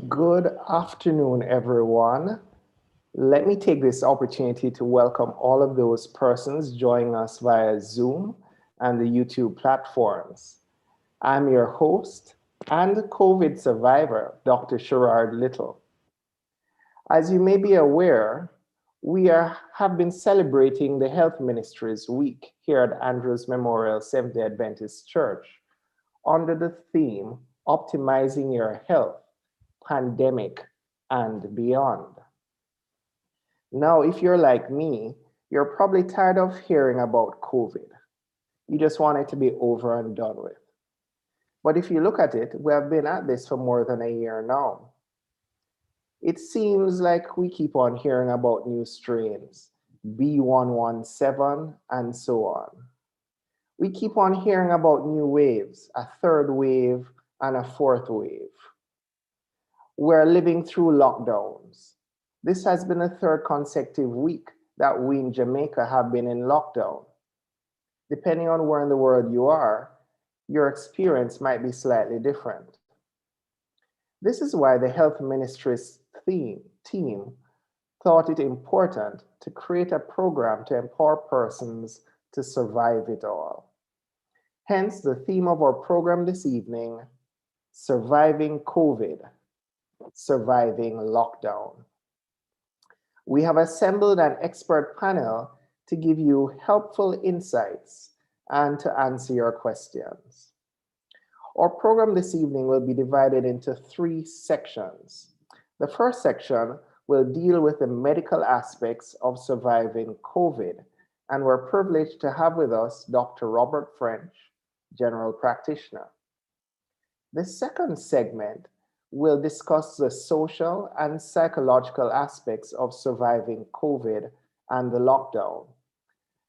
Good afternoon, everyone. Let me take this opportunity to welcome all of those persons joining us via Zoom and the YouTube platforms. I'm your host and COVID survivor, Dr. Sherard Little. As you may be aware, have been celebrating the Health Ministries Week here at Andrews Memorial Seventh-day Adventist Church under the theme Optimizing Your Health, Pandemic, and Beyond. Now, if you're like me, you're probably tired of hearing about COVID. You just want it to be over and done with. But if you look at it, we have been at this for more than a year now. It seems like we keep on hearing about new strains, B117, and so on. We keep on hearing about new waves, a third wave and a fourth wave. We're living through lockdowns. This has been the third consecutive week that we in Jamaica have been in lockdown. Depending on where in the world you are, your experience might be slightly different. This is why the Health Ministry's team thought it important to create a program to empower persons to survive it all. Hence the theme of our program this evening, Surviving COVID, Surviving Lockdown. We have assembled an expert panel to give you helpful insights and to answer your questions. Our program this evening will be divided into 3 sections. The first section will deal with the medical aspects of surviving COVID, and we're privileged to have with us Dr. Robert French, general practitioner. The second segment will discuss the social and psychological aspects of surviving COVID and the lockdown.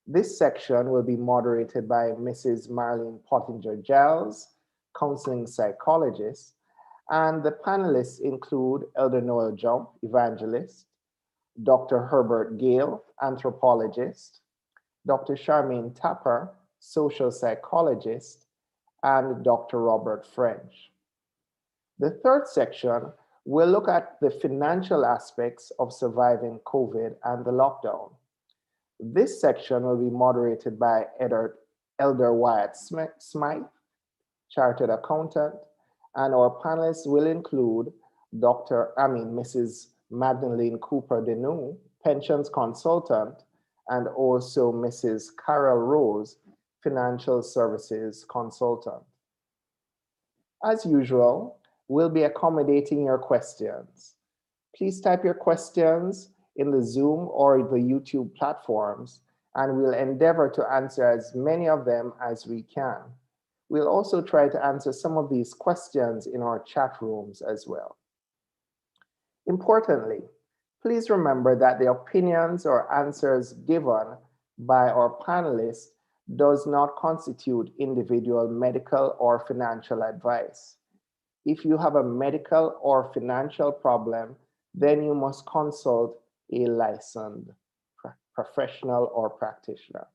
This section will be moderated by Mrs. Marlene Pottinger-Giles, counseling psychologist, and the panelists include Elder Noel Jump, evangelist, Dr. Herbert Gale, anthropologist, Dr. Charmaine Tapper, social psychologist, and Dr. Robert French. The third section will look at the financial aspects of surviving COVID and the lockdown. This section will be moderated by Elder Wyatt Smythe, chartered accountant, and our panelists will include Mrs. Magdalene Cooper Deneau, pensions consultant, and also Mrs. Carol Rose, financial services consultant. As usual, we'll be accommodating your questions. Please type your questions in the Zoom or the YouTube platforms, and we'll endeavor to answer as many of them as we can. We'll also try to answer some of these questions in our chat rooms as well. Importantly, please remember that the opinions or answers given by our panelists does not constitute individual medical or financial advice. If you have a medical or financial problem, then you must consult a licensed professional or practitioner.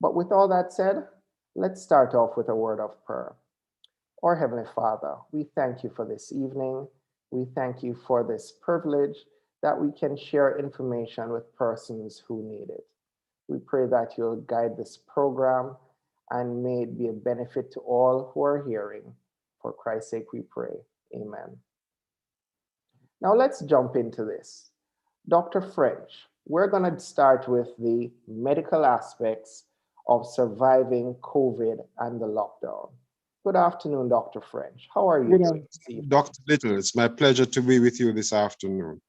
But with all that said, let's start off with a word of prayer. Our Heavenly Father, we thank you for this evening. We thank you for this privilege that we can share information with persons who need it. We pray that you'll guide this program and may it be a benefit to all who are hearing. For Christ's sake we pray, amen. Now let's jump into this. Dr. French, we're gonna start with the medical aspects of surviving COVID and the lockdown. Good afternoon, Dr. French. How are you doing this evening? Dr. Little, it's my pleasure to be with you this afternoon.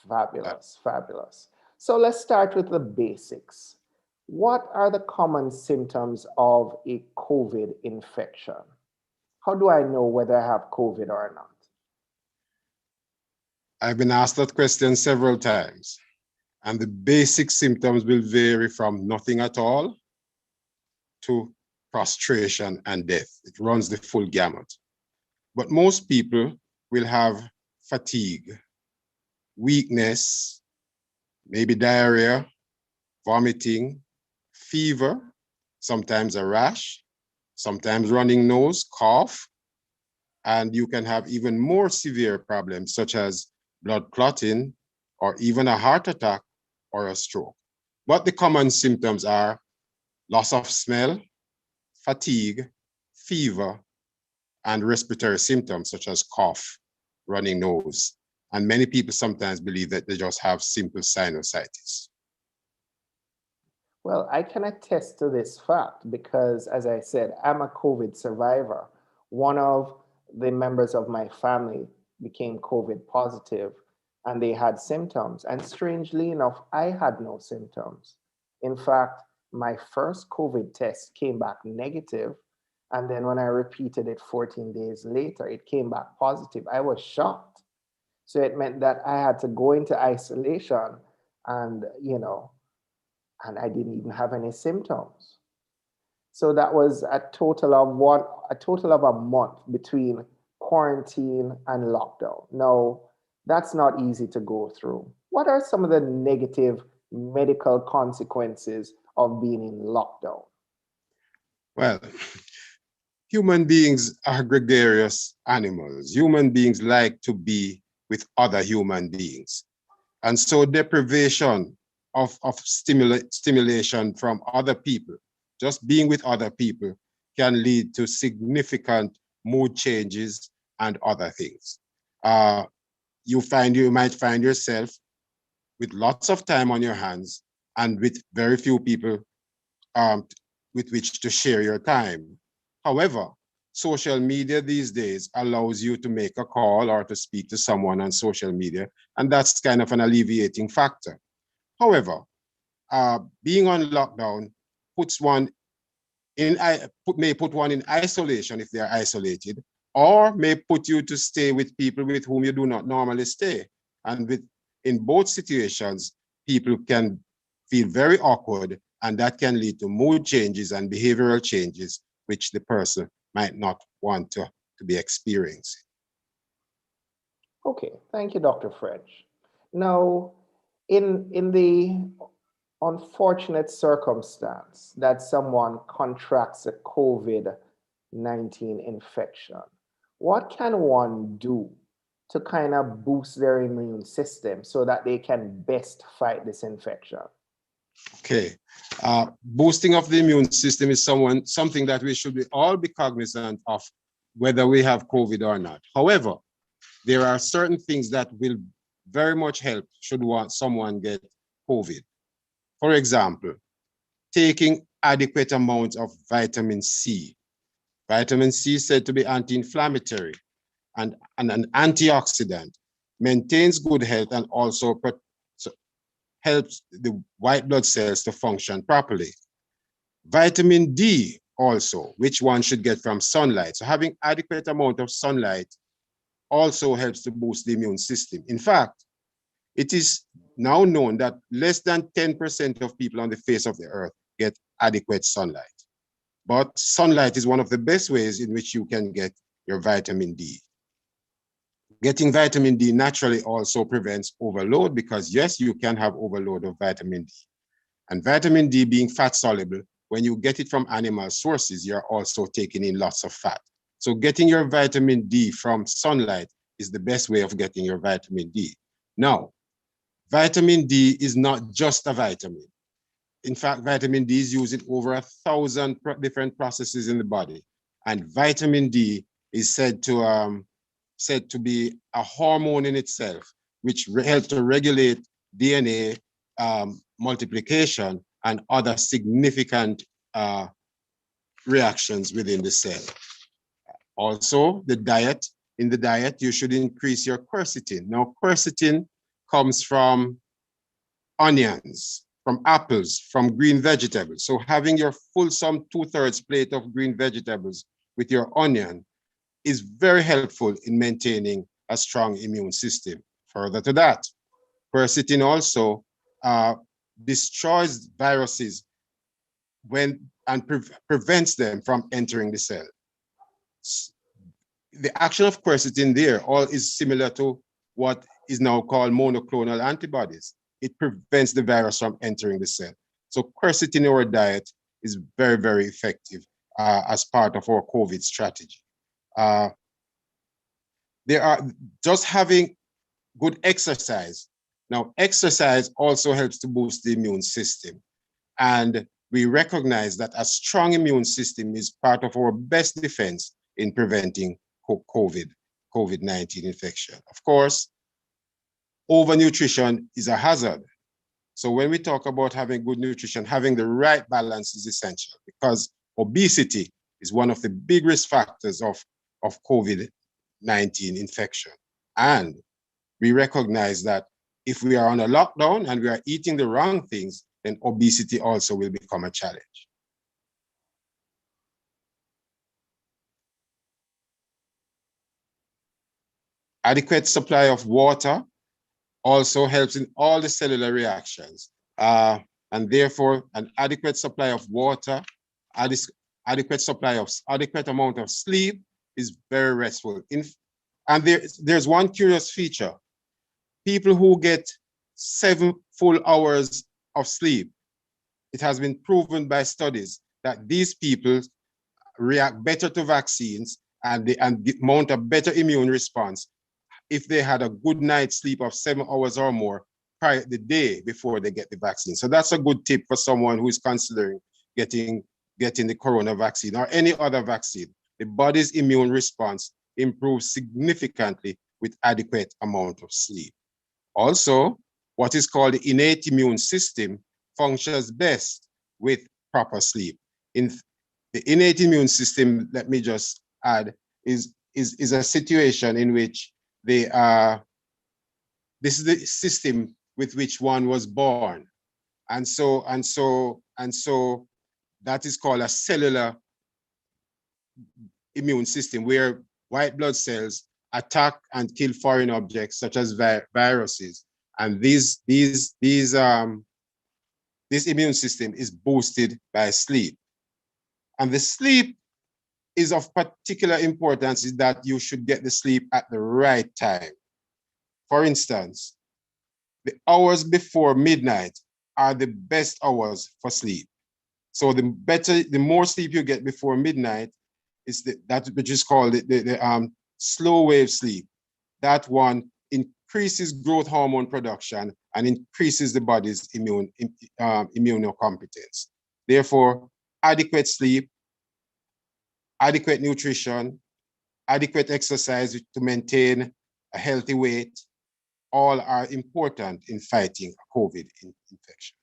Fabulous, fabulous. So let's start with the basics. What are the common symptoms of a COVID infection? How do I know whether I have COVID or not? I've been asked that question several times, and the basic symptoms will vary from nothing at all to prostration and death. It runs the full gamut. But most people will have fatigue, weakness, maybe diarrhea, vomiting, fever, sometimes a rash, sometimes running nose, cough, and you can have even more severe problems such as blood clotting or even a heart attack or a stroke. But the common symptoms are loss of smell, fatigue, fever, and respiratory symptoms such as cough, running nose. And many people sometimes believe that they just have simple sinusitis. Well, I can attest to this fact because, as I said, I'm a COVID survivor. One of the members of my family became COVID positive and they had symptoms. And strangely enough, I had no symptoms. In fact, my first COVID test came back negative, and then when I repeated it 14 days later, it came back positive. I was shocked. So it meant that I had to go into isolation and, and I didn't even have any symptoms. So that was a total of a month between quarantine and lockdown. Now, that's not easy to go through. What are some of the negative medical consequences of being in lockdown? Well, human beings are gregarious animals. Human beings like to be with other human beings. And so deprivation of stimulation from other people, just being with other people, can lead to significant mood changes and other things. Uh, you might find yourself with lots of time on your hands and with very few people um, with which to share your time. However, social media these days allows you to make a call or to speak to someone on social media, and that's kind of an alleviating factor. However, being on lockdown puts one may put one in isolation if they are isolated, or may put you to stay with people with whom you do not normally stay. And in both situations, people can feel very awkward, and that can lead to mood changes and behavioral changes, which the person might not want to be experiencing. Okay, thank you, Dr. French. Now, in the unfortunate circumstance that someone contracts a COVID-19 infection, what can one do to kind of boost their immune system so that they can best fight this infection? Okay. Boosting of the immune system is something that we should all be cognizant of, whether we have COVID or not. However, there are certain things that will very much help should someone get COVID. For example, taking adequate amounts of vitamin C. Vitamin C is said to be anti-inflammatory and an antioxidant, maintains good health, and also helps the white blood cells to function properly. Vitamin D also, which one should get from sunlight. So having adequate amount of sunlight also helps to boost the immune system. In fact, it is now known that less than 10% of people on the face of the earth get adequate sunlight. But sunlight is one of the best ways in which you can get your vitamin D. Getting vitamin D naturally also prevents overload, because yes, you can have overload of vitamin D. And vitamin D being fat soluble, when you get it from animal sources, you're also taking in lots of fat. So getting your vitamin D from sunlight is the best way of getting your vitamin D. Now, vitamin D is not just a vitamin. In fact, vitamin D is used in over 1,000 different processes in the body. And vitamin D is said to be a hormone in itself, which helps to regulate DNA multiplication and other significant reactions within the cell. Also, in the diet, you should increase your quercetin. Now, quercetin comes from onions, from apples, from green vegetables. So having your fulsome 2/3 plate of green vegetables with your onion is very helpful in maintaining a strong immune system. Further to that, quercetin also destroys viruses and prevents them from entering the cell. The action of quercetin there all is similar to what is now called monoclonal antibodies. It prevents the virus from entering the cell. So quercetin in our diet is very, very effective as part of our COVID strategy. There are just having good exercise. Now, exercise also helps to boost the immune system. And we recognize that a strong immune system is part of our best defense in preventing COVID-19 infection. Of course, overnutrition is a hazard. So when we talk about having good nutrition, having the right balance is essential, because obesity is one of the big risk factors of COVID-19 infection. And we recognize that if we are on a lockdown and we are eating the wrong things, then obesity also will become a challenge. Adequate supply of water also helps in all the cellular reactions. And therefore, an adequate supply of water, adequate amount of sleep is very restful. And there's one curious feature. People who get 7 full hours of sleep, it has been proven by studies that these people react better to vaccines and mount a better immune response if they had a good night's sleep of 7 hours or more prior the day before they get the vaccine. So that's a good tip for someone who is considering getting the corona vaccine or any other vaccine. The body's immune response improves significantly with adequate amount of sleep. Also, what is called the innate immune system functions best with proper sleep. In the innate immune system, let me just add, is a situation in which this is the system with which one was born. And so that is called a cellular immune system, where white blood cells attack and kill foreign objects such as viruses. And this immune system is boosted by sleep. And the sleep is of particular importance, is that you should get the sleep at the right time. For instance, the hours before midnight are the best hours for sleep. So the more sleep you get before midnight is that which is called the slow wave sleep. That one increases growth hormone production and increases the body's immunocompetence. Therefore, adequate sleep, adequate nutrition, adequate exercise to maintain a healthy weight, all are important in fighting a COVID infection.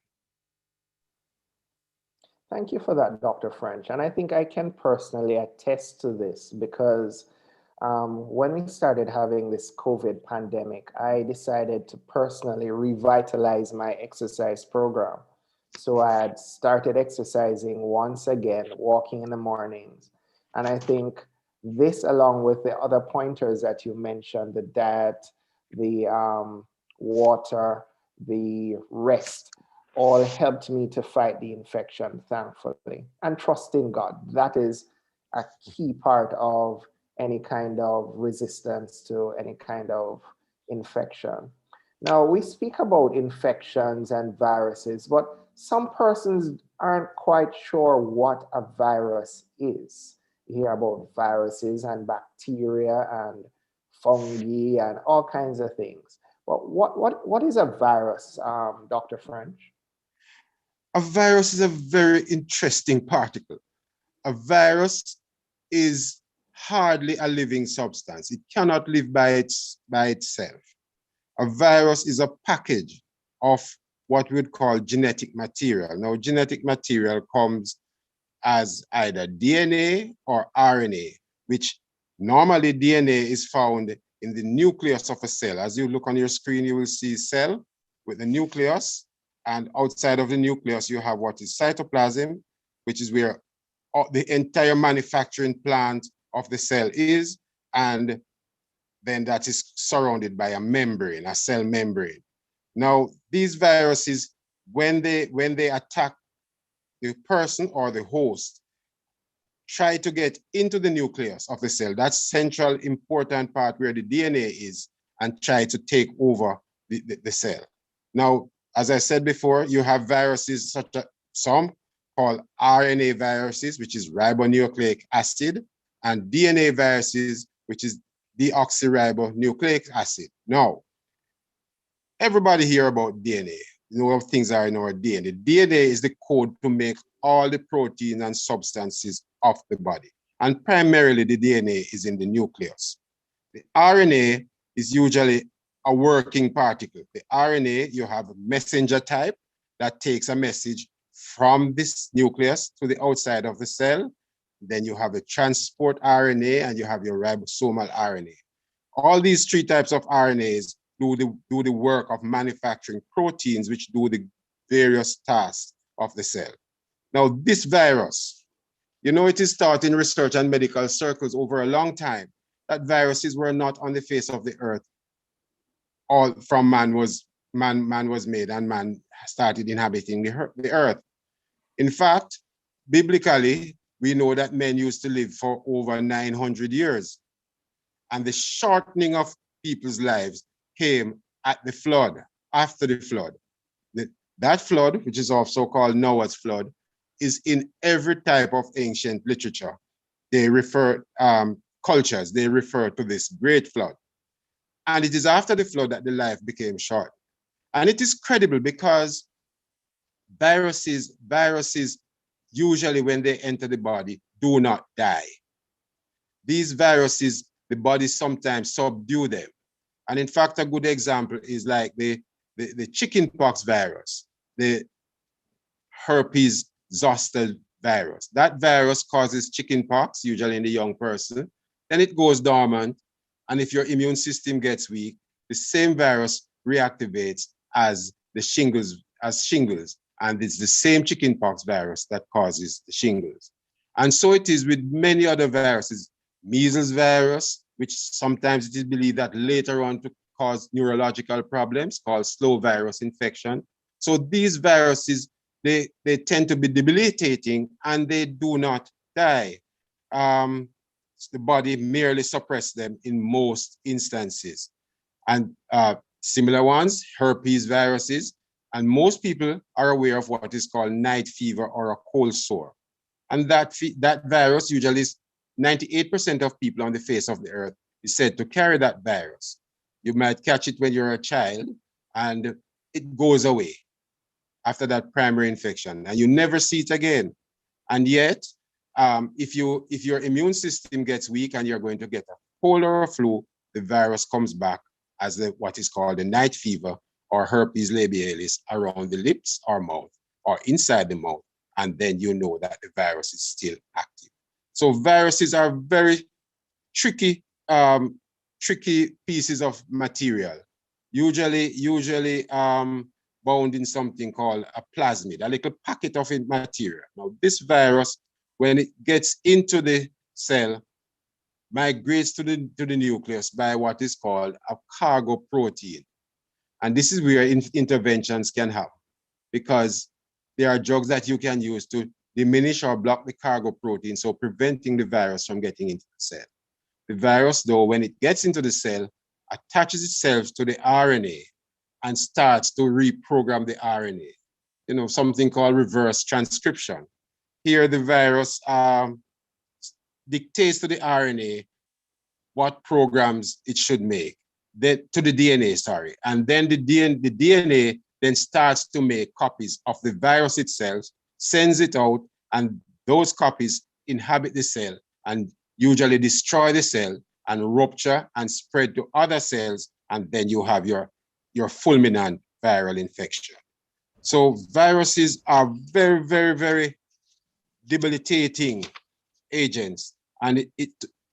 Thank you for that, Dr. French. And I think I can personally attest to this because when we started having this COVID pandemic, I decided to personally revitalize my exercise program. So I had started exercising once again, walking in the mornings. And I think this, along with the other pointers that you mentioned, the diet, the water, the rest, all helped me to fight the infection, thankfully. And trust in God. That is a key part of any kind of resistance to any kind of infection. Now, we speak about infections and viruses, but some persons aren't quite sure what a virus is. You hear about viruses and bacteria and fungi and all kinds of things. But what is a virus, Dr. French? A virus is a very interesting particle. A virus is hardly a living substance. It cannot live by itself. A virus is a package of what we'd call genetic material. Now, genetic material comes as either DNA or RNA, which normally DNA is found in the nucleus of a cell. As you look on your screen, you will see cell with the nucleus, and outside of the nucleus, you have what is cytoplasm, which is where the entire manufacturing plant of the cell is, and then that is surrounded by a membrane, a cell membrane. Now, these viruses, when they attack the person or the host, try to get into the nucleus of the cell, that's central important part where the DNA is, and try to take over the cell. Now, as I said before, you have viruses such as some called RNA viruses, which is ribonucleic acid, and DNA viruses, which is deoxyribonucleic acid. Now, everybody hear about DNA. You know what things are in our DNA. DNA is the code to make all the protein and substances of the body. And primarily the DNA is in the nucleus. The RNA is usually a working particle. The RNA, you have a messenger type that takes a message from this nucleus to the outside of the cell. Then you have a transport RNA and you have your ribosomal RNA. All these three types of RNAs do the work of manufacturing proteins, which do the various tasks of the cell. Now, this virus, you know, it is taught in research and medical circles over a long time that viruses were not on the face of the earth all from man was made and man started inhabiting the earth. In fact, biblically, we know that men used to live for over 900 years. And the shortening of people's lives came at the flood, after the flood. That flood, which is also called Noah's flood, is in every type of ancient literature. They refer, cultures, they refer to this great flood. And it is after the flood that the life became short. And it is credible because viruses, usually when they enter the body, do not die. These viruses, the body sometimes subdue them. And in fact, a good example is like the chickenpox virus, the herpes zoster virus. That virus causes chickenpox, usually in the young person. Then it goes dormant. And if your immune system gets weak, the same virus reactivates as shingles. And it's the same chickenpox virus that causes the shingles. And so it is with many other viruses. Measles virus, which sometimes it is believed that later on to cause neurological problems, called slow virus infection. So these viruses, they tend to be debilitating and they do not die. The body merely suppresses them in most instances. And similar ones, herpes viruses, and most people are aware of what is called night fever or a cold sore. And that virus usually is 98% of people on the face of the earth is said to carry that virus. You might catch it when you're a child and it goes away after that primary infection and you never see it again. And yet, if your immune system gets weak and you're going to get a cold or a flu, the virus comes back as what is called the night fever or herpes labialis around the lips or mouth or inside the mouth. And then you know that the virus is still active. So viruses are very tricky pieces of material, usually bound in something called a plasmid, a little packet of material. Now, this virus, when it gets into the cell, migrates to the nucleus by what is called a cargo protein. And this is where interventions can happen, because there are drugs that you can use to diminish or block the cargo protein, so preventing the virus from getting into the cell. The virus, though, when it gets into the cell, attaches itself to the RNA and starts to reprogram the RNA. You know, something called reverse transcription. Here, the virus dictates to the RNA what programs it should make, to the DNA, sorry. And then the DNA then starts to make copies of the virus itself, sends it out, and those copies inhabit the cell and usually destroy the cell and rupture and spread to other cells, and then you have your fulminant viral infection. So viruses are very, very, very debilitating agents. And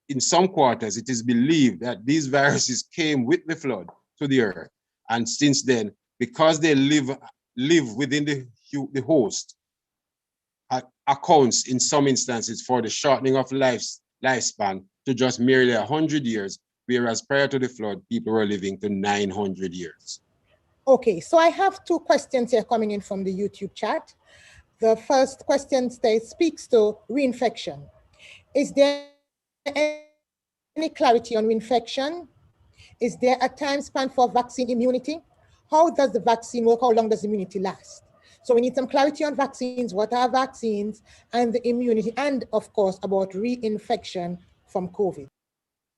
in some quarters, it is believed that these viruses came with the flood to the earth. And since then, because they live within the host, accounts in some instances for the shortening of lifespan to just merely 100 years, whereas prior to the flood, people were living to 900 years. Okay, so I have two questions here coming in from the YouTube chat. The first question speaks to reinfection. Is there any clarity on reinfection? Is there a time span for vaccine immunity? How does the vaccine work? How long does immunity last? So we need some clarity on vaccines, what are vaccines, and the immunity, and of course about reinfection from COVID.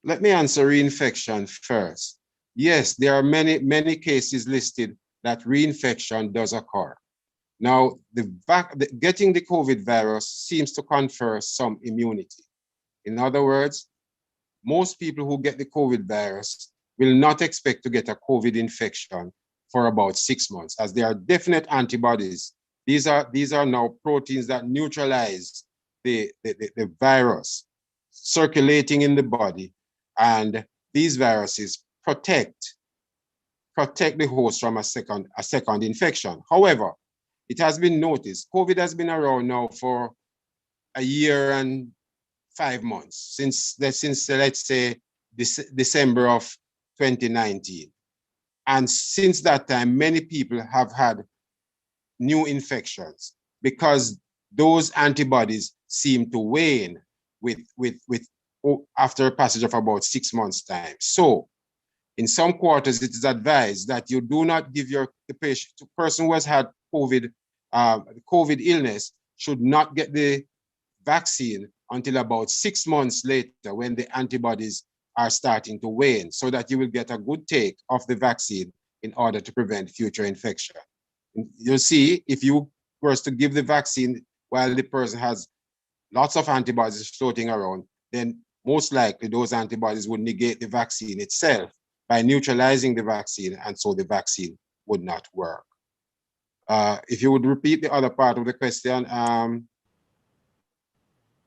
Let me answer reinfection first. Yes, there are many cases listed that reinfection does occur. Now, getting the COVID virus seems to confer some immunity. In other words, most people who get the COVID virus will not expect to get a COVID infection for about 6 months, as there are definite antibodies. These are now proteins that neutralize the virus circulating in the body, and these viruses protect the host from a second infection. However, it has been noticed, COVID has been around now for a year and 5 months, since let's say December of 2019. And since that time, many people have had new infections because those antibodies seem to wane after a passage of about 6 months' time. So in some quarters, it is advised that you do not give the person who has had COVID illness should not get the vaccine until about 6 months later, when the antibodies are starting to wane, so that you will get a good take of the vaccine in order to prevent future infection. You'll see, if you were to give the vaccine while the person has lots of antibodies floating around, then most likely those antibodies would negate the vaccine itself by neutralizing the vaccine, and so the vaccine would not work. If you would repeat the other part of the question,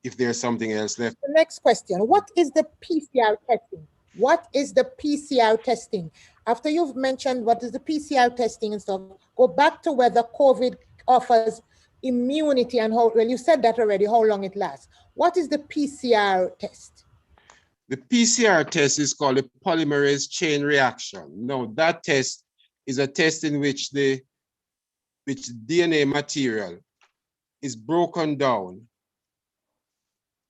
if there's something else left. The next question, what is the PCR testing? What is the PCR testing? After you've mentioned what is the PCR testing and stuff, go back to whether COVID offers immunity and how, well, you said that already, how long it lasts. What is the PCR test? The PCR test is called a polymerase chain reaction. Now, that test is a test in which the DNA material is broken down.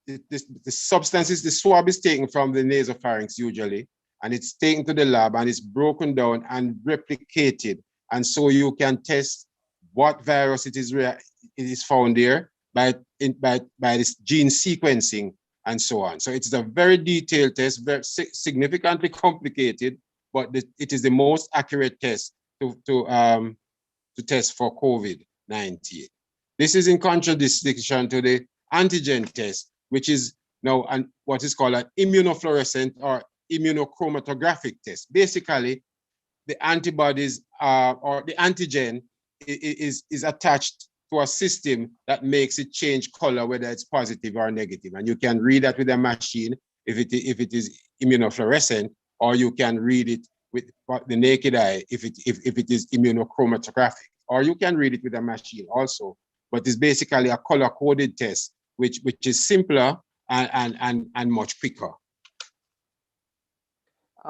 The substances, the swab is taken from the nasopharynx usually, and it's taken to the lab and it's broken down and replicated. And so you can test what virus it is found there by this gene sequencing and so on. So it's a very detailed test, very significantly complicated, but it is the most accurate test to test for COVID-19. This is in contradistinction to the antigen test, which is now what is called an immunofluorescent or immunochromatographic test. Basically, the antibodies or the antigen is attached to a system that makes it change color, whether it's positive or negative. And you can read that with a machine if it is immunofluorescent, or you can read it with the naked eye if it is immunochromatographic, or you can read it with a machine also. But it's basically a color-coded test, which is simpler and much quicker.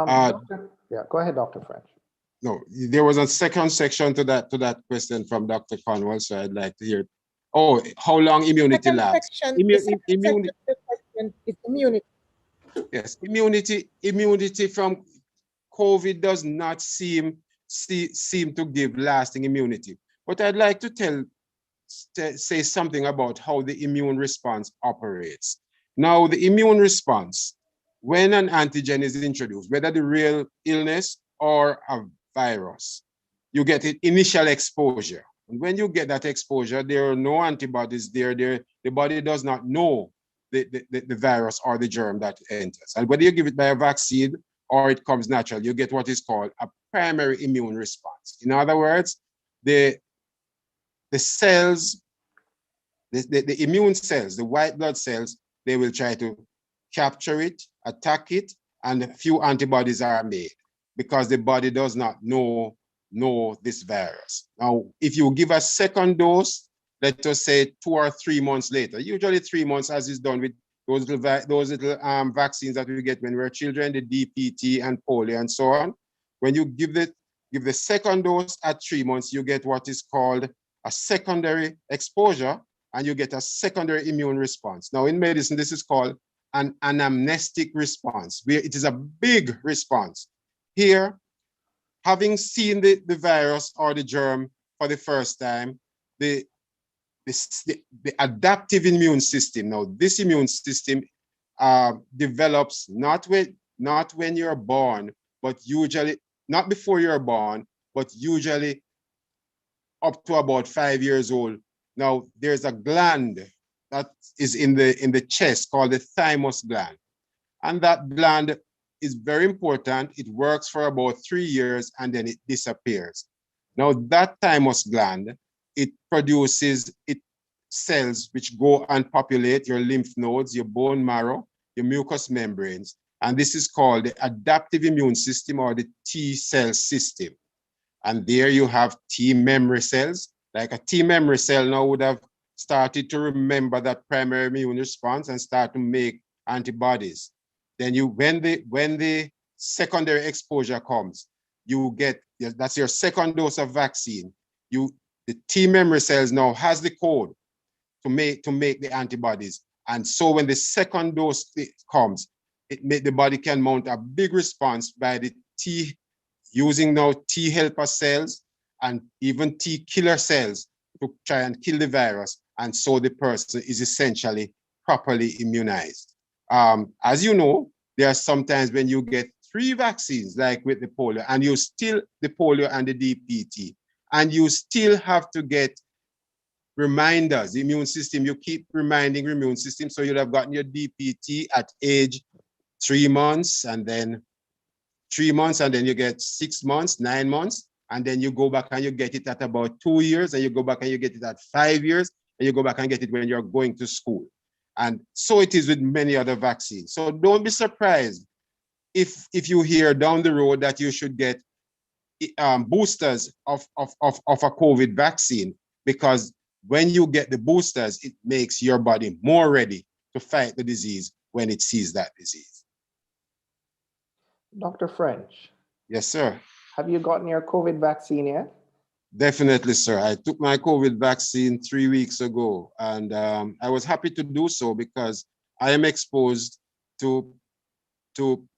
Yeah, go ahead, Dr. French. No, there was a second section to that question from Dr. Conwell, so I'd like to hear it. Oh, how long immunity lasts? Immunity. Is immunity. Yes, immunity from COVID does not seem to give lasting immunity. But I'd like to say something about how the immune response operates. Now, the immune response, when an antigen is introduced, whether the real illness or a virus, you get an initial exposure. And when you get that exposure, there are no antibodies there. The body does not know the virus or the germ that enters. And whether you give it by a vaccine or it comes natural, you get what is called a primary immune response. In other words, the cells, the immune cells, the white blood cells, they will try to capture it, attack it, and a few antibodies are made because the body does not know this virus. Now, if you give a second dose, let us say 2 or 3 months later, usually 3 months, as is done with those little vaccines that we get when we're children, the DPT and polio and so on. When you give the second dose at 3 months, you get what is called a secondary exposure, and you get a secondary immune response. Now, in medicine, this is called an anamnestic response, where it is a big response. Here, having seen the virus or the germ for the first time, the adaptive immune system, now this immune system develops not with not when you're born, but usually, not before you're born, but usually up to about 5 years old. Now, there's a gland that is in the chest called the thymus gland. And that gland is very important. It works for about 3 years and then it disappears. Now, that thymus gland, it produces cells which go and populate your lymph nodes, your bone marrow, your mucous membranes. And this is called the adaptive immune system, or the T cell system. And there you have T memory cells. Like a T memory cell now would have started to remember that primary immune response and start to make antibodies. Then when the secondary exposure comes, you get, that's your second dose of vaccine. The T memory cells now has the code to make the antibodies. And so when the second dose comes, the body can mount a big response by the T, using now T helper cells and even T killer cells to try and kill the virus. And so the person is essentially properly immunized. As you know, there are sometimes when you get 3 vaccines, like with the polio, and you still, the polio and the DPT, and you still have to get reminders. The immune system, you keep reminding your immune system. So you'll have gotten your DPT at age 3 months, and then 3 months, and then you get 6 months, 9 months, and then you go back and you get it at about 2 years, and you go back and you get it at 5 years, and you go back and get it when you're going to school. And so it is with many other vaccines. So don't be surprised if you hear down the road that you should get boosters of a COVID vaccine, because when you get the boosters, it makes your body more ready to fight the disease when it sees that disease. Dr. French. Yes, sir. Have you gotten your COVID vaccine yet? Definitely, sir. I took my COVID vaccine 3 weeks ago, and I was happy to do so because I am exposed to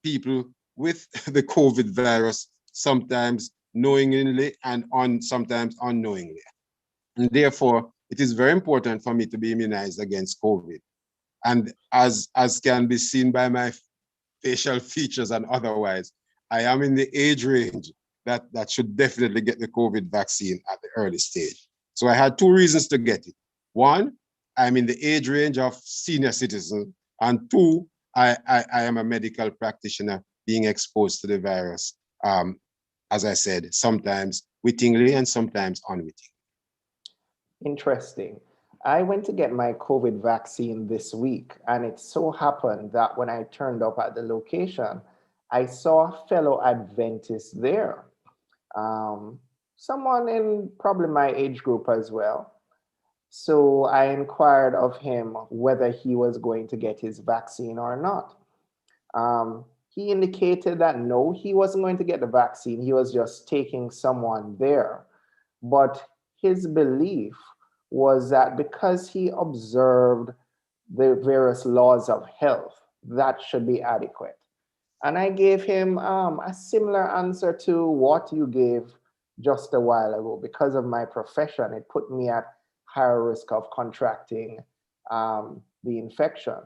people with the COVID virus, sometimes knowingly and sometimes unknowingly. And therefore, it is very important for me to be immunized against COVID. And as can be seen by my facial features and otherwise, I am in the age range that should definitely get the COVID vaccine at the early stage. So I had 2 reasons to get it. 1, I'm in the age range of senior citizens. And 2, I am a medical practitioner being exposed to the virus, as I said, sometimes wittingly and sometimes unwittingly. Interesting. I went to get my COVID vaccine this week, and it so happened that when I turned up at the location, I saw a fellow Adventist there. Someone in probably my age group as well. So I inquired of him whether he was going to get his vaccine or not. He indicated that no, he wasn't going to get the vaccine. He was just taking someone there. But his belief was that because he observed the various laws of health, that should be adequate. And I gave him a similar answer to what you gave just a while ago. Because of my profession, it put me at higher risk of contracting the infection.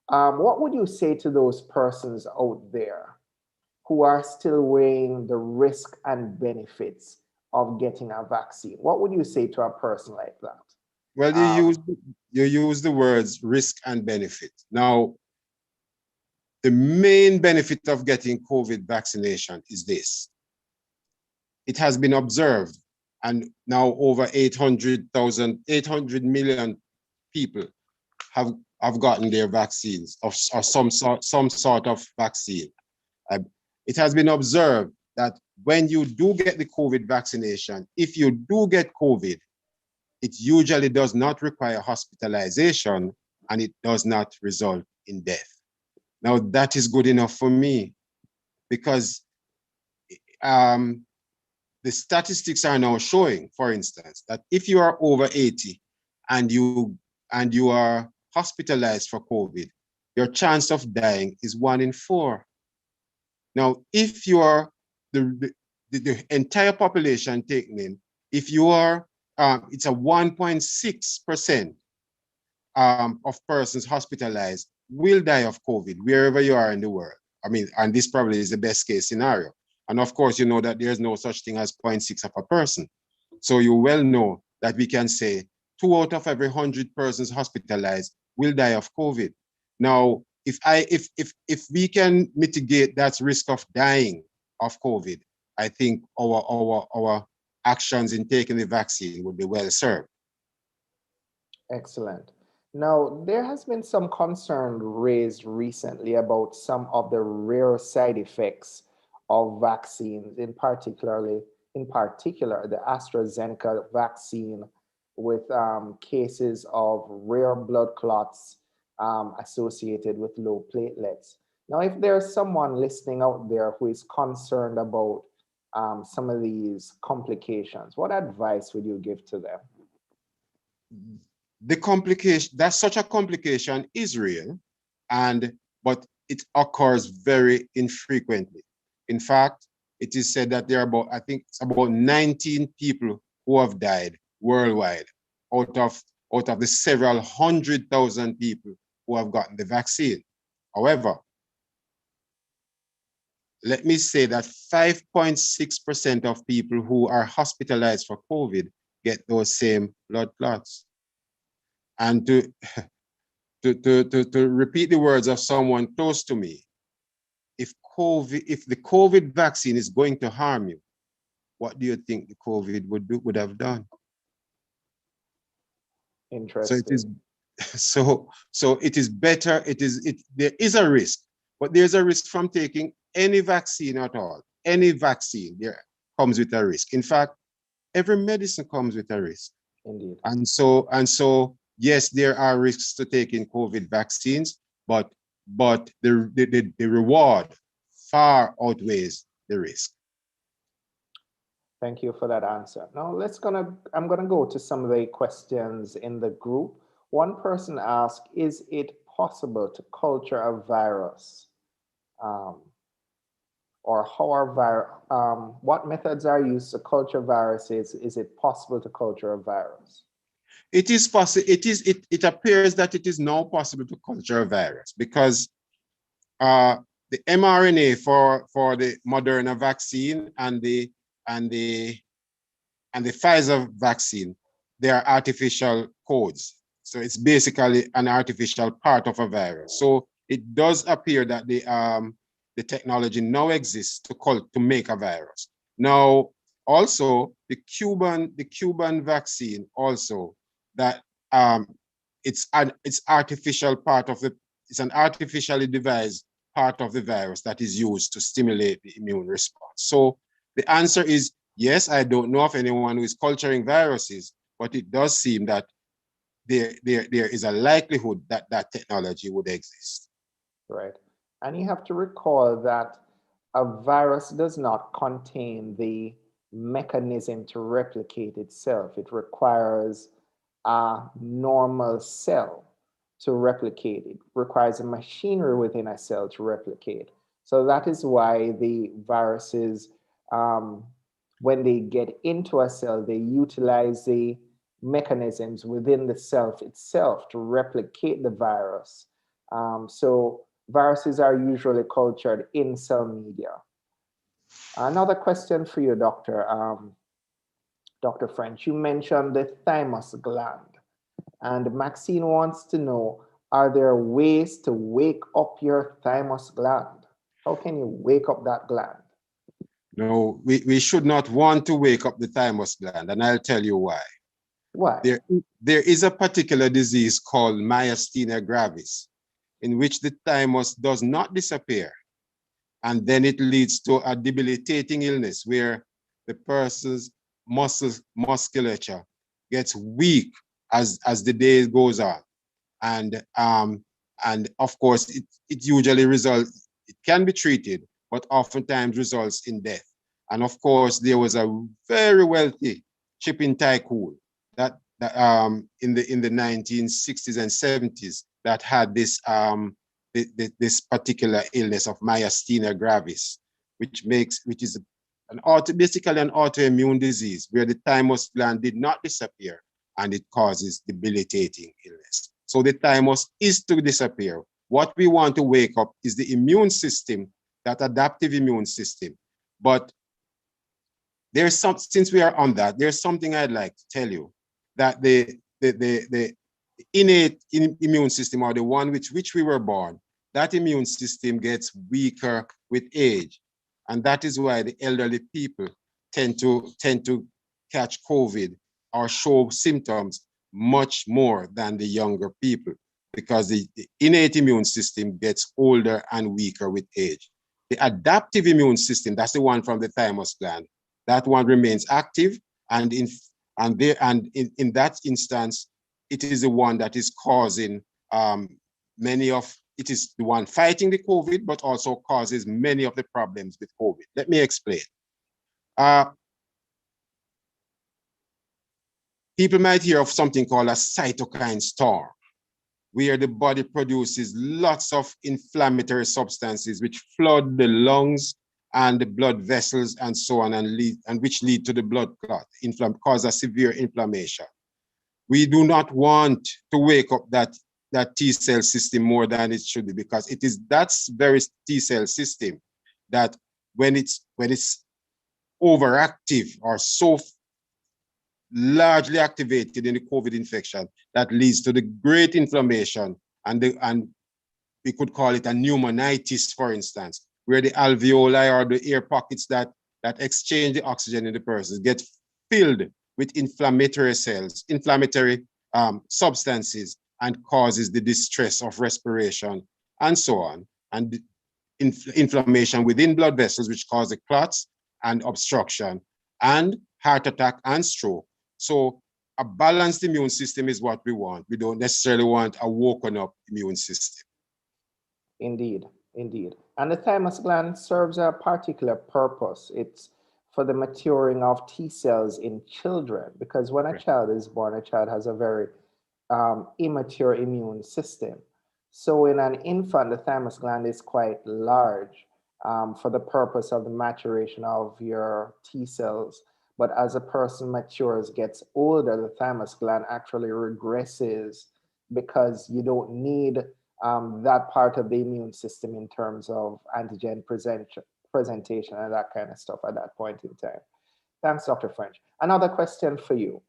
What would you say to those persons out there who are still weighing the risk and benefits of getting a vaccine? What would you say to a person like that? Well, you use the words risk and benefit. Now, the main benefit of getting COVID vaccination is this. It has been observed, and now over 800 million people have gotten their vaccines or some sort of vaccine. It has been observed that when you do get the COVID vaccination, if you do get COVID, it usually does not require hospitalization and it does not result in death. Now, that is good enough for me because the statistics are now showing, for instance, that if you are over 80 and you are hospitalized for COVID, your chance of dying is 1 in 4. Now, if you are the entire population taken in, if you are, it's a 1.6% of persons hospitalized will die of COVID wherever you are in the world. I mean, and this probably is the best case scenario. And of course, you know that there's no such thing as 0.6 of a person. So you well know that we can say 2 out of every 100 persons hospitalized will die of COVID. Now, if we can mitigate that risk of dying of COVID, I think our actions in taking the vaccine would be well served. Excellent. Now, there has been some concern raised recently about some of the rare side effects of vaccines, in particular, the AstraZeneca vaccine with cases of rare blood clots associated with low platelets. Now, if there's someone listening out there who is concerned about some of these complications, what advice would you give to them? The complication, that's such a complication is real, but it occurs very infrequently. In fact, it is said that there are about, I think it's about 19 people who have died worldwide out of the several 100,000 people who have gotten the vaccine. However, let me say that 5.6% of people who are hospitalized for COVID get those same blood clots. And to repeat the words of someone close to me, if the COVID vaccine is going to harm you, what do you think the COVID would have done? Interesting. So it is so it is better. There is a risk, but there's a risk from taking any vaccine at all. Any vaccine there comes with a risk. In fact, every medicine comes with a risk. Indeed. And so yes, there are risks to taking COVID vaccines, but the reward far outweighs the risk. Thank you for that answer. Now I'm gonna go to some of the questions in the group. One person asked, is it possible to culture a virus? Or what methods are used to culture viruses? Is it possible to culture a virus? It is possible. It appears that it is now possible to culture a virus because the mRNA for the Moderna vaccine and the Pfizer vaccine, they are artificial codes. So it's basically an artificial part of a virus. So it does appear that the technology now exists to make a virus. Now, also the Cuban vaccine also, that it's an artificially devised part of the virus that is used to stimulate the immune response. So the answer is yes. I don't know of anyone who is culturing viruses, but it does seem that there is a likelihood that that technology would exist. Right. And you have to recall that a virus does not contain the mechanism to replicate itself. It requires a normal cell to replicate. It requires a machinery within a cell to replicate. So that is why the viruses, when they get into a cell, they utilize the mechanisms within the cell itself to replicate the virus. So viruses are usually cultured in cell media. Another question for you, Dr. French. You mentioned the thymus gland, and Maxine wants to know, are there ways to wake up your thymus gland? How can you wake up that gland? No, we should not want to wake up the thymus gland, and I'll tell you why. Why? There is a particular disease called myasthenia gravis, in which the thymus does not disappear. And then it leads to a debilitating illness where the person's musculature gets weak as the day goes on. And of course, it usually results, it can be treated, but oftentimes results in death. And of course, there was a very wealthy shipping tycoon that in the 1960s and 70s that had this this particular illness of myasthenia gravis, which is basically an autoimmune disease where the thymus gland did not disappear and it causes debilitating illness. So the thymus is to disappear, What we want to wake up is the immune system, that adaptive immune system. But there's some, since we are on that, there's something I'd like to tell you, that the innate immune system, or the one which we were born, that immune system gets weaker with age. And that is why the elderly people tend to catch COVID or show symptoms much more than the younger people, because the innate immune system gets older and weaker with age. The adaptive immune system, that's the one from the thymus gland, that one remains active, and in that instance, it is the one that is causing it is the one fighting the COVID, but also causes many of the problems with COVID. Let me explain. People might hear of something called a cytokine storm, where the body produces lots of inflammatory substances which flood the lungs and the blood vessels and so on, and which lead to the blood clot, cause a severe inflammation. We do not want to wake up that T cell system more than it should be, because it is that very T cell system that when it's overactive or so largely activated in the COVID infection, that leads to the great inflammation, and we could call it a pneumonitis, for instance, where the alveoli, or the air pockets that exchange the oxygen in the person, get filled with inflammatory cells, inflammatory substances, and causes the distress of respiration and so on, and inflammation within blood vessels, which cause the clots and obstruction and heart attack and stroke. So a balanced immune system is what we want. We don't necessarily want a woken up immune system. Indeed, indeed. And the thymus gland serves a particular purpose. It's for the maturing of T cells in children, because when a child is born, a child has a very immature immune system. So in an infant, the thymus gland is quite large for the purpose of the maturation of your T cells. But as a person matures, gets older, the thymus gland actually regresses, because you don't need that part of the immune system in terms of antigen presentation and that kind of stuff at that point in time. Thanks, Dr. French. Another question for you.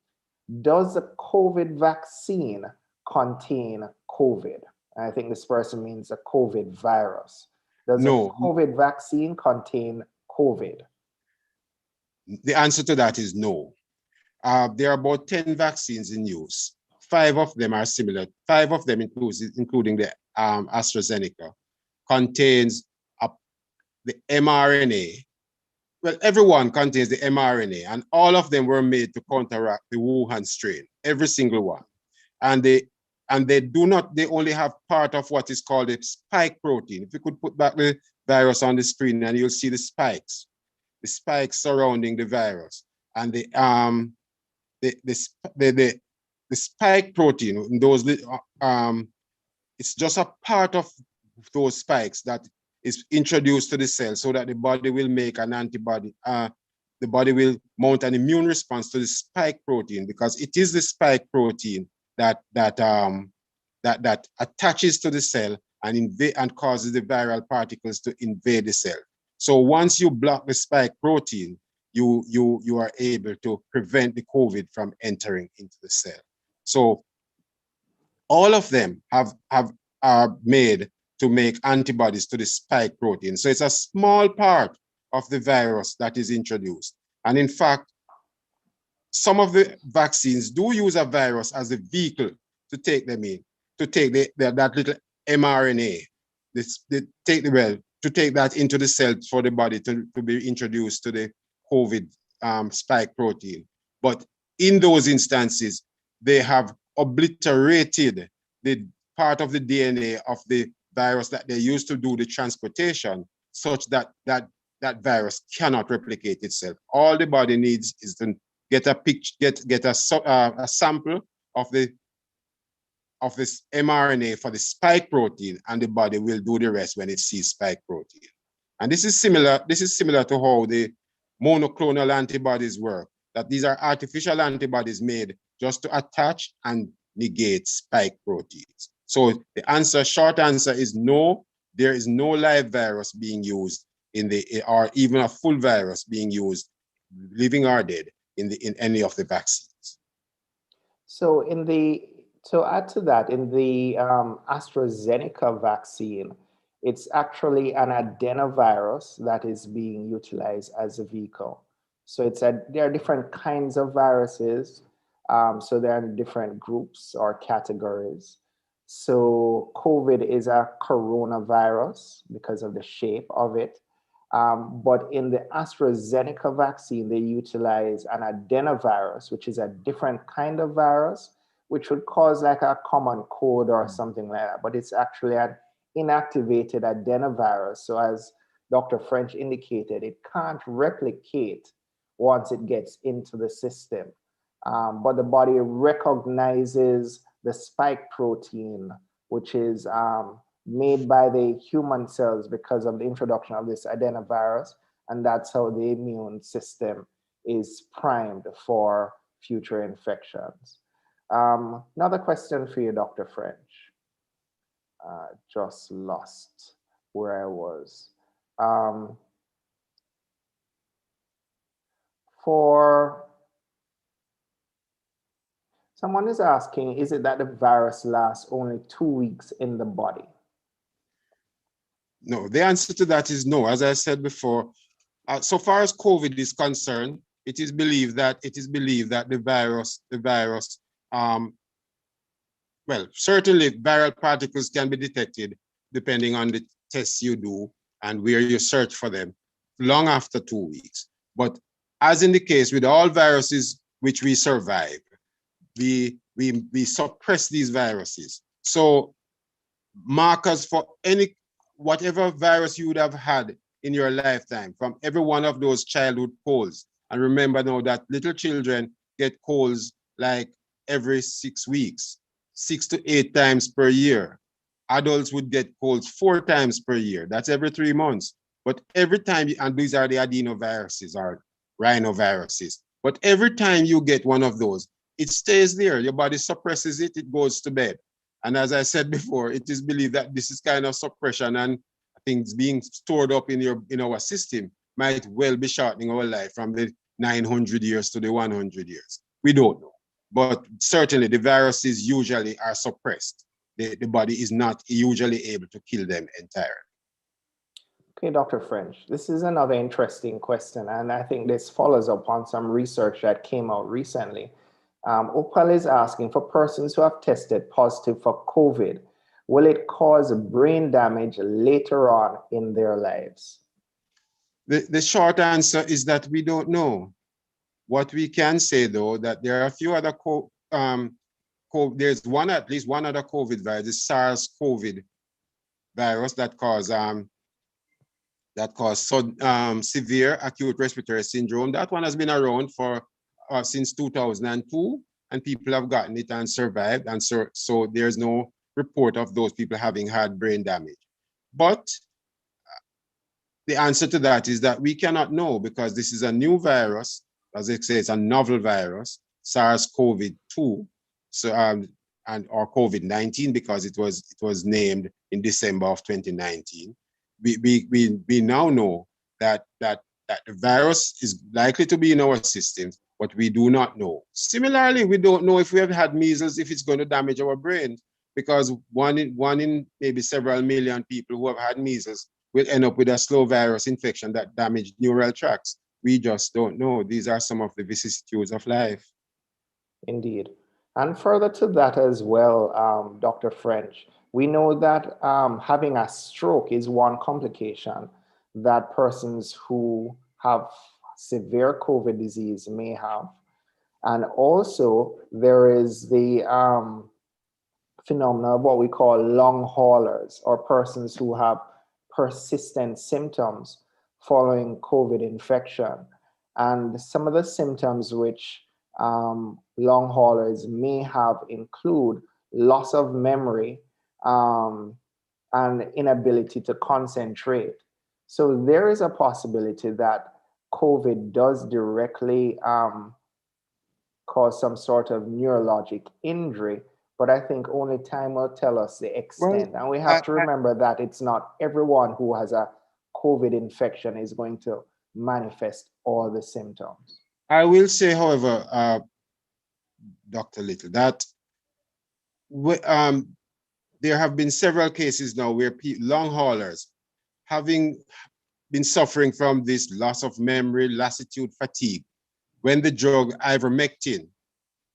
Does the COVID vaccine contain COVID? And I think this person means a COVID virus. Does the COVID vaccine contain COVID? The answer to that is no. There are about 10 vaccines in use. 5 of them are similar. 5 of them, including the AstraZeneca, contains the mRNA. Well, everyone contains the mRNA, and all of them were made to counteract the Wuhan strain, every single one. And they only have part of what is called a spike protein. If you could put back the virus on the screen, and you'll see the spikes surrounding the virus. And the spike protein, those it's just a part of those spikes that is introduced to the cell, so that the body will make an antibody. The body will mount an immune response to the spike protein, because it is the spike protein that attaches to the cell and causes the viral particles to invade the cell. So once you block the spike protein, you are able to prevent the COVID from entering into the cell. So all of them are made to make antibodies to the spike protein. So it's a small part of the virus that is introduced. And in fact, some of the vaccines do use a virus as a vehicle to take them in, to take that little mRNA, to take that into the cell for the body to be introduced to the COVID spike protein. But in those instances, they have obliterated the part of the DNA of the virus that they use to do the transportation, such that that virus cannot replicate itself. All the body needs is to get a sample of this mRNA for the spike protein, and the body will do the rest when it sees spike protein. And this is similar to how the monoclonal antibodies work, that these are artificial antibodies made just to attach and negate spike proteins. So the short answer is no, there is no live virus being used or even a full virus being used, living or dead, in any of the vaccines. So to add to that, in the AstraZeneca vaccine, it's actually an adenovirus that is being utilized as a vehicle. So there are different kinds of viruses. So there are different groups or categories. So COVID is a coronavirus because of the shape of it. But in the AstraZeneca vaccine, they utilize an adenovirus, which is a different kind of virus, which would cause like a common cold or something like that. But it's actually an inactivated adenovirus. So as Dr. French indicated, it can't replicate once it gets into the system. But the body recognizes the spike protein, which is made by the human cells because of the introduction of this adenovirus. And that's how the immune system is primed for future infections. Another question for you, Dr. French. Just lost where I was. Someone is asking, is it that the virus lasts only 2 weeks in the body? No, the answer to that is no. As I said before, so far as COVID is concerned, it is believed that the virus, well, certainly viral particles can be detected depending on the tests you do and where you search for them long after 2 weeks. But as in the case with all viruses which we survive, we suppress these viruses. So markers for whatever virus you would have had in your lifetime from every one of those childhood colds. And remember now that little children get colds like every 6 weeks, 6 to 8 times per year. Adults would get colds 4 times per year. That's every 3 months. But every time, and these are the adenoviruses or rhinoviruses. But every time you get one of those, it stays there. Your body suppresses it, it goes to bed. And as I said before, it is believed that this is kind of suppression and things being stored up in our system might well be shortening our life from the 900 years to the 100 years. We don't know. But certainly the viruses usually are suppressed. The body is not usually able to kill them entirely. Okay, Dr. French, this is another interesting question, and I think this follows up on some research that came out recently. Opal is asking, for persons who have tested positive for COVID, will it cause brain damage later on in their lives? The short answer is that we don't know. What we can say, though, that there are a few other there's at least one other COVID virus, the SARS-CoV virus that causes severe acute respiratory syndrome. That one has been around for since 2002, and people have gotten it and survived, and so there's no report of those people having had brain damage. But the answer to that is that we cannot know, because this is a new virus. As I say, it's a novel virus, SARS-CoV-2, or COVID-19, because it was named in December of 2019. We now know that the virus is likely to be in our systems, but we do not know. Similarly, we don't know if we have had measles, if it's going to damage our brains, because one in maybe several million people who have had measles will end up with a slow virus infection that damaged neural tracts. We just don't know. These are some of the vicissitudes of life. Indeed. And further to that as well, Dr. French, we know that having a stroke is one complication that persons who have severe COVID disease may have. And also there is the phenomena of what we call long haulers, or persons who have persistent symptoms following COVID infection. And some of the symptoms which long haulers may have include loss of memory and inability to concentrate. So there is a possibility that COVID does directly cause some sort of neurologic injury, but I think only time will tell us the Well, extent. And we have to remember that it's not everyone who has a COVID infection is going to manifest all the symptoms. I will say, however, Dr. Little, that there have been several cases now where long haulers, having been suffering from this loss of memory, lassitude, fatigue, when the drug ivermectin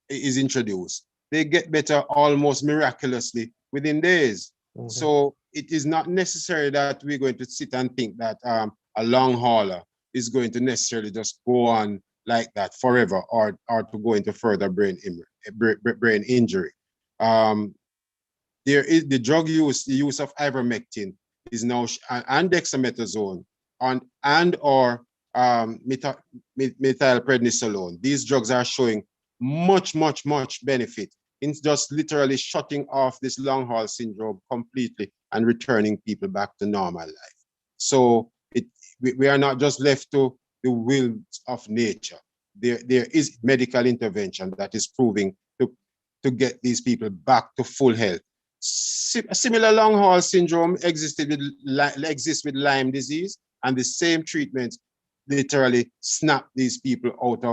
is introduced, they get better almost miraculously within days. Mm-hmm. So it is not necessary that we're going to sit and think that a long hauler is going to necessarily just go on like that forever, or to go into further brain injury. There is the drug use, the use of ivermectin is now, and dexamethasone, and or methylprednisolone. These drugs are showing much benefit in just literally shutting off this long haul syndrome completely and returning people back to normal life. So we are not just left to the will of nature. There is medical intervention that is proving to get these people back to full health. A similar long haul syndrome exists with Lyme disease, and the same treatments literally snap these people out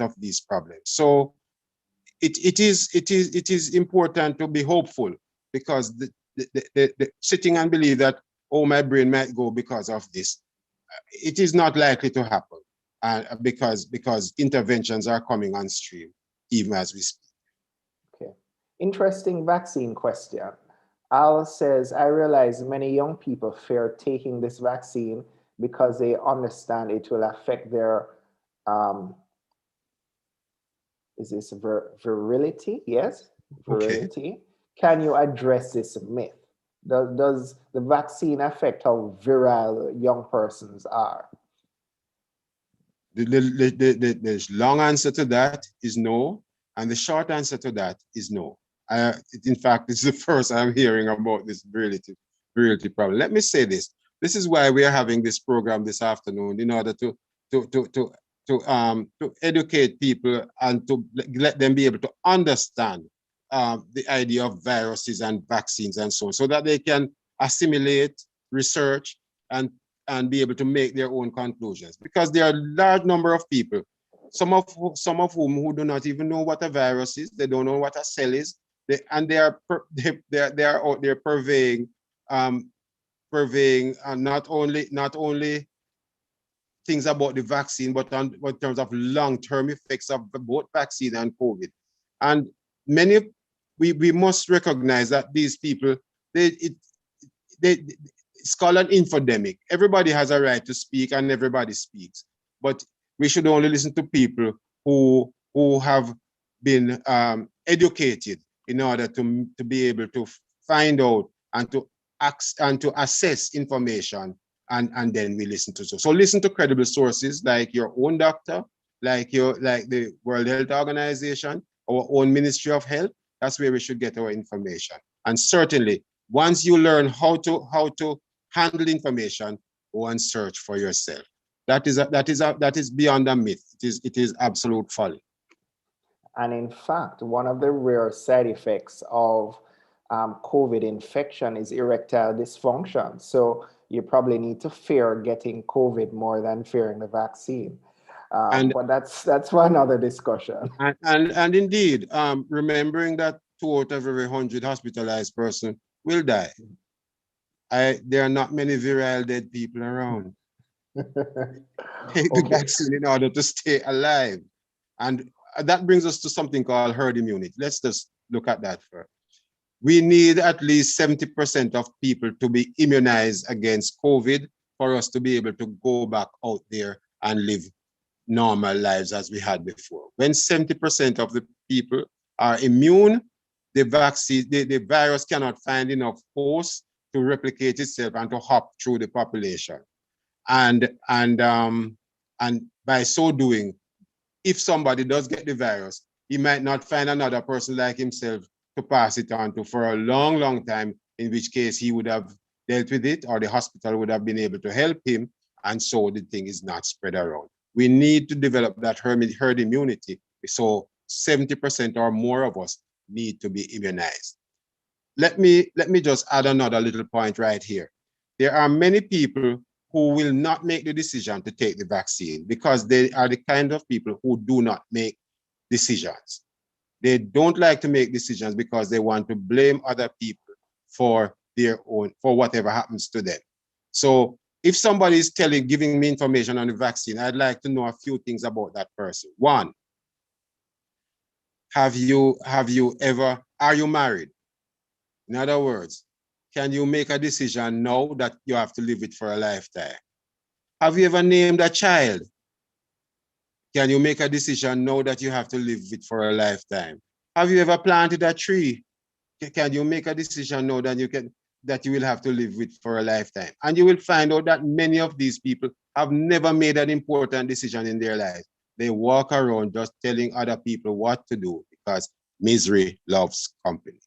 of these problems. So it is important to be hopeful, because the sitting and believe that, oh, my brain might go because of this, it is not likely to happen, because interventions are coming on stream even as we speak. Okay, interesting vaccine question. Al says, I realize many young people fear taking this vaccine because they understand it will affect their, is this virility? Yes, virility. Okay. Can you address this myth? Does the vaccine affect how virile young persons are? The long answer to that is no, and the short answer to that is no. In fact, it's the first I'm hearing about this virility problem. Let me say this. This is why we are having this program this afternoon, in order to educate people and to let them be able to understand the idea of viruses and vaccines and so on, so that they can assimilate, research, and be able to make their own conclusions. Because there are a large number of people, some of whom who do not even know what a virus is, they don't know what a cell is, they are out there purveying not only things about the vaccine, but in terms of long-term effects of both vaccine and COVID. And we must recognize that these people, it's called an infodemic. Everybody has a right to speak, and everybody speaks. But we should only listen to people who have been educated in order to be able to find out and to assess information, and then we listen to those. So listen to credible sources like your own doctor, like the World Health Organization, our own Ministry of Health. That's where we should get our information. And certainly, once you learn how to handle information, go and search for yourself. That is beyond a myth. It is absolute folly. And in fact, one of the rare side effects of COVID infection is erectile dysfunction. So you probably need to fear getting COVID more than fearing the vaccine. But that's for another discussion. And indeed, remembering that 2 out of every 100 hospitalized person will die. There are not many virile dead people around. Take the vaccine in order to stay alive. And that brings us to something called herd immunity. Let's just look at that first. We need at least 70% of people to be immunized against COVID for us to be able to go back out there and live normal lives as we had before. When 70% of the people are immune, the vaccine, the virus cannot find enough hosts to replicate itself and to hop through the population. And by so doing, if somebody does get the virus, he might not find another person like himself to pass it on to for a long time, in which case he would have dealt with it, or the hospital would have been able to help him, and so the thing is not spread around. We need to develop that herd immunity, so 70% or more of us need to be immunized. Let me just add another little point right here. There are many people who will not make the decision to take the vaccine because they are the kind of people who do not make decisions. They don't like to make decisions because they want to blame other people for their own, for whatever happens to them. So if somebody is giving me information on the vaccine, I'd like to know a few things about that person. One, are you married? In other words, can you make a decision now that you have to live it for a lifetime? Have you ever named a child? Can you make a decision now that you have to live it for a lifetime? Have you ever planted a tree? Can you make a decision now that you will have to live with for a lifetime? And you will find out that many of these people have never made an important decision in their life. They walk around just telling other people what to do because misery loves company.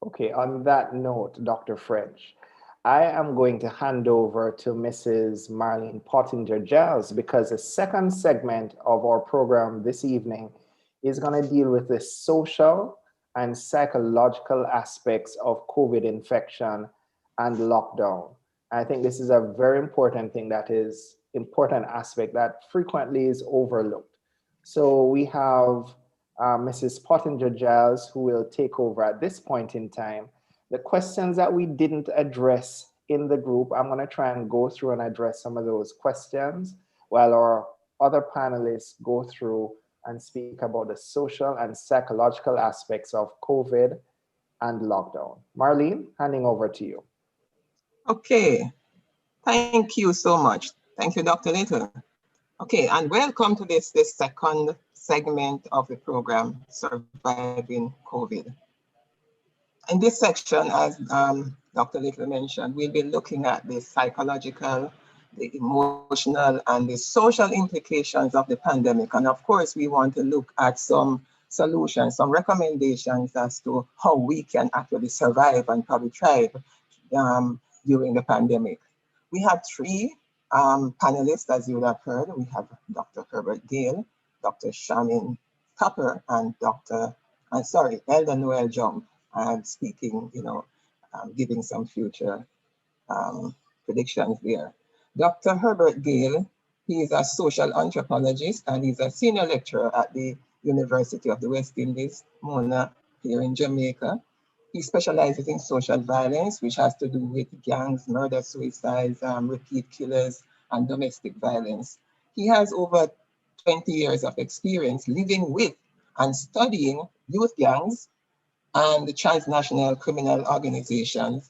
Okay, on that note, Dr. French, I am going to hand over to Mrs. Marlene Pottinger-Giles because the second segment of our program this evening is going to deal with the social and psychological aspects of COVID infection and lockdown. I think this is a very important thing that is important aspect that frequently is overlooked. So we have Mrs. Pottinger-Giles, who will take over at this point in time. The questions that we didn't address in the group, I'm going to try and go through and address some of those questions while our other panelists go through and speak about the social and psychological aspects of COVID and lockdown. Marlene, handing over to you. Okay, thank you so much. Thank you, Dr. Little. Okay, and welcome to this second segment of the program, Surviving COVID. In this section, as Dr. Little mentioned, we'll be looking at the psychological, the emotional, and the social implications of the pandemic. And of course, we want to look at some solutions, some recommendations as to how we can actually survive and probably thrive during the pandemic. We have three panelists, as you would have heard. We have Dr. Herbert Gale, Dr. Shamin Tupper, and Elder Noel Jump, speaking, giving some future predictions there. Dr. Herbert Gale, he is a social anthropologist and he's a senior lecturer at the University of the West Indies, Mona, here in Jamaica. He specializes in social violence, which has to do with gangs, murder, suicides, repeat killers, and domestic violence. He has over 20 years of experience living with and studying youth gangs and the transnational criminal organizations,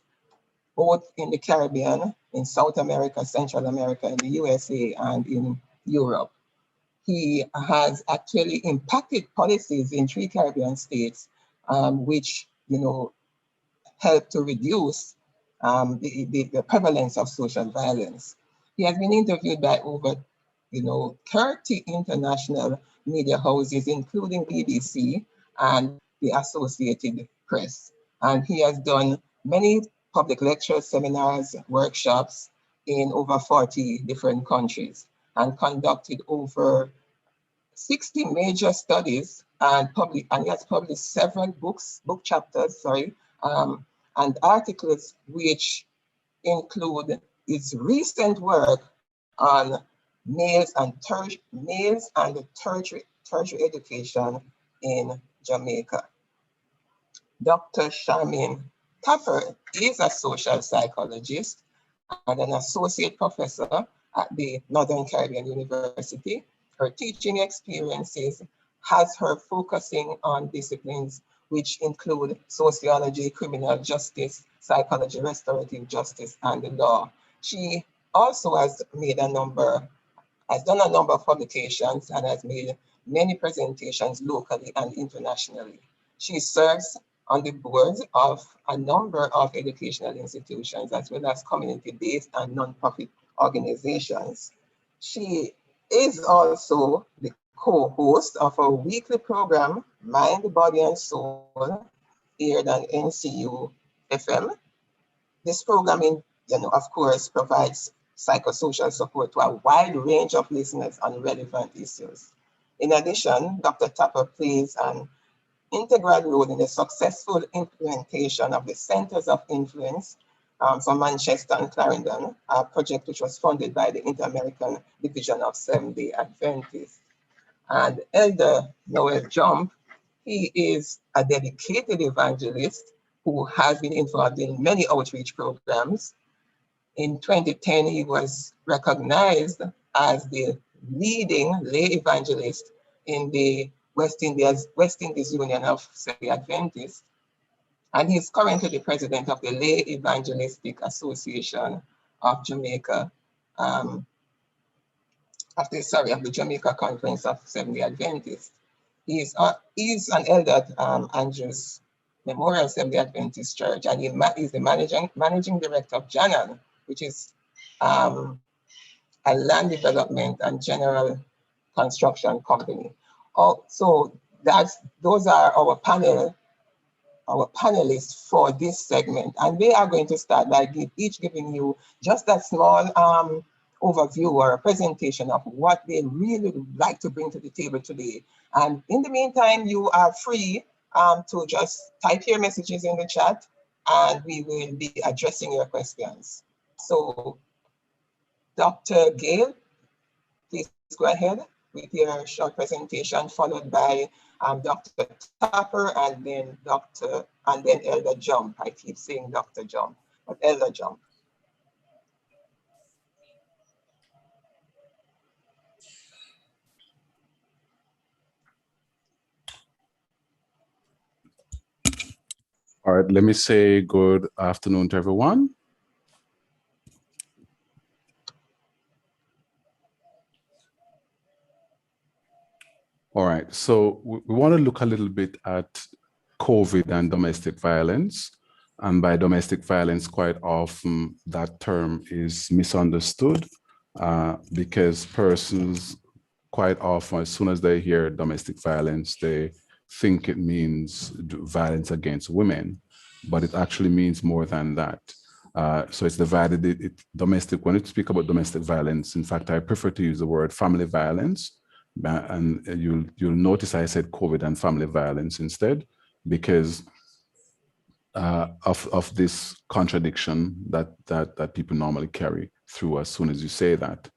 both in the Caribbean, in South America, Central America, in the USA, and in Europe. He has actually impacted policies in 3 Caribbean states, which help to reduce the prevalence of social violence. He has been interviewed by over 30 international media houses, including BBC and the Associated Press. And he has done many public lectures, seminars, workshops in over 40 different countries and conducted over 60 major studies and he has published several book chapters, and articles which include his recent work on males and tertiary education in Jamaica. Dr. Shamin Tupper is a social psychologist and an associate professor at the Northern Caribbean University. Her teaching experiences has her focusing on disciplines which include sociology, criminal justice, psychology, restorative justice, and the law. She also has done a number of publications and has made many presentations locally and internationally. She serves on the boards of a number of educational institutions as well as community-based and non-profit organizations. She is also the co-host of a weekly program, Mind, Body, and Soul, aired on NCU FM. This programming, of course, provides psychosocial support to a wide range of listeners on relevant issues. In addition, Dr. Tupper plays an integral role in the successful implementation of the Centers of Influence for Manchester and Clarendon, a project which was funded by the Inter-American Division of Seventh-day Adventists. And Elder Noel Jump, he is a dedicated evangelist who has been involved in many outreach programs. In 2010, he was recognized as the leading lay evangelist in the West Indies Union of Seventh-day Adventists. And he's currently the president of the Lay Evangelistic Association of Jamaica, of the Jamaica Conference of Seventh-day Adventists. He's an elder at Andrews Memorial Seventh-day Adventist Church, and he's the managing director of JANAN, which is a land development and general construction company. So those are our panelists for this segment, and they are going to start by each giving you just a small overview or a presentation of what they really would like to bring to the table today. And in the meantime, you are free to just type your messages in the chat, and we will be addressing your questions. So, Dr. Gale, please go ahead with your short presentation, followed by Dr. Tapper, and then Elder Jump. I keep saying Dr. Jump, but Elder Jump. All right, let me say good afternoon to everyone. All right, so we want to look a little bit at COVID and domestic violence. And by domestic violence, quite often that term is misunderstood because persons quite often, as soon as they hear domestic violence, they think it means violence against women, but it actually means more than that. So it's divided, domestic, when you speak about domestic violence, in fact, I prefer to use the word family violence. And you'll notice I said COVID and family violence instead, because of this contradiction that people normally carry through as soon as you say that.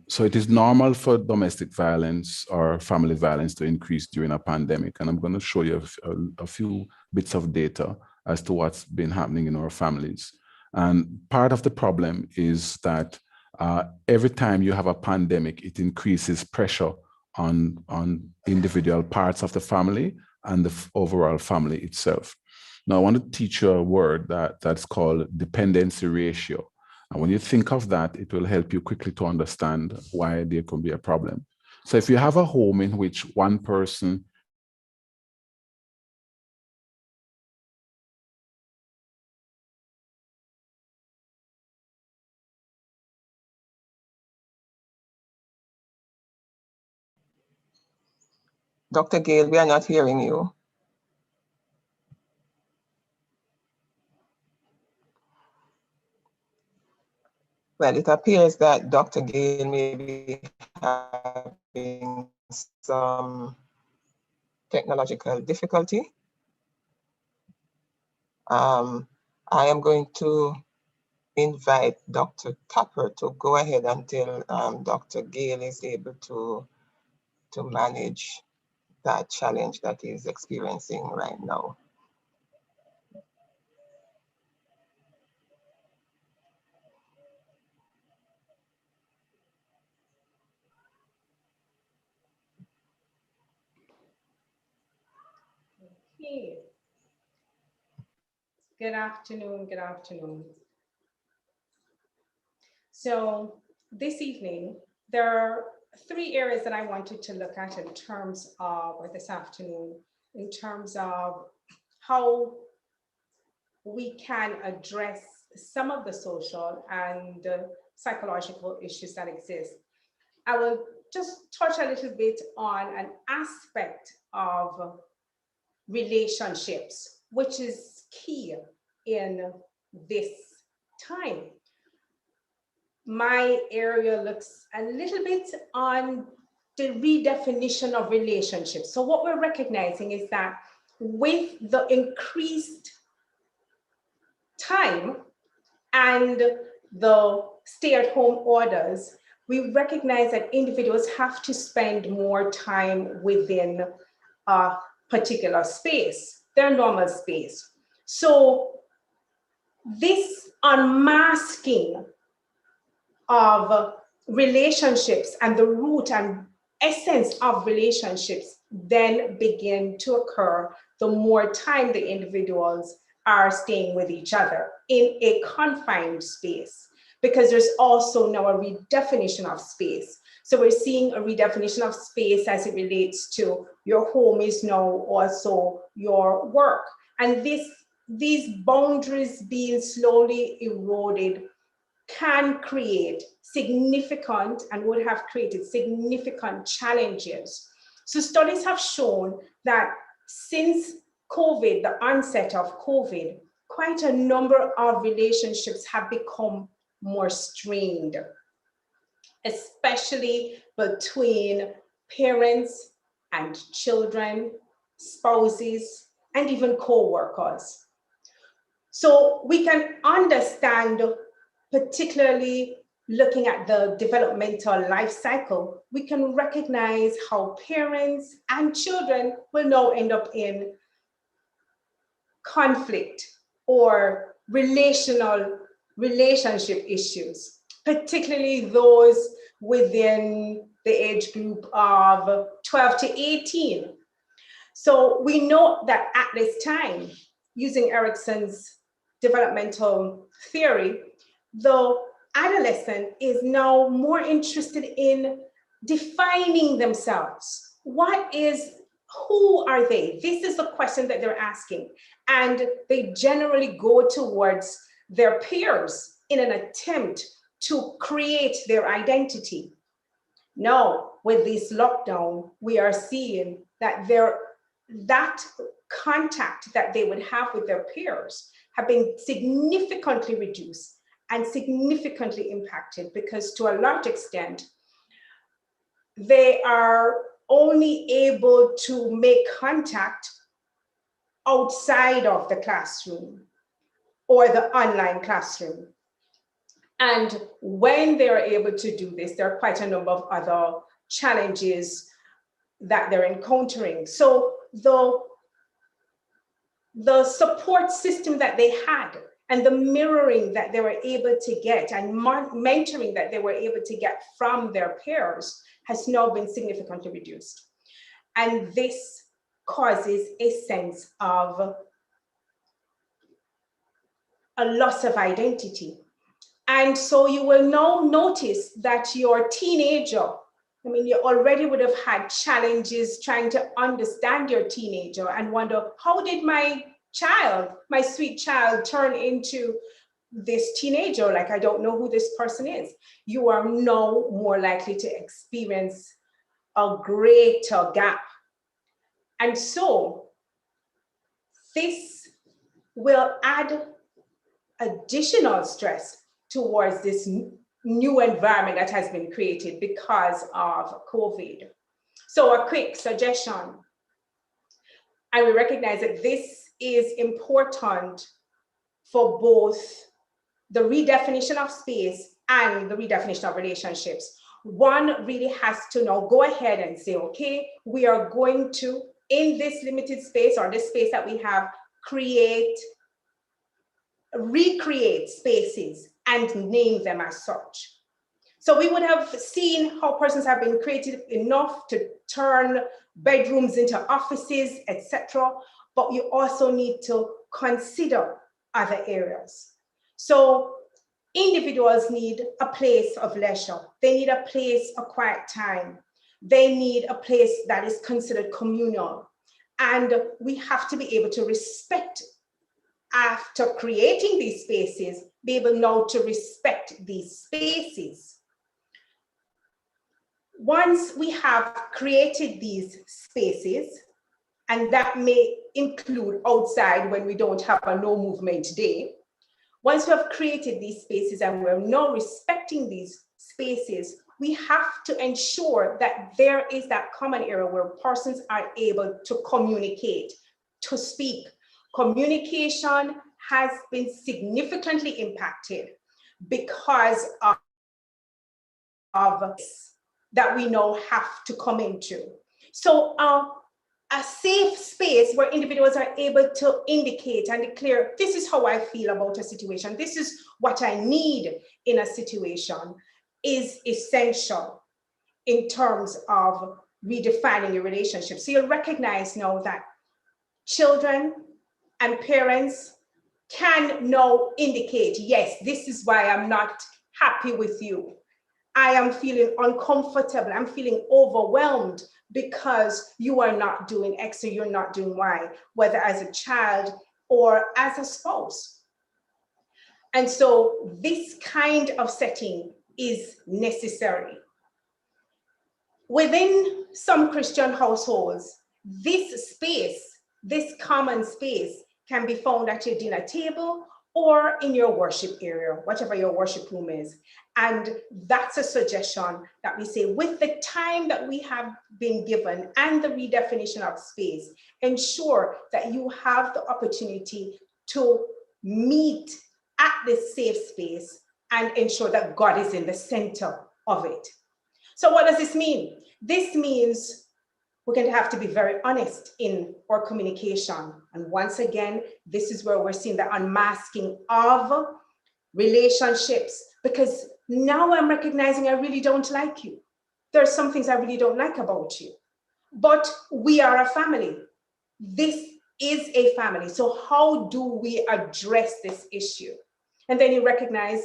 So it is normal for domestic violence or family violence to increase during a pandemic. And I'm going to show you a few bits of data as to what's been happening in our families. And part of the problem is that every time you have a pandemic, it increases pressure on individual parts of the family and the overall family itself. Now, I want to teach you a word that's called dependency ratio. And when you think of that, it will help you quickly to understand why there can be a problem. So if you have a home in which one person Dr. Gale, we are not hearing you. Well, it appears that Dr. Gale may be having some technological difficulty. I am going to invite Dr. Tapper to go ahead until Dr. Gale is able to manage that challenge that he's experiencing right now. Okay. Good afternoon, good afternoon. So this evening, there are three areas that I wanted to look at in terms of, or this afternoon, in terms of how we can address some of the social and psychological issues that exist. I will just touch a little bit on an aspect of relationships, which is key in this time. My area looks a little bit on the redefinition of relationships. So what we're recognizing is that with the increased time and the stay-at-home orders, we recognize that individuals have to spend more time within a particular space, their normal space. So this unmasking of relationships and the root and essence of relationships then begin to occur the more time the individuals are staying with each other in a confined space, because there's also now a redefinition of space. So we're seeing a redefinition of space as it relates to your home is now also your work. And these boundaries being slowly eroded can create significant and would have created significant challenges. So studies have shown that since COVID, the onset of COVID, quite a number of relationships have become more strained, especially between parents and children, spouses, and even co-workers. So we can understand, particularly looking at the developmental life cycle, we can recognize how parents and children will now end up in conflict or relationship issues, particularly those within the age group of 12 to 18. So we know that at this time, using Erickson's developmental theory, the adolescent is now more interested in defining themselves. Who are they? This is the question that they're asking. And they generally go towards their peers in an attempt to create their identity. Now, with this lockdown, we are seeing that that contact that they would have with their peers have been significantly reduced and significantly impacted, because to a large extent, they are only able to make contact outside of the classroom or the online classroom. And when they are able to do this, there are quite a number of other challenges that they're encountering. So the support system that they had and the mirroring that they were able to get and mentoring that they were able to get from their peers has now been significantly reduced. And this causes a sense of a loss of identity. And so you will now notice that your teenager, you already would have had challenges trying to understand your teenager and wonder, how did my sweet child, turn into this teenager? Like, I don't know who this person is. You are now more likely to experience a greater gap. And so this will add additional stress towards this new environment that has been created because of COVID. So a quick suggestion, and we recognize that this is important for both the redefinition of space and the redefinition of relationships. One really has to now go ahead and say, okay, we are going to, in this limited space or this space that we have, recreate spaces and name them as such. So we would have seen how persons have been creative enough to turn bedrooms into offices, etc. But you also need to consider other areas. So individuals need a place of leisure. They need a place of quiet time. They need a place that is considered communal. And we have to be able to respect, after creating these spaces, be able now to respect these spaces. Once we have created these spaces, and that may include outside when we don't have a no movement day, once we have created these spaces and we're now respecting these spaces, we have to ensure that there is that common area where persons are able to communicate, to speak. Communication has been significantly impacted because of this that we now have to come into. So a safe space where individuals are able to indicate and declare, this is how I feel about a situation, this is what I need in a situation, is essential in terms of redefining a relationship. So you'll recognize now that children and parents can now indicate, yes, this is why I'm not happy with you. I am feeling uncomfortable, I'm feeling overwhelmed because you are not doing X or you're not doing Y, whether as a child or as a spouse. And so this kind of setting is necessary. Within some Christian households, this space, this common space, can be found at your dinner table or in your worship area, whatever your worship room is. And that's a suggestion that we say, with the time that we have been given and the redefinition of space, ensure that you have the opportunity to meet at this safe space and ensure that God is in the center of it. So what does this mean? This means we're going to have to be very honest in our communication. And once again, this is where we're seeing the unmasking of relationships, because now I'm recognizing I really don't like you. There are some things I really don't like about you, but we are a family. This is a family. So how do we address this issue? And then you recognize,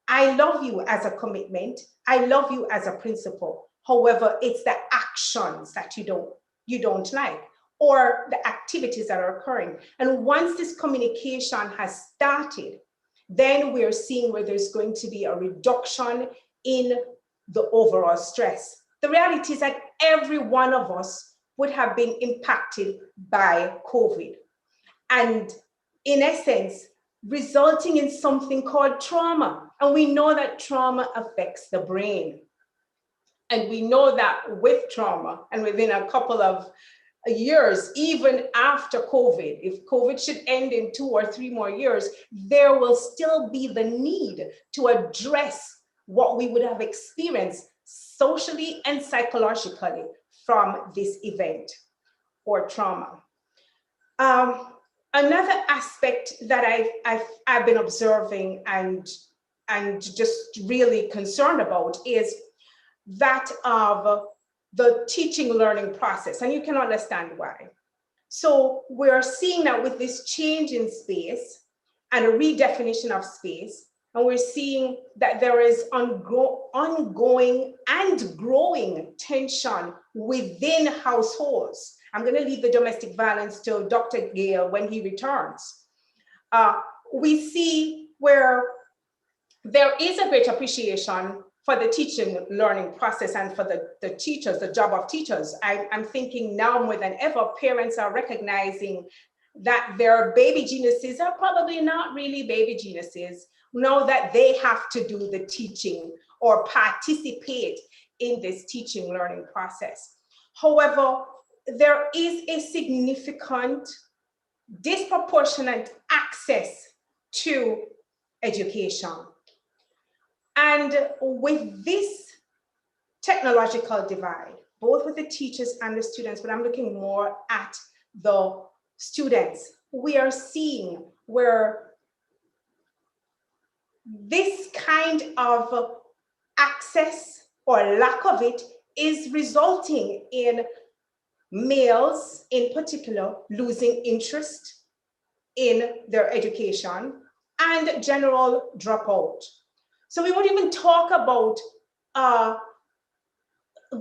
I love you as a commitment. I love you as a principle. However, it's the actions that you don't like, or the activities that are occurring. And once this communication has started, then we're seeing where there's going to be a reduction in the overall stress. The reality is that every one of us would have been impacted by COVID. And in essence, resulting in something called trauma. And we know that trauma affects the brain. And we know that with trauma, and within a couple of years, even after COVID, if COVID should end in 2 or 3 more years, there will still be the need to address what we would have experienced socially and psychologically from this event or trauma. Another aspect that I've been observing and just really concerned about is that of the teaching learning process, and you can understand why. So we're seeing that with this change in space and a redefinition of space, and we're seeing that there is ongoing and growing tension within households. I'm going to leave the domestic violence to Dr. Gale when he returns. We see where there is a great appreciation for the teaching learning process and for the teachers, the job of teachers. I'm thinking now more than ever, parents are recognizing that their baby geniuses are probably not really baby geniuses, know that they have to do the teaching or participate in this teaching learning process. However, there is a significant disproportionate access to education. And with this technological divide, both with the teachers and the students, but I'm looking more at the students, we are seeing where this kind of access or lack of it is resulting in males in particular losing interest in their education and general dropout. So we won't even talk about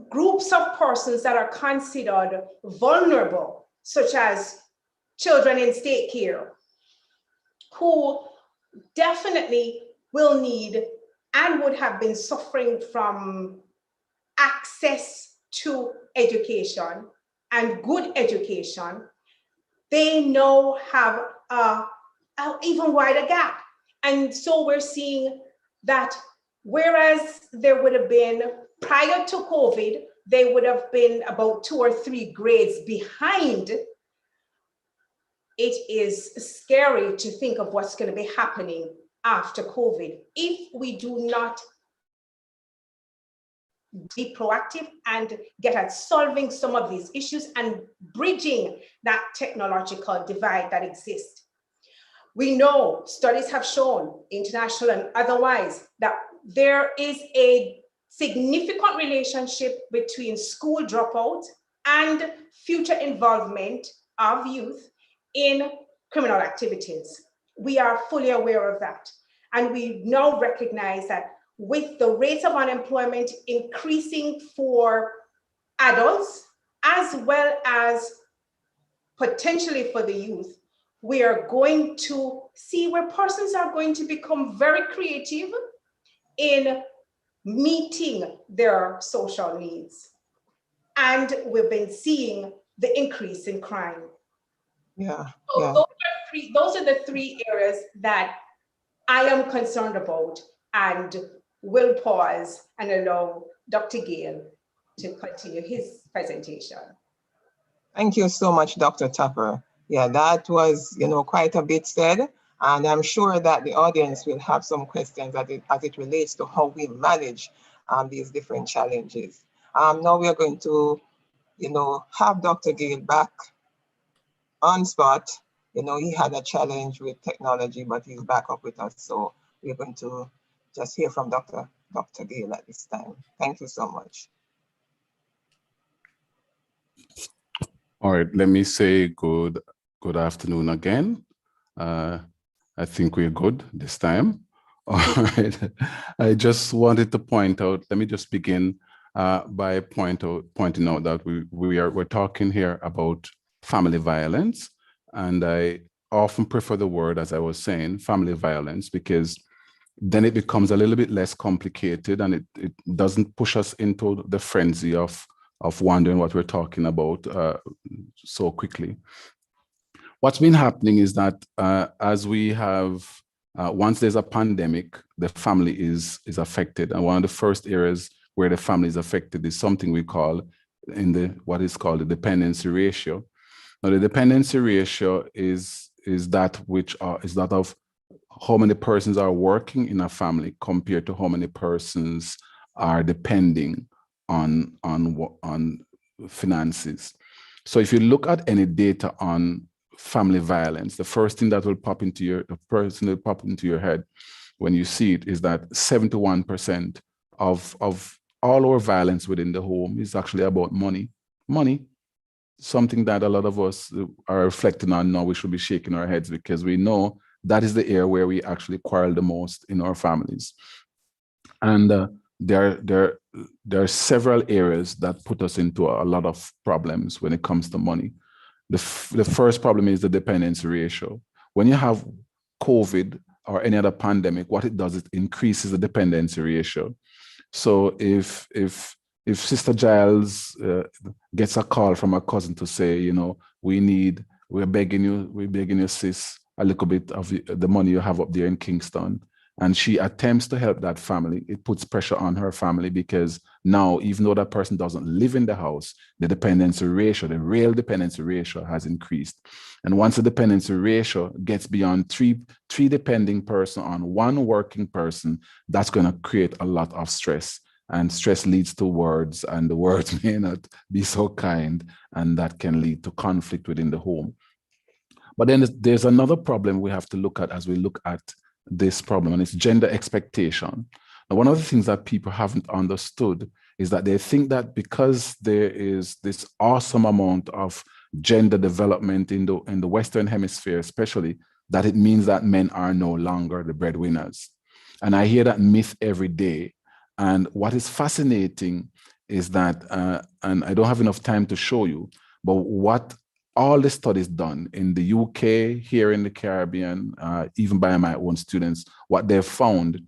groups of persons that are considered vulnerable, such as children in state care, who definitely will need and would have been suffering from access to education and good education. They now have an even wider gap. And so we're seeing that whereas there would have been prior to COVID, they would have been about 2 or 3 grades behind. It is scary to think of what's going to be happening after COVID if we do not be proactive and get at solving some of these issues and bridging that technological divide that exists. We know studies have shown, international and otherwise, that there is a significant relationship between school dropout and future involvement of youth in criminal activities. We are fully aware of that. And we now recognize that with the rates of unemployment increasing for adults, as well as potentially for the youth, we are going to see where persons are going to become very creative in meeting their social needs. And we've been seeing the increase in crime. Yeah. So Yeah. those are the 3 areas that I am concerned about, and will pause and allow Dr. Gale to continue his presentation. Thank you so much, Dr. Tupper. Yeah, that was, quite a bit said, and I'm sure that the audience will have some questions as it relates to how we manage these different challenges. Now we're going to, have Dr. Gale back on spot. He had a challenge with technology, but he's back up with us. So we're going to just hear from Dr. Gale at this time. Thank you so much. All right, let me say good afternoon again. I think we're good this time. All right, I just wanted to point out, let me just begin by pointing out that we're talking here about family violence. And I often prefer the word, as I was saying, family violence, because then it becomes a little bit less complicated and it doesn't push us into the frenzy of wondering what we're talking about so quickly. What's been happening is that as we have, once there's a pandemic, the family is affected. And one of the first areas where the family is affected is something we call what is called the dependency ratio. Now, the dependency ratio is that of how many persons are working in a family compared to how many persons are depending on finances. So if you look at any data on family violence, the first thing that will pop into your head when you see it is that 71% of all our violence within the home is actually about money. Money, something that a lot of us are reflecting on now. We should be shaking our heads because we know that is the area where we actually quarrel the most in our families. And there are several areas that put us into a lot of problems when it comes to money. The first problem is the dependency ratio. When you have COVID or any other pandemic, what it does, it increases the dependency ratio. So if Sister Giles gets a call from a cousin to say, we're begging you, sis, a little bit of the money you have up there in Kingston, and she attempts to help that family, it puts pressure on her family because now, even though that person doesn't live in the house, the dependency ratio, the real dependency ratio has increased. And once the dependency ratio gets beyond three depending person on one working person, that's going to create a lot of stress. And stress leads to words, and the words may not be so kind, and that can lead to conflict within the home. But then there's another problem we have to look at as we look at this problem, and it's gender expectation. Now, one of the things that people haven't understood is that they think that because there is this awesome amount of gender development in the Western Hemisphere, especially, that it means that men are no longer the breadwinners. And I hear that myth every day. And what is fascinating is that, and I don't have enough time to show you, but what all the studies done in the UK, here in the Caribbean, even by my own students, what they've found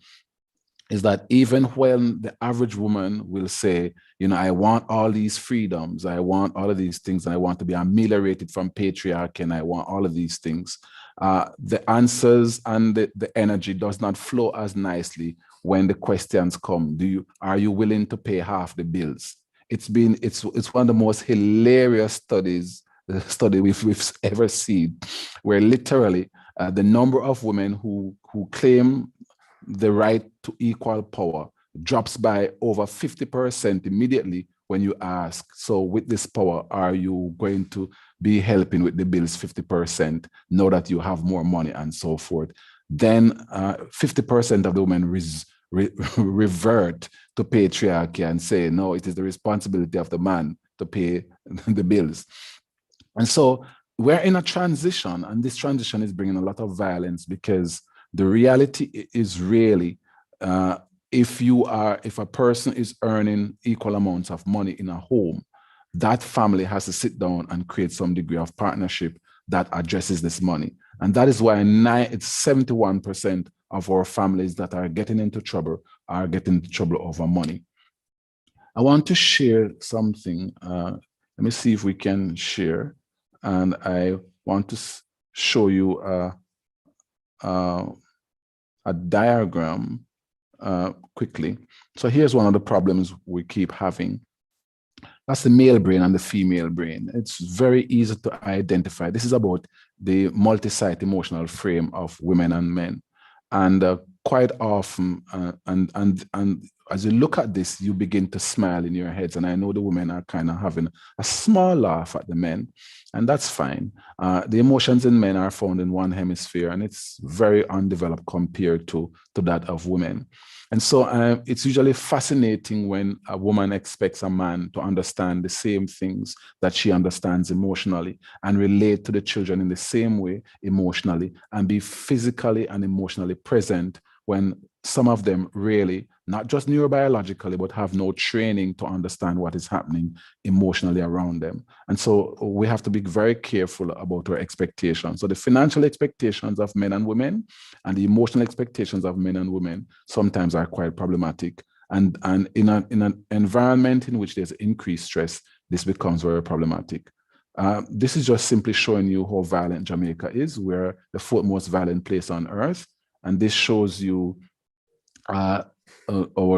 is that even when the average woman will say, I want all these freedoms, I want all of these things, and I want to be ameliorated from patriarchy, and I want all of these things, the answers and the energy does not flow as nicely when the questions come, are you willing to pay half the bills? It's one of the most hilarious study we've ever seen, where literally the number of women who claim the right to equal power drops by over 50% immediately when you ask, so with this power, are you going to be helping with the bills 50% now that you have more money and so forth? Then 50% of the women revert to patriarchy and say, no, it is the responsibility of the man to pay the bills. And so we're in a transition, and this transition is bringing a lot of violence, because the reality is really, if a person is earning equal amounts of money in a home, that family has to sit down and create some degree of partnership that addresses this money. And that is why it's 71% of our families that are getting into trouble over money. I want to share something. Let me see if we can share. And I want to show you a diagram quickly. So here's one of the problems we keep having. That's the male brain and the female brain. It's very easy to identify. This is about the multi-site emotional frame of women and men. And quite often, and as you look at this, you begin to smile in your heads. And I know the women are kind of having a small laugh at the men, and that's fine. The emotions in men are found in one hemisphere, and it's very undeveloped compared to that of women. And so it's usually fascinating when a woman expects a man to understand the same things that she understands emotionally and relate to the children in the same way emotionally and be physically and emotionally present, when some of them really, not just neurobiologically, but have no training to understand what is happening emotionally around them. And so we have to be very careful about our expectations. So the financial expectations of men and women and the emotional expectations of men and women sometimes are quite problematic. And in an environment in which there's increased stress, this becomes very problematic. This is just simply showing you how violent Jamaica is. We're the fourth most violent place on earth. And this shows you our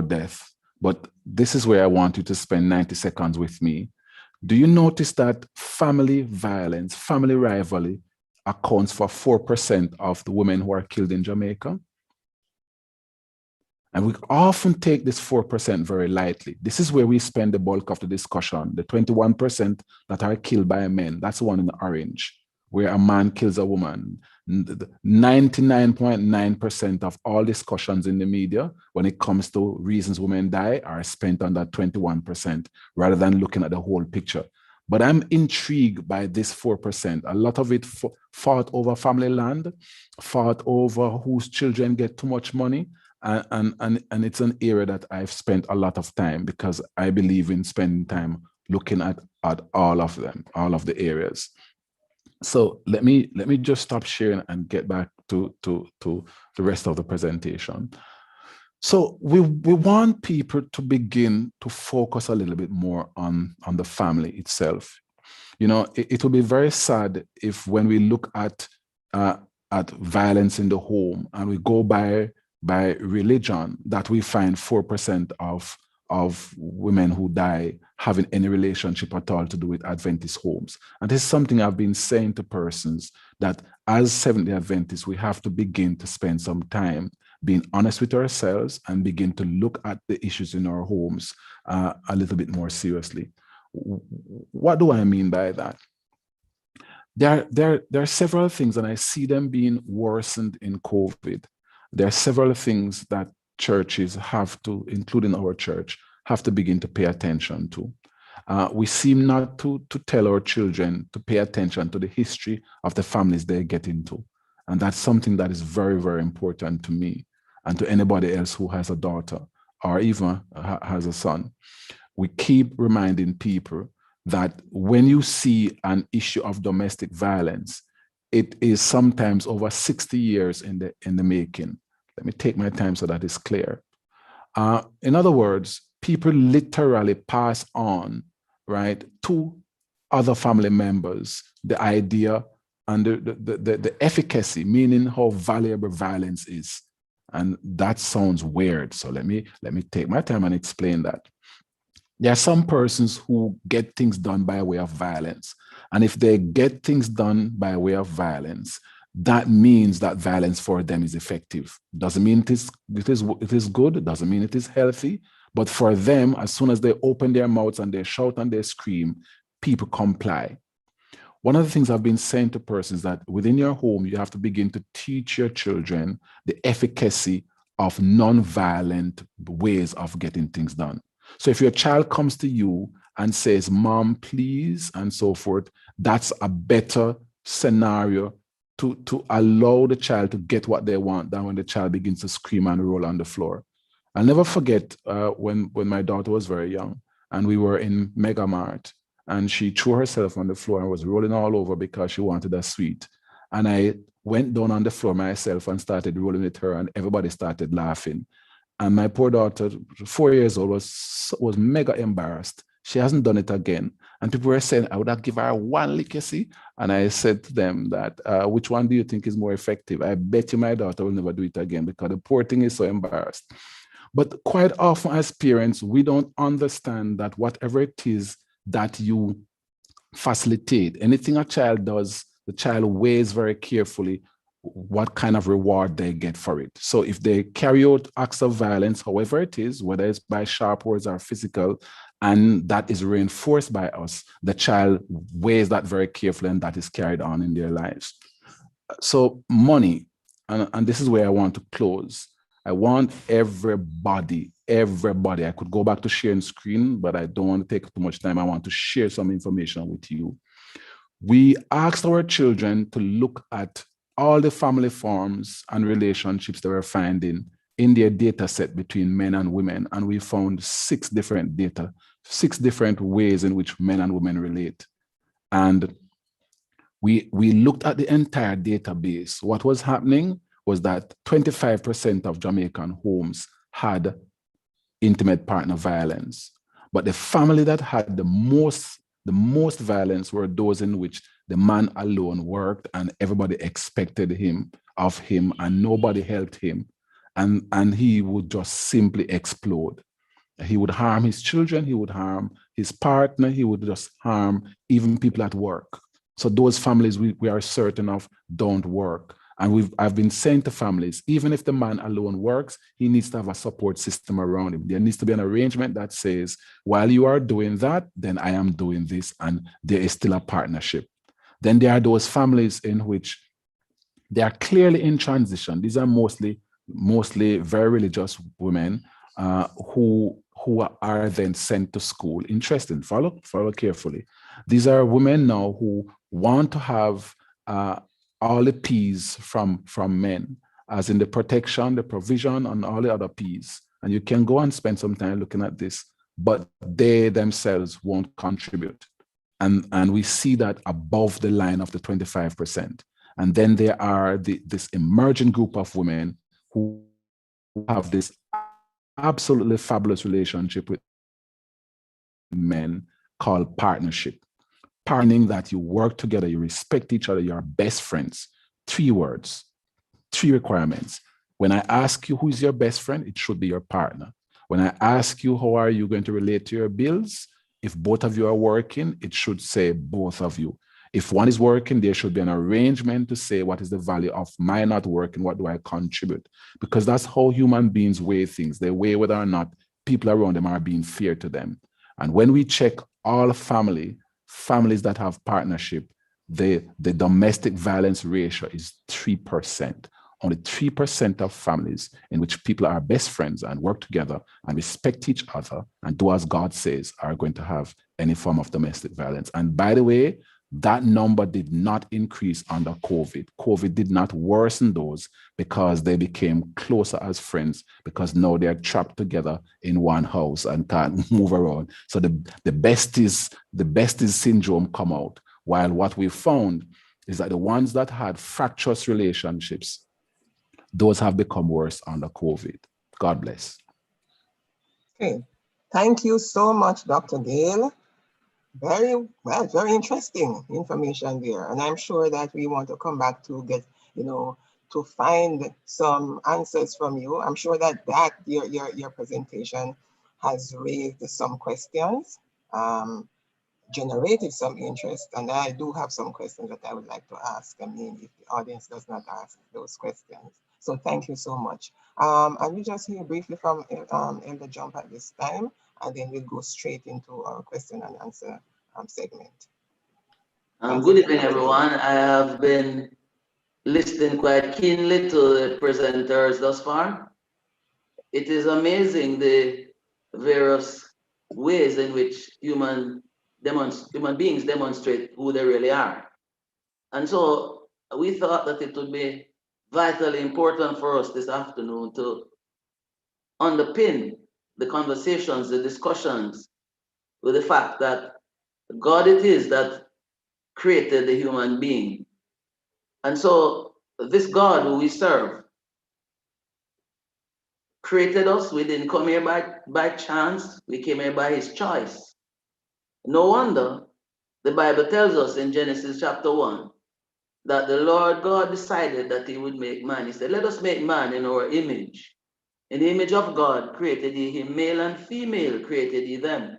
death. But this is where I want you to spend 90 seconds with me. Do you notice that family violence, family rivalry accounts for 4% of the women who are killed in Jamaica? And we often take this 4% very lightly. This is where we spend the bulk of the discussion. The 21% that are killed by men, that's the one in orange, where a man kills a woman. 99.9% of all discussions in the media when it comes to reasons women die are spent on that 21%, rather than looking at the whole picture. But I'm intrigued by this 4%. A lot of it fought over family land, fought over whose children get too much money. And it's an area that I've spent a lot of time, because I believe in spending time looking at all of them, all of the areas. So let me just stop sharing and get back to the rest of the presentation. So we want people to begin to focus a little bit more on the family itself. You know, it will be very sad if, when we look at violence in the home and we go by religion, that we find 4% of women who die having any relationship at all to do with Adventist homes. And this is something I've been saying to persons, that as Seventh-day Adventists, we have to begin to spend some time being honest with ourselves and begin to look at the issues in our homes a little bit more seriously. What do I mean by that? There are several things, and I see them being worsened in COVID. There are several things that churches have to, including our church, have to begin to pay attention to. We seem not to tell our children to pay attention to the history of the families they get into. And that's something that is very, very important to me and to anybody else who has a daughter or even has a son. We keep reminding people that when you see an issue of domestic violence, it is sometimes over 60 years in the making. Let me take my time so that it's clear. In other words, people literally pass on, right, to other family members the idea and the efficacy, meaning how valuable violence is. And that sounds weird. So let me take my time and explain that. There are some persons who get things done by way of violence. And if they get things done by way of violence, that means that violence for them is effective. Doesn't mean it is good, it doesn't mean it is healthy, but for them, as soon as they open their mouths and they shout and they scream, people comply. One of the things I've been saying to persons that within your home, you have to begin to teach your children the efficacy of non-violent ways of getting things done. So if your child comes to you and says, "Mom, please," and so forth, that's a better scenario to allow the child to get what they want than when the child begins to scream and roll on the floor. I'll never forget when my daughter was very young and we were in Mega Mart, and she threw herself on the floor and was rolling all over because she wanted a sweet. And I went down on the floor myself and started rolling with her, and everybody started laughing. And my poor daughter, 4 years old, was mega embarrassed. She hasn't done it again. And people were saying, "I would have given her one lick, you see." And I said to them that, which one do you think is more effective? I bet you my daughter will never do it again because the poor thing is so embarrassed. But quite often as parents, we don't understand that whatever it is that you facilitate, anything a child does, the child weighs very carefully what kind of reward they get for it. So if they carry out acts of violence, however it is, whether it's by sharp words or physical, and that is reinforced by us, the child weighs that very carefully, and that is carried on in their lives. So money, and this is where I want to close. I want everybody, I could go back to sharing screen, but I don't want to take too much time. I want to share some information with you. We asked our children to look at all the family forms and relationships they were finding in their data set between men and women. And we found 6 different ways in which men and women relate. And we looked at the entire database. What was happening was that 25% of Jamaican homes had intimate partner violence. But the family that had the most violence were those in which the man alone worked and everybody expected of him and nobody helped him. And he would just simply explode. He would harm his children, he would harm his partner, he would just harm even people at work. So those families we are certain of don't work. And I've been saying to families, even if the man alone works, he needs to have a support system around him. There needs to be an arrangement that says, while you are doing that, then I am doing this, and there is still a partnership. Then there are those families in which they are clearly in transition. These are mostly very religious women who are then sent to school. Interesting, follow carefully. These are women now who want to have all the P's from men, as in the protection, the provision, and all the other P's. And you can go and spend some time looking at this, but they themselves won't contribute. And we see that above the line of the 25%. And then there are this emerging group of women who have this absolutely fabulous relationship with men called partnership. Partnering that you work together, you respect each other, you're best friends. 3 words, 3 requirements. When I ask you who is your best friend, it should be your partner. When I ask you how are you going to relate to your bills, if both of you are working, it should say both of you. If one is working, there should be an arrangement to say what is the value of my not working, what do I contribute? Because that's how human beings weigh things. They weigh whether or not people around them are being fair to them. And when we check all families that have partnership, the domestic violence ratio is 3%. Only 3% of families in which people are best friends and work together and respect each other and do as God says are going to have any form of domestic violence. And by the way, that number did not increase under COVID. COVID did not worsen those because they became closer as friends, because now they're trapped together in one house and can't move around. So the besties syndrome come out. While what we found is that the ones that had fractious relationships, those have become worse under COVID. God bless. Okay, thank you so much, Dr. Gale. Very well, very interesting information there. And I'm sure that we want to come back to get, to find some answers from you. I'm sure that your presentation has raised some questions, generated some interest, and I do have some questions that I would like to ask. I mean, if the audience does not ask those questions. So thank you so much. And we just hear briefly from Elder Jump at this time, and then we'll go straight into our question and answer segment. Good evening, everyone. I have been listening quite keenly to the presenters thus far. It is amazing the various ways in which human beings demonstrate who they really are. And so we thought that it would be vitally important for us this afternoon to underpin the conversations, the discussions, with the fact that God it is that created the human being. And so this God who we serve created us. We didn't come here by chance. We came here by his choice. No wonder the Bible tells us in Genesis chapter 1 that the Lord God decided that he would make man. He said, let us make man in our image. In the image of God created he him, male and female created he them.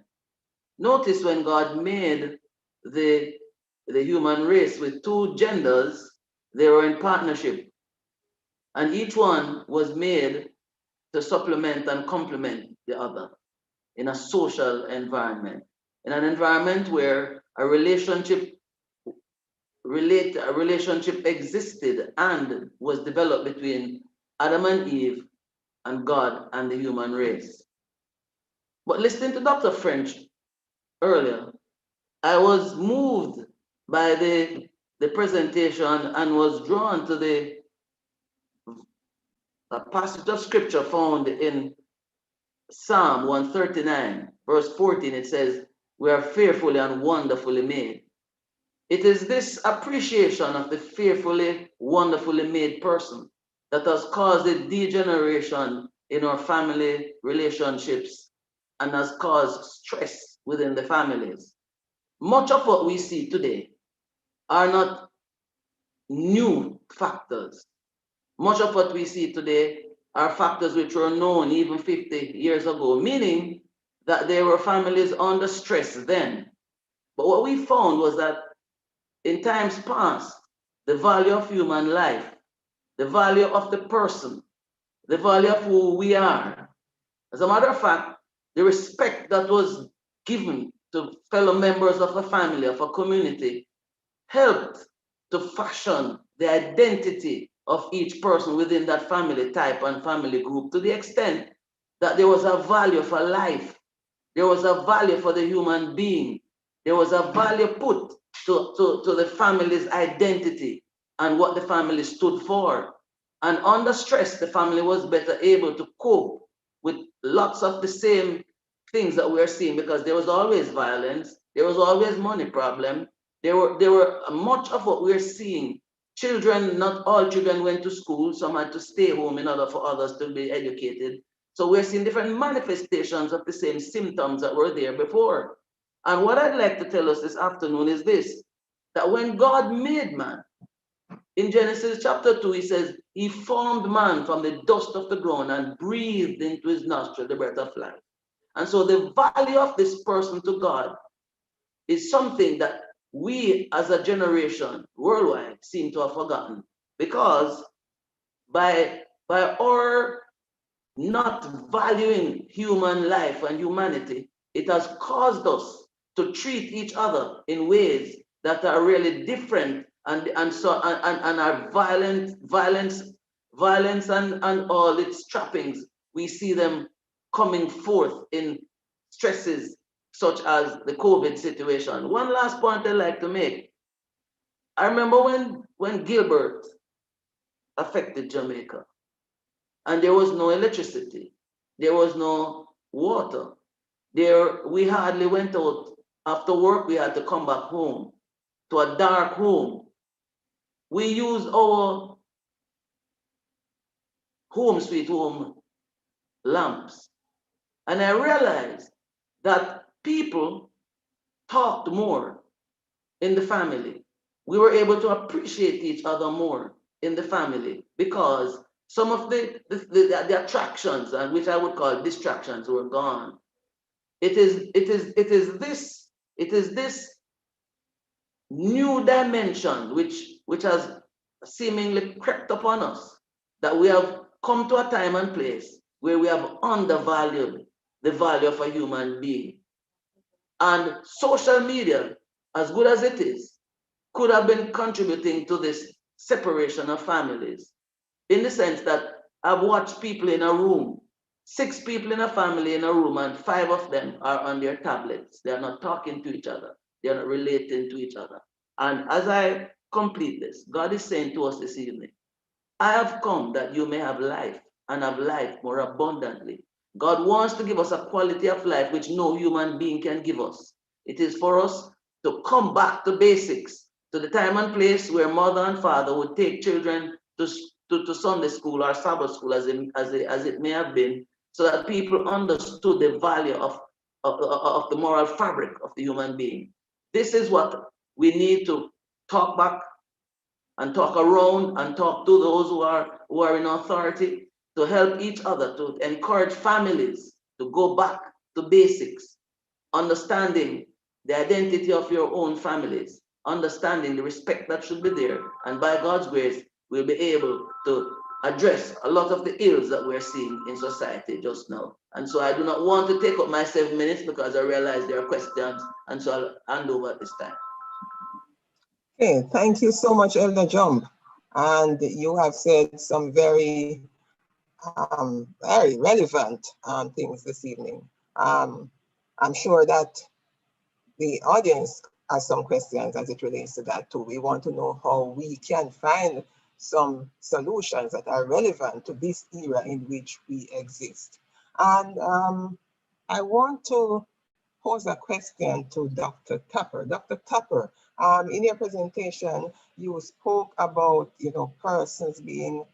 Notice when God made the human race with two genders, they were in partnership. And each one was made to supplement and complement the other in a social environment, in an environment where a relationship existed and was developed between Adam and Eve and God and the human race. But listening to Dr. French earlier, I was moved by the presentation and was drawn to a passage of scripture found in Psalm 139, verse 14. It says, we are fearfully and wonderfully made. It is this appreciation of the fearfully, wonderfully made person that has caused a degeneration in our family relationships and has caused stress within the families. Much of what we see today are not new factors. Much of what we see today are factors which were known even 50 years ago, meaning that there were families under stress then. But what we found was that in times past, the value of human life, the value of the person, the value of who we are, as a matter of fact, the respect that was given to fellow members of a family, of a community, helped to fashion the identity of each person within that family type and family group, to the extent that there was a value for life, there was a value for the human being, there was a value put to the family's identity and what the family stood for. And under stress, the family was better able to cope with lots of the same things that we're seeing, because there was always violence, there was always money problem, there were much of what we're seeing. Children, not all children went to school, some had to stay home in order for others to be educated. So we're seeing different manifestations of the same symptoms that were there before. And what I'd like to tell us this afternoon is this, that when God made man, in Genesis chapter 2, he says, he formed man from the dust of the ground and breathed into his nostril the breath of life. And so the value of this person to God is something that we as a generation worldwide seem to have forgotten, because by our not valuing human life and humanity, it has caused us to treat each other in ways that are really different and are violence and all its trappings. We see them coming forth in stresses such as the COVID situation. One last point I'd like to make. I remember when Gilbert affected Jamaica, and there was no electricity, there was no water. We hardly went out. After work, we had to come back home to a dark home. We used our home sweet home lamps. And I realized that people talked more in the family. We were able to appreciate each other more. in the family, because some of the attractions, and which I would call distractions, were gone. It is this new dimension which has seemingly crept upon us, that we have come to a time and place where we have undervalued the value of a human being. And social media, as good as it is, could have been contributing to this separation of families, in the sense that I've watched people in a room, 6 people in a family in a room, and 5 of them are on their tablets. They are not talking to each other. They are not relating to each other. And as I complete this, God is saying to us this evening, I have come that you may have life, and have life more abundantly. God wants to give us a quality of life which no human being can give us. It is for us to come back to basics, to the time and place where mother and father would take children to Sunday school or Sabbath school, as it may have been, so that people understood the value of the moral fabric of the human being. This is what we need to talk back and talk around and talk to those who are in authority, to help each other, to encourage families to go back to basics, understanding the identity of your own families, understanding the respect that should be there, and by God's grace, we'll be able to address a lot of the ills that we're seeing in society just now. And so I do not want to take up my 7 minutes, because I realize there are questions, and so I'll hand over at this time. Okay, thank you so much, Elder Jump. And you have said some very relevant things this evening. I'm sure that the audience has some questions as it relates to that too. We want to know how we can find some solutions that are relevant to this era in which we exist. And I want to pose a question to Dr. Tupper. Dr. Tupper, in your presentation, you spoke about, persons being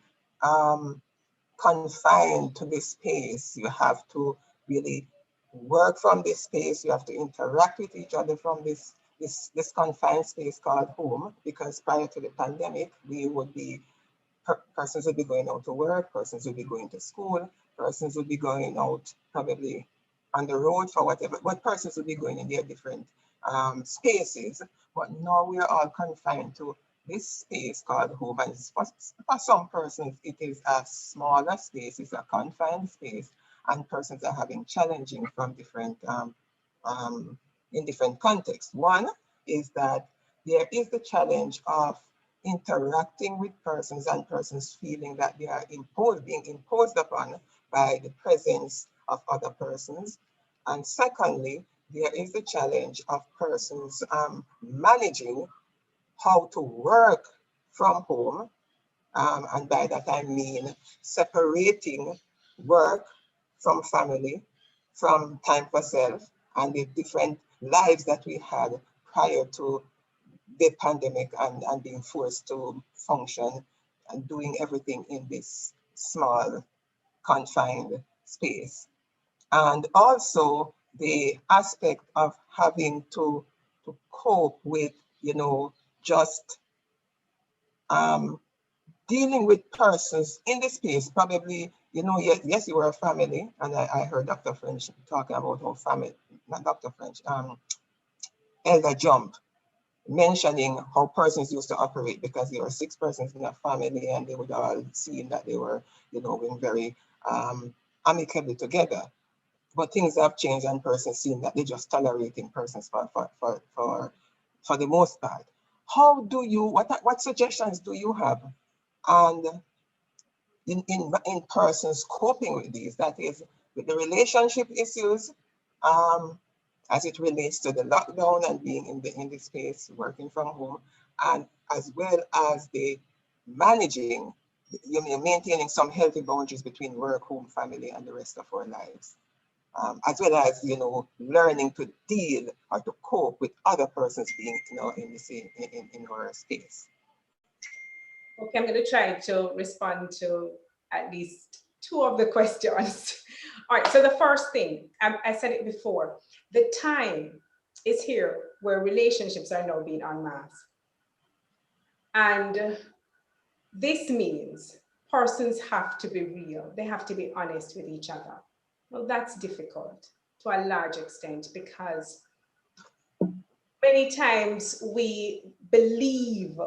confined to this space. You have to really work from this space. You have to interact with each other from this confined space called home, because prior to the pandemic, we would be persons would be going out to work, persons would be going to school, persons would be going out probably on the road for whatever, but persons would be going in their different spaces. But now we are all confined to this space called home. And for some persons, it is a smaller space, it's a confined space, and persons are having challenging from different, in different contexts. One is that there is the challenge of interacting with persons, and persons feeling that they are being imposed upon by the presence of other persons. And secondly, there is the challenge of persons managing how to work from home. And by that I mean separating work from family, from time for self, and the different lives that we had prior to the pandemic, and being forced to function and doing everything in this small, confined space. And also the aspect of having to cope with, just dealing with persons in the space, probably, yes, you were a family, and I heard Dr. French talking about how family, not Dr. French, Elder Jump, mentioning how persons used to operate, because there were 6 persons in a family, and they would all seem that they were, being very amicably together. But things have changed, and persons seem that they're just tolerating persons for the most part. How do you, what suggestions do you have? And in persons coping with these, that is, with the relationship issues, as it relates to the lockdown and being in the space, working from home, and as well as the managing, maintaining some healthy boundaries between work, home, family, and the rest of our lives, as well as, learning to deal or to cope with other persons being, in the same, in our space. Okay, I'm going to try to respond to at least 2 of the questions. All right, so the first thing, I said it before, the time is here where relationships are now being unmasked. And This means persons have to be real. They have to be honest with each other. Well, that's difficult to a large extent because many times we believe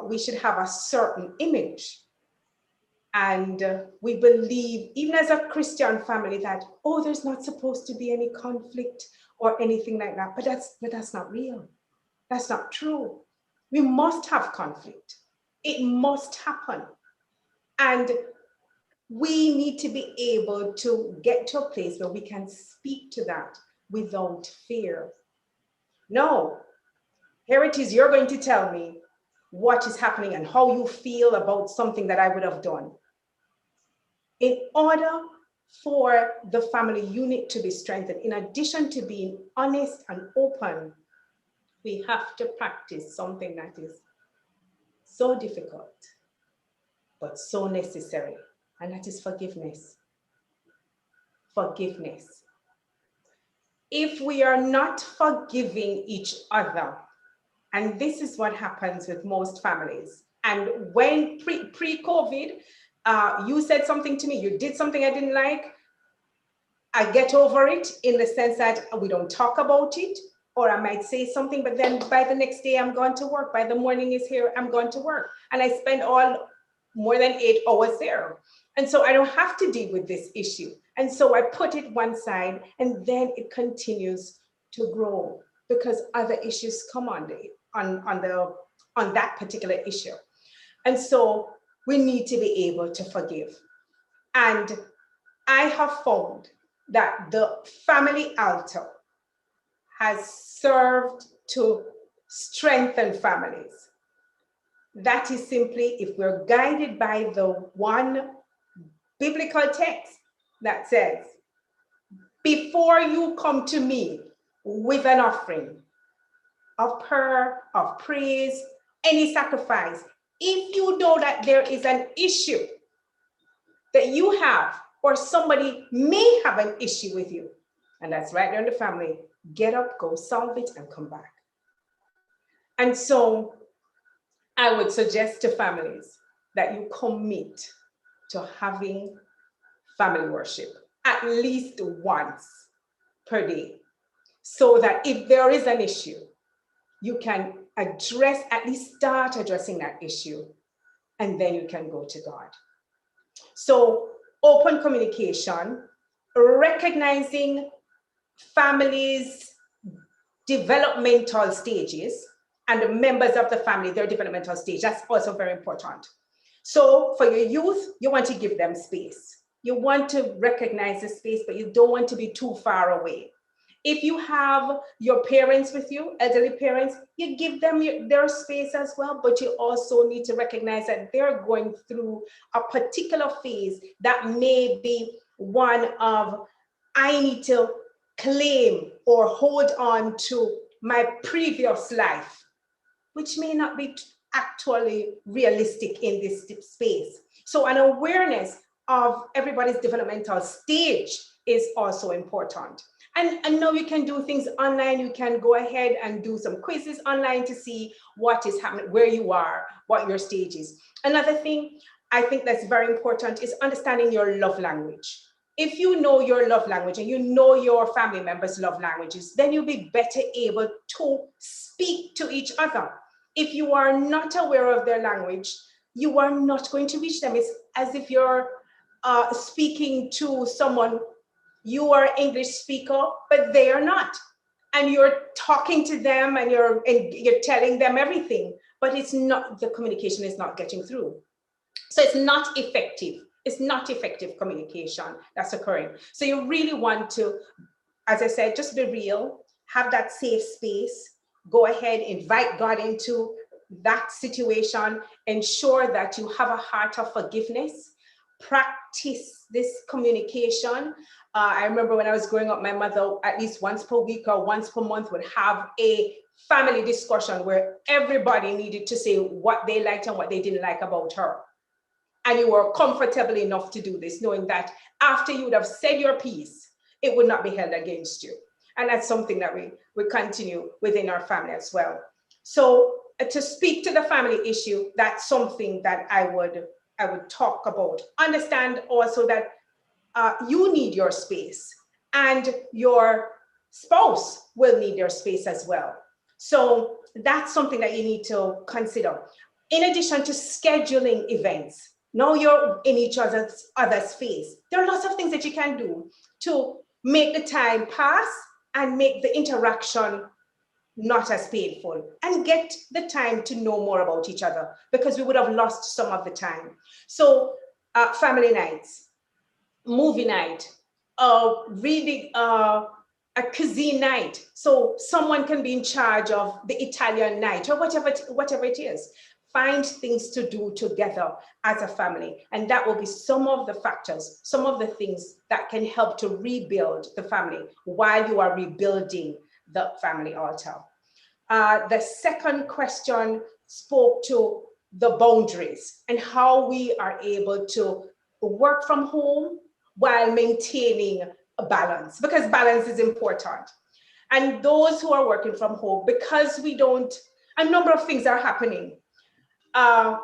we should have a certain image. And we believe, even as a Christian family, that, oh, there's not supposed to be any conflict or anything like that. But that's not real. That's not true. We must have conflict. It must happen. And we need to be able to get to a place where we can speak to that without fear. No, here it is, you're going to tell me what is happening and how you feel about something that I would have done. In order for the family unit to be strengthened, in addition to being honest and open, we have to practice something that is so difficult, but so necessary, and that is forgiveness. Forgiveness. If we are not forgiving each other, and this is what happens with most families, and when pre-COVID, you said something to me, you did something I didn't like, I get over it in the sense that we don't talk about it, or I might say something, but then by the next day I'm going to work. By the morning is here, I'm going to work. And I spend more than 8 hours there. And so I don't have to deal with this issue. And so I put it one side, and then it continues to grow because other issues come on that particular issue. And so we need to be able to forgive. And I have found that the family altar has served to strengthen families. That is simply if we're guided by the one biblical text that says, before you come to me with an offering of prayer, of praise, any sacrifice, if you know that there is an issue that you have, or somebody may have an issue with you, and that's right there in the family, get up, go solve it, and come back. And so I would suggest to families that you commit to having family worship at least once per day, so that if there is an issue, you can at least start addressing that issue, and then you can go to God. So open communication, recognizing families' developmental stages and the members of the family, their developmental stage, that's also very important. So for your youth, you want to give them space. You want to recognize the space, but you don't want to be too far away. If you have your parents with you, elderly parents, you give them their space as well, but you also need to recognize that they're going through a particular phase that may be one of, I need to claim or hold on to my previous life, which may not be actually realistic in this space. So an awareness of everybody's developmental stage is also important. And now you can do things online. You can go ahead and do some quizzes online to see what is happening, where you are, what your stage is. Another thing I think that's very important is understanding your love language. If you know your love language and you know your family members' love languages, then you'll be better able to speak to each other. If you are not aware of their language, you are not going to reach them. It's as if you're speaking to someone, you are English speaker, but they are not. And you're talking to them and you're telling them everything, but it's not, the communication is not getting through. So it's not effective. It's not effective communication that's occurring. So you really want to, as I said, just be real, have that safe space, go ahead, invite God into that situation, ensure that you have a heart of forgiveness, practice this communication. I remember when I was growing up, my mother at least once per week or once per month would have a family discussion where everybody needed to say what they liked and what they didn't like about her. And you were comfortable enough to do this, knowing that after you would have said your piece, it would not be held against you. And that's something that we continue within our family as well. So to speak to the family issue, that's something that I would talk about. Understand also that you need your space and your spouse will need their space as well. So that's something that you need to consider. In addition to scheduling events, now you're in each other's space. There are lots of things that you can do to make the time pass and make the interaction not as painful, and get the time to know more about each other, because we would have lost some of the time. So family nights, movie night, reading, a cuisine night. So someone can be in charge of the Italian night or whatever it is. Find things to do together as a family. And that will be some of the factors, some of the things that can help to rebuild the family while you are rebuilding the family altar. The second question spoke to the boundaries and how we are able to work from home while maintaining a balance, because balance is important. And those who are working from home, because we don't, a number of things are happening. That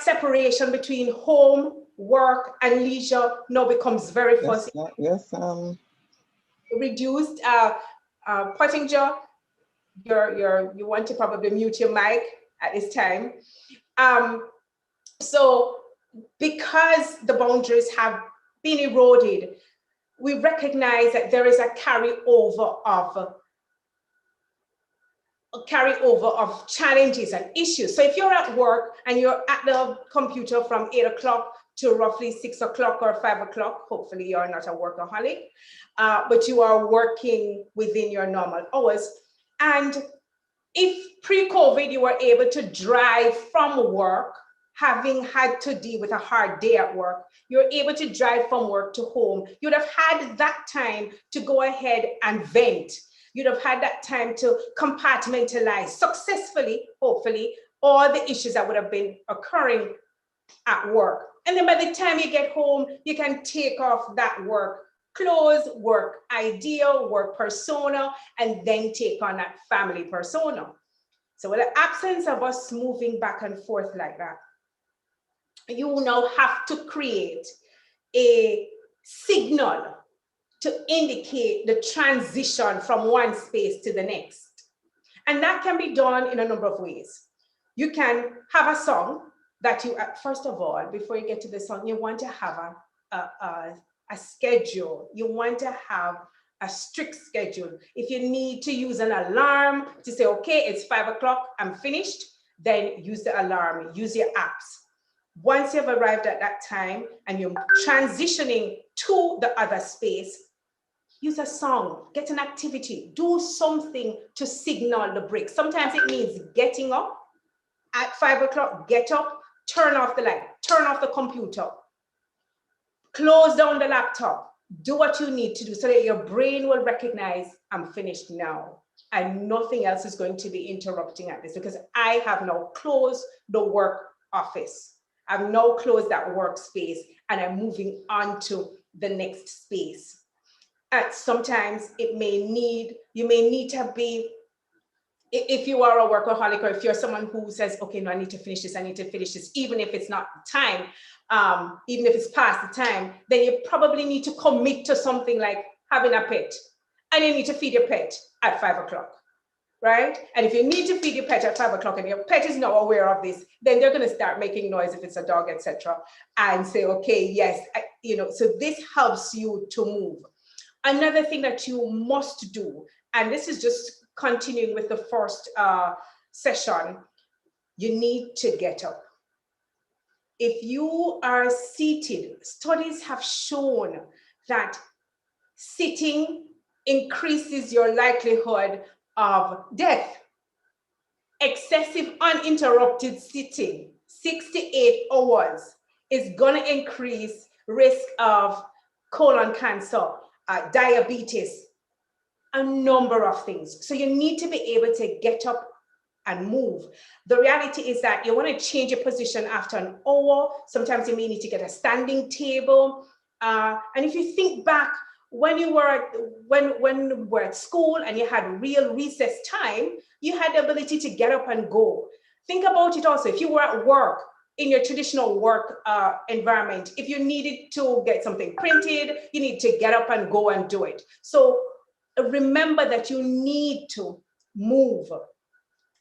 separation between home, work, and leisure now becomes very fuzzy. Yes. Reduced. Pottinger, you want to probably mute your mic at this time. So because the boundaries have been eroded, we recognize that there is a carryover of challenges and issues. So if you're at work and you're at the computer from 8 o'clock to roughly 6 o'clock or 5 o'clock, hopefully you're not a workaholic, but you are working within your normal hours. And if pre-COVID you were able to drive from work, having had to deal with a hard day at work, you're able to drive from work to home, you'd have had that time to go ahead and vent. You'd have had that time to compartmentalize successfully, hopefully, all the issues that would have been occurring at work. And then by the time you get home, you can take off that work clothes, work idea, work persona, and then take on that family persona. So with the absence of us moving back and forth like that, you now have to create a signal to indicate the transition from one space to the next. And that can be done in a number of ways. You can have a song that you, first of all, before you get to the song, you want to have a schedule. You want to have a strict schedule. If you need to use an alarm to say, okay, it's 5 o'clock, I'm finished, then use the alarm, use your apps. Once you've arrived at that time and you're transitioning to the other space, use a song, get an activity, do something to signal the break. Sometimes it means getting up at 5 o'clock, get up, turn off the light, turn off the computer, close down the laptop, do what you need to do so that your brain will recognize I'm finished now and nothing else is going to be interrupting at this, because I have now closed the work office. I've now closed that workspace and I'm moving on to the next space. And sometimes you may need to be, if you are a workaholic or if you're someone who says, okay, no, I need to finish this, even if it's not time, even if it's past the time, then you probably need to commit to something like having a pet, and you need to feed your pet at 5 o'clock, right? And if you need to feed your pet at 5 o'clock and your pet is not aware of this, then they're going to start making noise if it's a dog, etc., and say, okay, yes, so this helps you to move. Another thing that you must do, and this is just continuing with the first session, you need to get up. If you are seated, studies have shown that sitting increases your likelihood of death. Excessive uninterrupted sitting, 6 to 8 hours, is going to increase risk of colon cancer, diabetes, a number of things. So you need to be able to get up and move. The reality is that you want to change your position after an hour. Sometimes you may need to get a standing table. And if you think back when you were when you were at school and you had real recess time, you had the ability to get up and go. Think about it also. If you were at work, in your traditional work environment, if you needed to get something printed, you need to get up and go and do it. So remember that you need to move.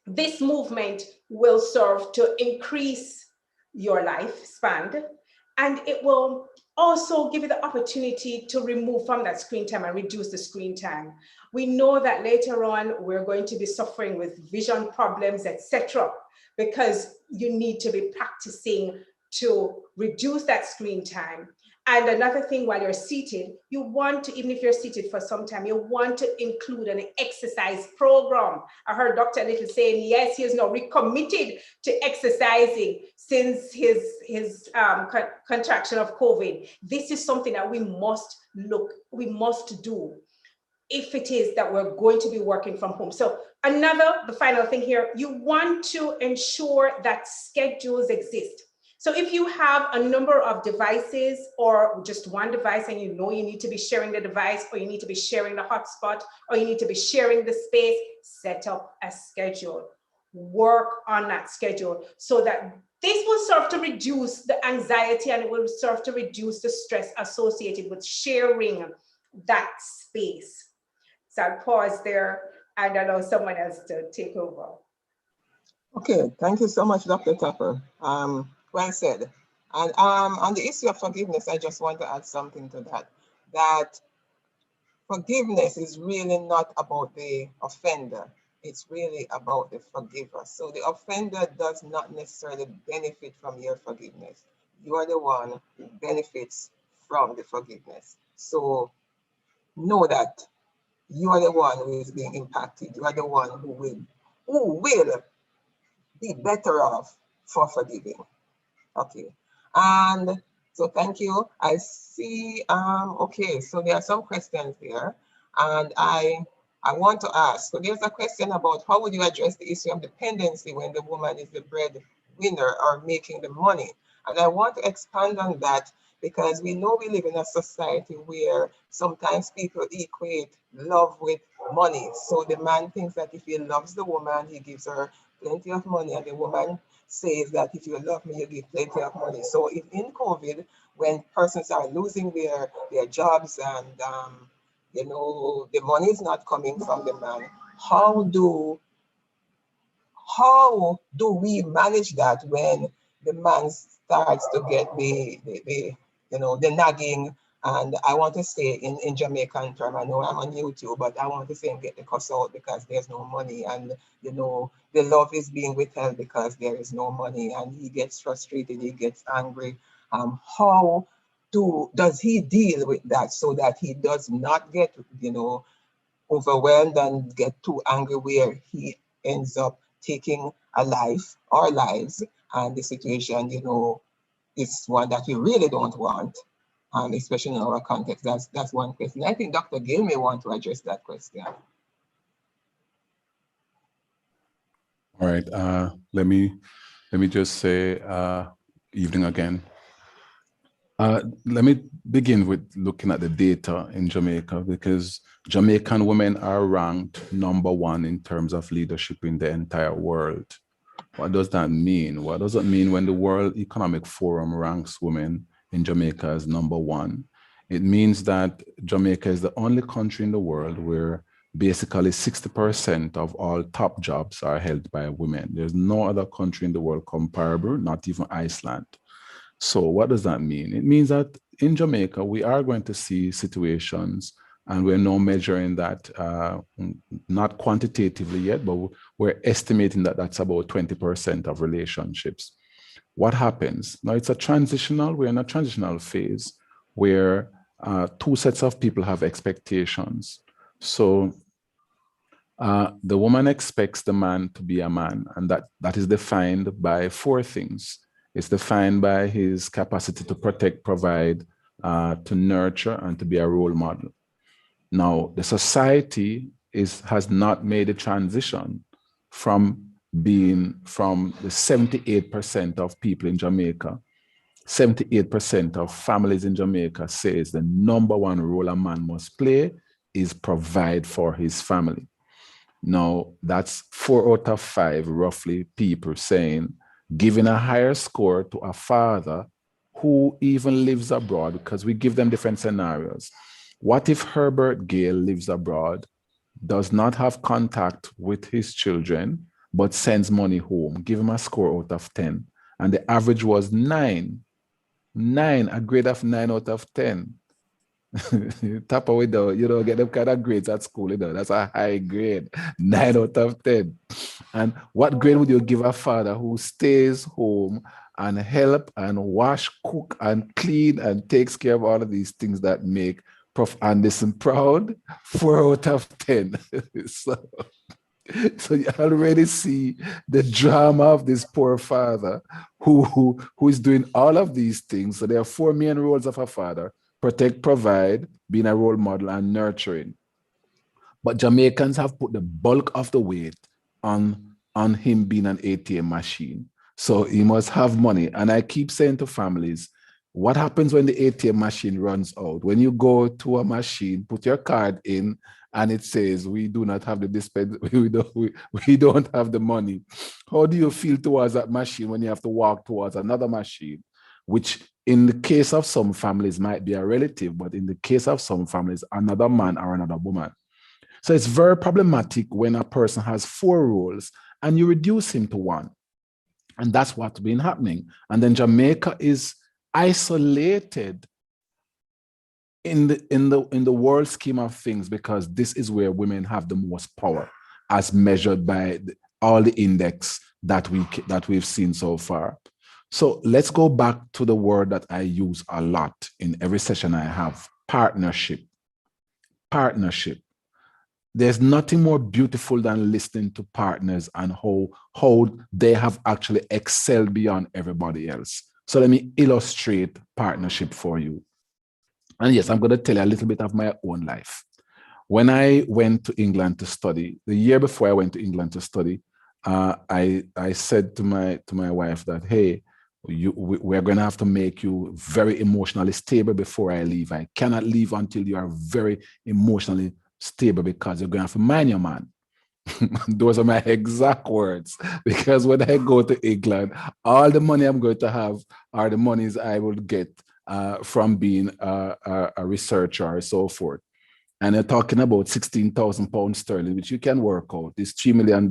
This movement will serve to increase your lifespan, and it will also give you the opportunity to remove from that screen time and reduce the screen time. We know that later on we're going to be suffering with vision problems, etc., because you need to be practicing to reduce that screen time. And another thing, while you're seated, you want to, even if you're seated for some time, you want to include an exercise program. I heard Dr. Little saying, yes, he is now recommitted to exercising since his contraction of COVID. This is something that we must do if it is that we're going to be working from home. So the final thing here, you want to ensure that schedules exist. So if you have a number of devices or just one device and you know you need to be sharing the device, or you need to be sharing the hotspot, or you need to be sharing the space, set up a schedule. Work on that schedule so that this will serve to reduce the anxiety, and it will serve to reduce the stress associated with sharing that space. So I'll pause there and allow someone else to take over. Okay, thank you so much, Dr. Tupper. Well said. And on the issue of forgiveness, I just want to add something to that. That forgiveness is really not about the offender. It's really about the forgiver. So the offender does not necessarily benefit from your forgiveness. You are the one who benefits from the forgiveness. So know that you are the one who is being impacted. You are the one who will be better off for forgiving. Okay. And so thank you. I see, okay, so there are some questions here, and I want to ask. So there's a question about how would you address the issue of dependency when the woman is the breadwinner or making the money? And I want to expand on that because we know we live in a society where sometimes people equate love with money. So the man thinks that if he loves the woman, he gives her plenty of money, and the woman says that if you love me, you give plenty of money. So if in COVID, when persons are losing their jobs and you know, the money is not coming from the man, how do we manage that when the man starts to get the you know, the nagging? And I want to say in Jamaican term, I know I'm on YouTube, but I want to say get the cuss out because there's no money, and you know, the love is being withheld because there is no money, and he gets frustrated, he gets angry. How does he deal with that so that he does not get, you know, overwhelmed and get too angry where he ends up taking a life or lives, and the situation, you know, is one that we really don't want, especially in our context? That's one question. I think Dr. Gill may want to address that question. All right, let me just say evening again. Let me begin with looking at the data in Jamaica, because Jamaican women are ranked #1 in terms of leadership in the entire world. What does that mean? What does it mean when the World Economic Forum ranks women in Jamaica as #1? It means that Jamaica is the only country in the world where basically 60% of all top jobs are held by women. There's no other country in the world comparable, not even Iceland. So what does that mean? It means that in Jamaica, we are going to see situations, and we're now measuring that, not quantitatively yet, but we're estimating that that's about 20% of relationships. What happens? Now we're in a transitional phase where two sets of people have expectations. So the woman expects the man to be a man, and that is defined by 4 things. It's defined by his capacity to protect, provide, to nurture, and to be a role model. Now, the society has not made a transition from the 78% of people in Jamaica 78% of families in Jamaica says the number one role a man must play is provide for his family. Now, that's 4 out of 5, roughly, people saying, giving a higher score to a father who even lives abroad, because we give them different scenarios. What if Herbert Gale lives abroad, does not have contact with his children, but sends money home? Give him a score out of 10. And the average was 9. 9, a grade of 9 out of 10. Tap away though, you don't get them kind of grades at school, you know. That's a high grade, 9 out of 10. And what grade would you give a father who stays home and help and wash, cook and clean and takes care of all of these things that make Prof. Anderson proud? 4 out of 10. So you already see the drama of this poor father who is doing all of these things. So there are 4 main roles of a father: protect, provide, being a role model, and nurturing. But Jamaicans have put the bulk of the weight on him being an ATM machine. So he must have money. And I keep saying to families, what happens when the ATM machine runs out? When you go to a machine, put your card in, and it says, we do not have the dispense, we don't have the money. How do you feel towards that machine when you have to walk towards another machine, which in the case of some families might be a relative, but in the case of some families, another man or another woman. So it's very problematic when a person has 4 roles and you reduce him to 1. And that's what's been happening. And then Jamaica is isolated in the world scheme of things, because this is where women have the most power, as measured by all the index that we've seen so far. So let's go back to the word that I use a lot in every session I have: partnership. Partnership. There's nothing more beautiful than listening to partners and how they have actually excelled beyond everybody else. So let me illustrate partnership for you. And yes, I'm going to tell you a little bit of my own life. When I went to England to study, the year before I went to England to study, I said to my wife that, hey, we're going to have to make you very emotionally stable before I leave. I cannot leave until you are very emotionally stable, because you're going to have to mind your man. Those are my exact words, because when I go to England, all the money I'm going to have are the monies I will get from being a researcher or so forth. And they're talking about 16,000 pounds sterling, which you can work out, is $3 million.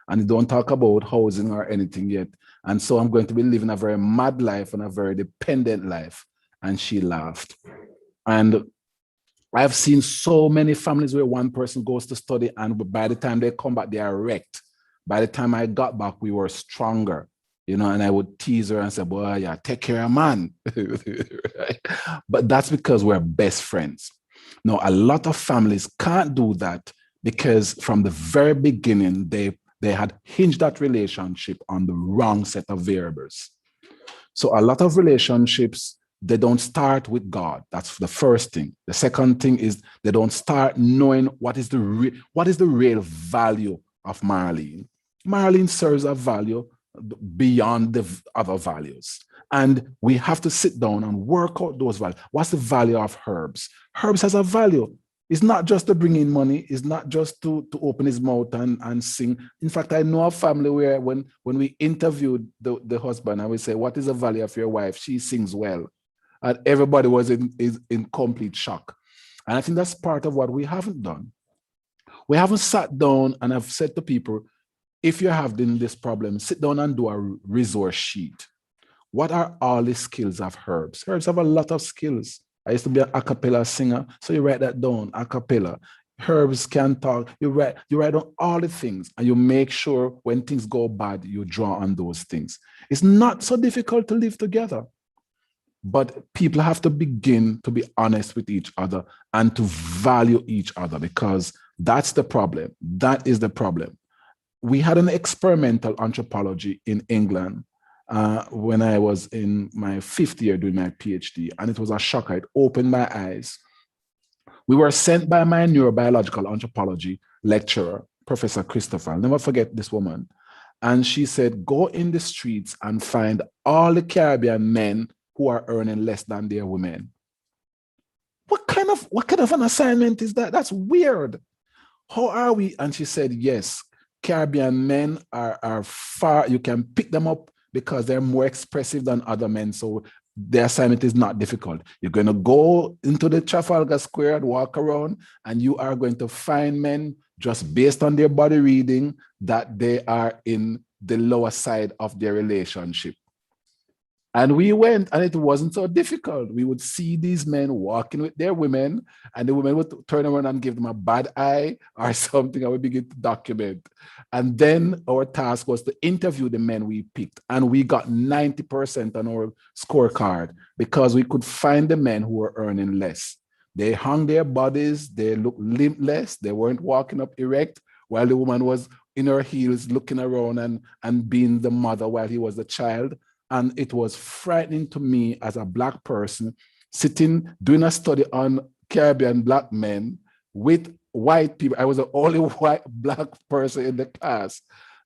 And they don't talk about housing or anything yet. And so I'm going to be living a very mad life and a very dependent life. And she laughed. And I've seen so many families where one person goes to study, and by the time they come back, they are wrecked. By the time I got back, we were stronger, you know, and I would tease her and say, boy, yeah, take care of man. Right? But that's because we're best friends. Now, a lot of families can't do that because from the very beginning, they had hinged that relationship on the wrong set of variables. So a lot of relationships, they don't start with God. That's the first thing. The second thing is they don't start knowing what is the real value of Marlene. Marlene serves a value beyond the other values. And we have to sit down and work out those values. What's the value of Herbs? Herbs has a value. It's not just to bring in money. It's not just to open his mouth and sing. In fact, I know a family where when we interviewed the husband, I would say, what is the value of your wife? She sings well. And everybody was in complete shock. And I think that's part of what we haven't done. We haven't sat down and I've said to people, if you're having this problem, sit down and do a resource sheet. What are all the skills of Herbs? Herbs have a lot of skills. I used to be an a cappella singer, so you write that down, a cappella. Herbs can talk. You write down all the things, and you make sure when things go bad, you draw on those things. It's not so difficult to live together. But people have to begin to be honest with each other and to value each other, because that's the problem. That is the problem. We had an experimental anthropology in England when I was in my 5th year doing my PhD, and it was a shocker. It opened my eyes. We were sent by my neurobiological anthropology lecturer, Professor Christopher. I'll never forget this woman. And she said, go in the streets and find all the Caribbean men who are earning less than their women. What kind of an assignment is that? That's weird. How are we? And she said, yes, Caribbean men are far, you can pick them up because they're more expressive than other men. So the assignment is not difficult. You're going to go into the Trafalgar Square and walk around, and you are going to find men just based on their body reading that they are in the lower side of their relationship. And we went, and it wasn't so difficult. We would see these men walking with their women, and the women would turn around and give them a bad eye or something, and we begin to document. And then our task was to interview the men we picked, and we got 90% on our scorecard because we could find the men who were earning less. They hung their bodies, they looked limbless, they weren't walking up erect, while the woman was in her heels looking around and being the mother while he was the child. And it was frightening to me as a Black person sitting, doing a study on Caribbean Black men with white people. I was the only white Black person in the class.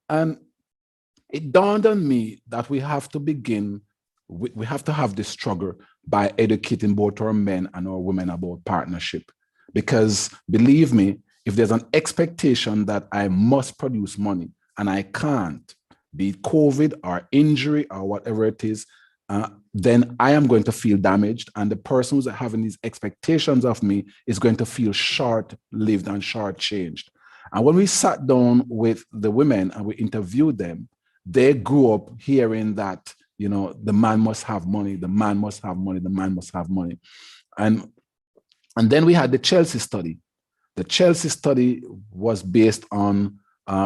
And it dawned on me that we have to begin, we have to have this struggle by educating both our men and our women about partnership. Because believe me, if there's an expectation that I must produce money and I can't, be it COVID or injury or whatever it is, then I am going to feel damaged. And the person who's having these expectations of me is going to feel short-lived and short-changed. And when we sat down with the women and we interviewed them, they grew up hearing that, you know, the man must have money, the man must have money, the man must have money. And then we had the Chelsea study. The Chelsea study was based on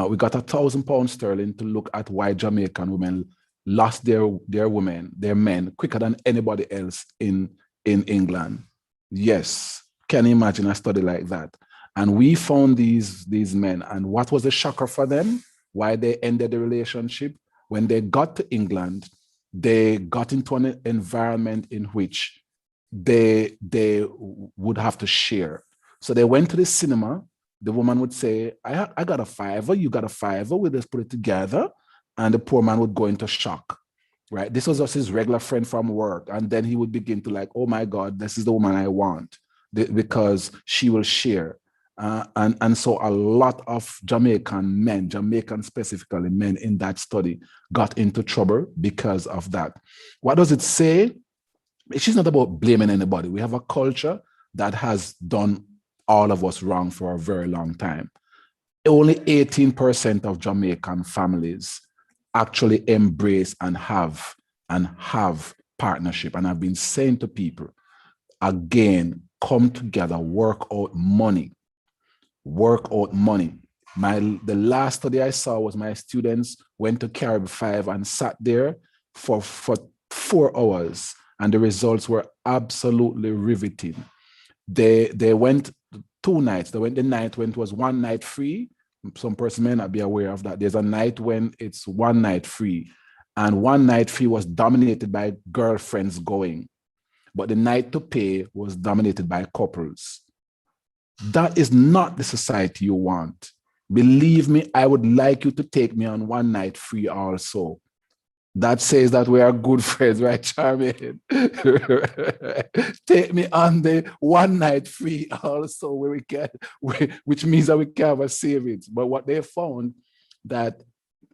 we got £1,000 to look at why Jamaican women lost their men quicker than anybody else in England. Yes, can you imagine a study like that? And we found these men, and what was the shocker for them? Why they ended the relationship? When they got to England, they got into an environment in which they would have to share. So they went to the cinema. The woman would say, I got a $5, you got a $5, we'll just put it together. And the poor man would go into shock, right? This was just his regular friend from work. And then he would begin to like, oh my God, this is the woman I want because she will share. And so a lot of Jamaican men, Jamaican specifically men in that study got into trouble because of that. What does it say? It's not about blaming anybody. We have a culture that has done all of us wrong for a very long time. Only 18% of Jamaican families actually embrace and have partnership. And I've been saying to people, again, come together, work out money. The last study I saw was my students went to Carib 5 and sat there for 4 hours, and the results were absolutely riveting. They went 2 nights. They went the night when it was 1 night free. Some person may not be aware of that. There's a night when it's 1 night free, and 1 night free was dominated by girlfriends going, but the night to pay was dominated by couples. That is not the society you want. Believe me, I would like you to take me on 1 night free also. That says that we are good friends, right, Charmaine? Take me on the 1 night free also, which means that we can have a savings. But what they found, that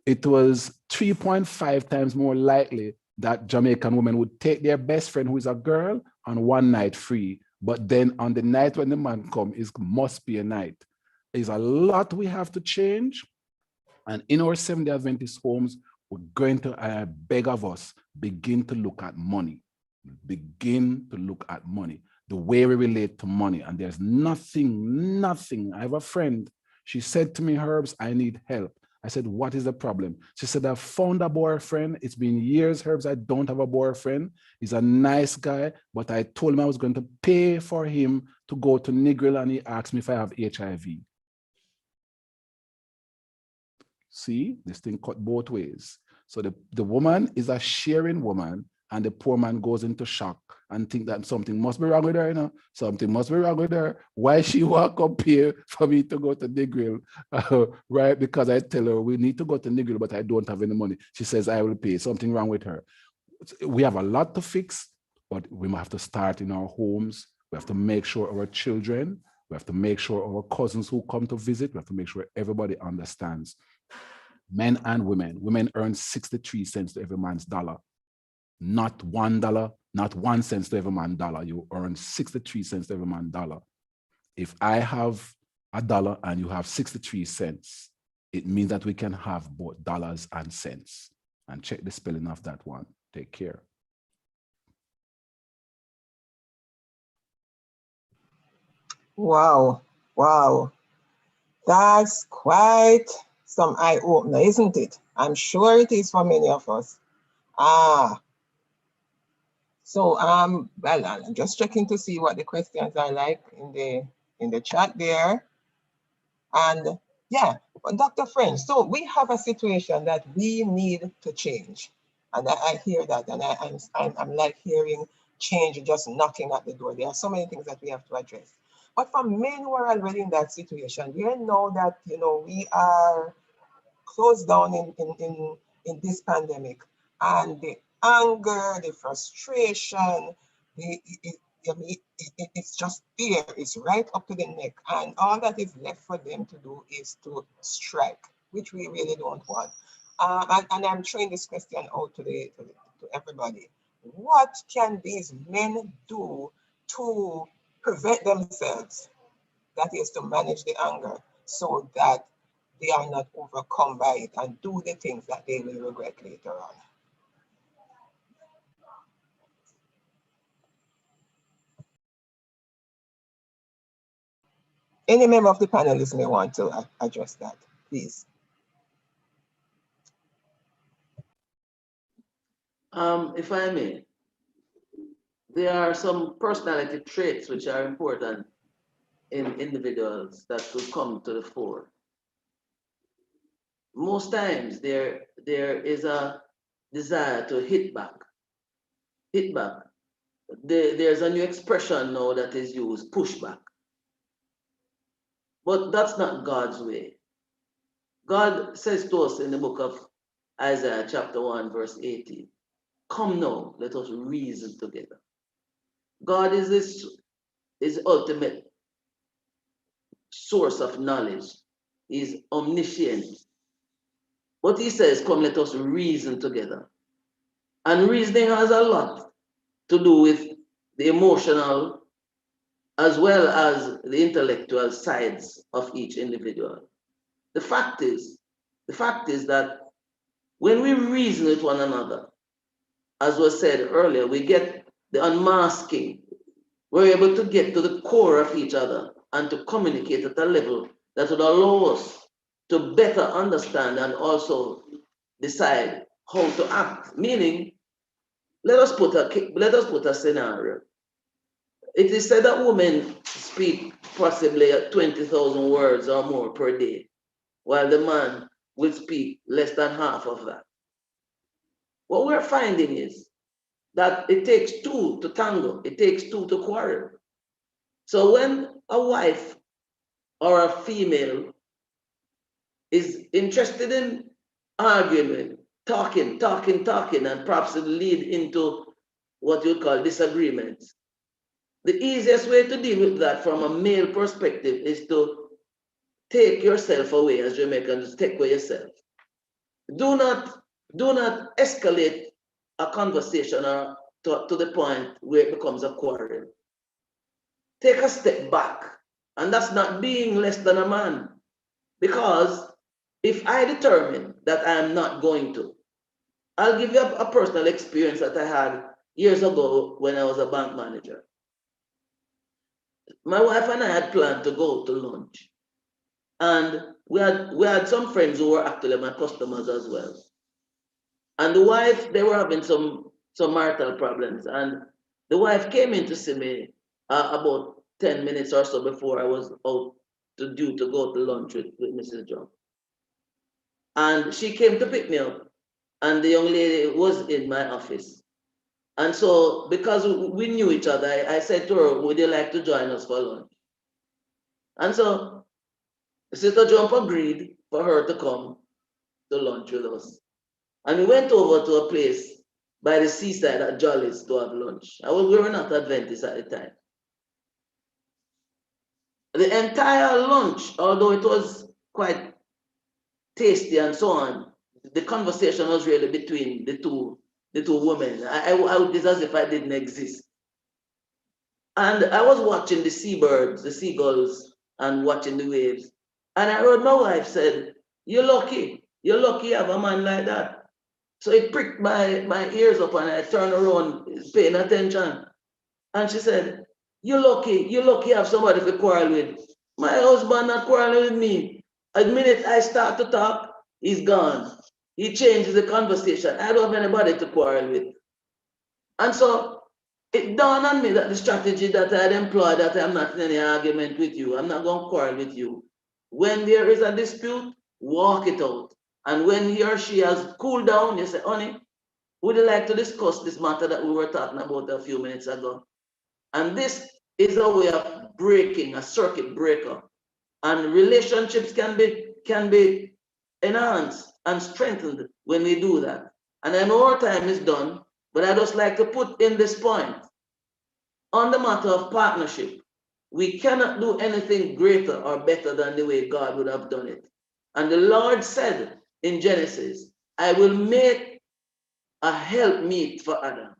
it was 3.5 times more likely that Jamaican women would take their best friend, who is a girl, on 1 night free. But then on the night when the man comes, it must be a night. There's a lot we have to change. And in our Seventh-day Adventist homes, we're going to beg of us, begin to look at money. Begin to look at money, the way we relate to money. And there's nothing. I have a friend. She said to me, Herbs, I need help. I said, what is the problem? She said, I found a boyfriend. It's been years, Herbs, I don't have a boyfriend. He's a nice guy, but I told him I was going to pay for him to go to Negril, and he asked me if I have HIV. See, this thing cut both ways. So the woman is a sharing woman, and the poor man goes into shock and think that something must be wrong with her, you know? Something must be wrong with her. Why she walk up here for me to go to Negril, right? Because I tell her we need to go to Negril, but I don't have any money. She says, I will pay. Something wrong with her. We have a lot to fix. but we have to start in our homes. We have to make sure our children, we have to make sure our cousins who come to visit, we have to make sure everybody understands. Men and women. Women earn 63 cents to every man's dollar. Not $1, not 1 cent to every man's dollar. You earn 63 cents to every man's dollar. If I have $1 and you have 63 cents, it means that we can have both dollars and cents. And check the spelling of that one. Take care. Wow, wow. That's quite some eye-opener, isn't it? I'm sure it is for many of us. So well, I'm just checking to see what the questions are like in the chat there. And yeah, but Dr. French, so we have a situation that we need to change. And I hear that, and I'm like hearing change just knocking at the door. There are so many things that we have to address. But for men who are already in that situation, we know that, you know, we are closed down in this pandemic, and the anger, the frustration, it's just there. It's right up to the neck, and all that is left for them to do is to strike, which we really don't want. And I'm throwing this question out to everybody. What can these men do to prevent themselves? That is to manage the anger so that they are not overcome by it and do the things that they will regret later on. Any member of the panelists may want to address that, please. If I may, there are some personality traits which are important in individuals that will come to the fore. Most times there is a desire to hit back. Hit back. There's a new expression now that is used, pushback. But that's not God's way. God says to us in the book of Isaiah chapter 1 verse 18, come now, let us reason together. God is his ultimate source of knowledge. He's omniscient. But he says, come, let us reason together. And reasoning has a lot to do with the emotional as well as the intellectual sides of each individual. The fact is that when we reason with one another, as was said earlier, we get the unmasking. We're able to get to the core of each other and to communicate at a level that would allow us to better understand and also decide how to act. Meaning, let us put a scenario. It is said that women speak possibly 20,000 words or more per day, while the man will speak less than half of that. What we're finding is that it takes two to tango, it takes two to quarrel. So when a wife or a female is interested in arguing, talking, and perhaps it lead into what you call disagreements, the easiest way to deal with that from a male perspective is to take yourself away, as Jamaicans, take away yourself. Do not escalate a conversation or to the point where it becomes a quarrel. Take a step back, and that's not being less than a man. Because if I determine that I am not going to, I'll give you a personal experience that I had years ago when I was a bank manager. My wife and I had planned to go to lunch. And we had some friends who were actually my customers as well. And the wife, they were having some marital problems. And the wife came in to see me about 10 minutes or so before I was out due to go to lunch with Mrs. John. And she came to pick me up, and the young lady was in my office. And so, because we knew each other, I said to her, would you like to join us for lunch? And so, Sister Jump agreed for her to come to lunch with us. And we went over to a place by the seaside at Jolly's to have lunch. We were not Adventists at the time. The entire lunch, although it was quite tasty and so on, the conversation was really between the two women. I it's as if I didn't exist. And I was watching the seabirds, the seagulls, and watching the waves. And I heard my wife said, "You're lucky. You're lucky you have a man like that." So it pricked my ears up and I turned around, paying attention. And she said, you're lucky you have somebody to quarrel with. My husband not quarreling with me. The minute I start to talk, he's gone. He changes the conversation. I don't have anybody to quarrel with. And so it dawned on me that the strategy that I had employed, that I'm not in any argument with you, I'm not going to quarrel with you. When there is a dispute, walk it out. And when he or she has cooled down, you say, honey, would you like to discuss this matter that we were talking about a few minutes ago? And this is a way of breaking, a circuit breaker. And relationships can be enhanced and strengthened when we do that. And I know our time is done, but I just like to put in this point. On the matter of partnership, we cannot do anything greater or better than the way God would have done it. And the Lord said in Genesis, I will make a helpmeet for Adam.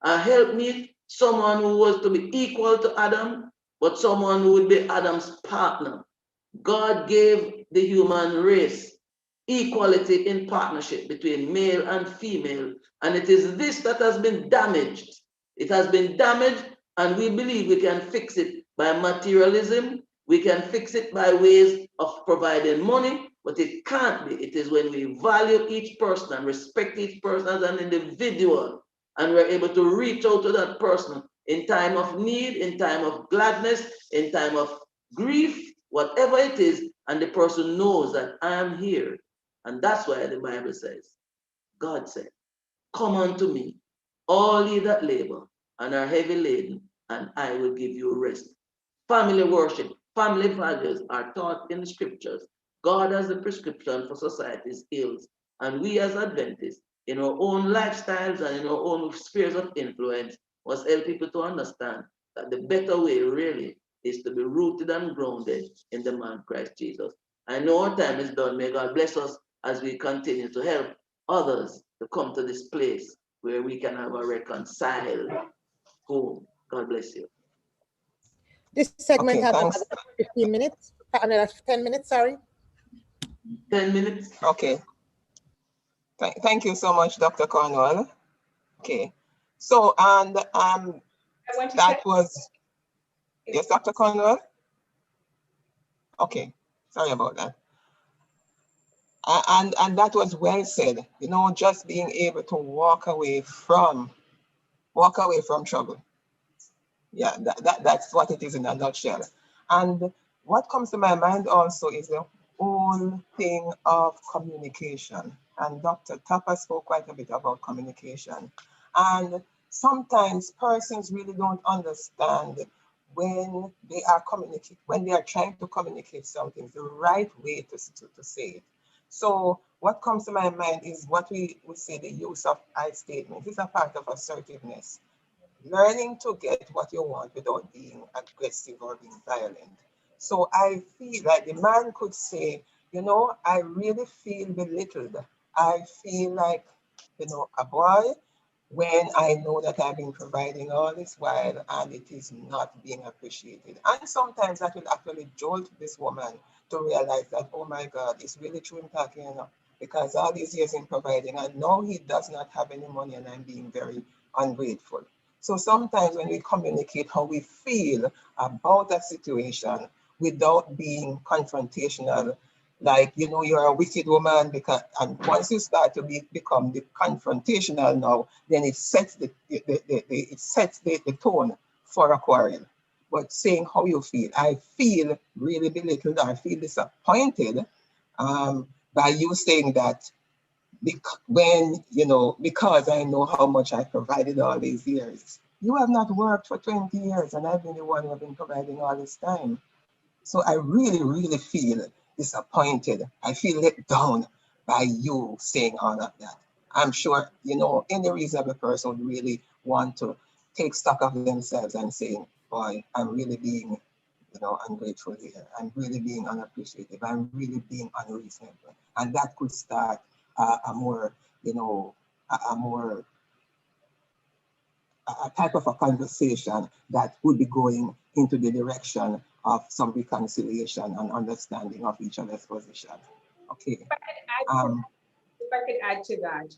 A helpmeet, someone who was to be equal to Adam, but someone who would be Adam's partner. God gave the human race equality in partnership between male and female. And it is this that has been damaged. It has been damaged, and we believe we can fix it by materialism. We can fix it by ways of providing money, but it can't be. It is when we value each person and respect each person as an individual, and we're able to reach out to that person in time of need, in time of gladness, in time of grief, whatever it is, and the person knows that I am here. And that's why the Bible says, God said, come unto me, all ye that labor and are heavy laden, and I will give you rest. Family worship, family values are taught in the scriptures. God has a prescription for society's ills, and we as Adventists, in our own lifestyles and in our own spheres of influence, must help people to understand that the better way really is to be rooted and grounded in the man Christ Jesus. I know our time is done. May God bless us as we continue to help others to come to this place where we can have a reconciled home. God bless you. This segment has another 15 minutes, another 10 minutes, sorry. 10 minutes. Okay. Thank you so much, Dr. Cornwell. Okay. So, and that was, yes, Dr. Cornwell? Okay, sorry about that. And that was well said, you know, just being able to walk away from trouble. Yeah, that's what it is in a nutshell. And what comes to my mind also is the whole thing of communication. And Dr. Tapper spoke quite a bit about communication. And sometimes persons really don't understand when they are trying to communicate something, the right way to say it. So what comes to my mind is what we would say the use of I statements. It's a part of assertiveness. Learning to get what you want without being aggressive or being violent. So I feel like the man could say, you know, I really feel belittled. I feel like, you know, a boy, when I know that I've been providing all this while and it is not being appreciated. And sometimes that will actually jolt this woman to realize that, oh my God, it's really true in talking, you know, because all these years in providing and now he does not have any money and I'm being very ungrateful. So sometimes when we communicate how we feel about a situation without being confrontational, like, you know, you're a wicked woman, because, and once you start to become the confrontational now, then it sets the tone for a quarrel. But saying how you feel, I feel really belittled, I feel disappointed by you saying that when, you know, because I know how much I provided all these years. You have not worked for 20 years and I've been the one who have been providing all this time. So I really, really feel disappointed. I feel let down by you saying all of that. I'm sure, you know, any reasonable person would really want to take stock of themselves and saying, boy, I'm really being, you know, ungrateful here. I'm really being unappreciative. I'm really being unreasonable. And that could start a more, you know, a more a type of a conversation that would be going into the direction of some reconciliation and understanding of each other's position. Okay. If I could add to that.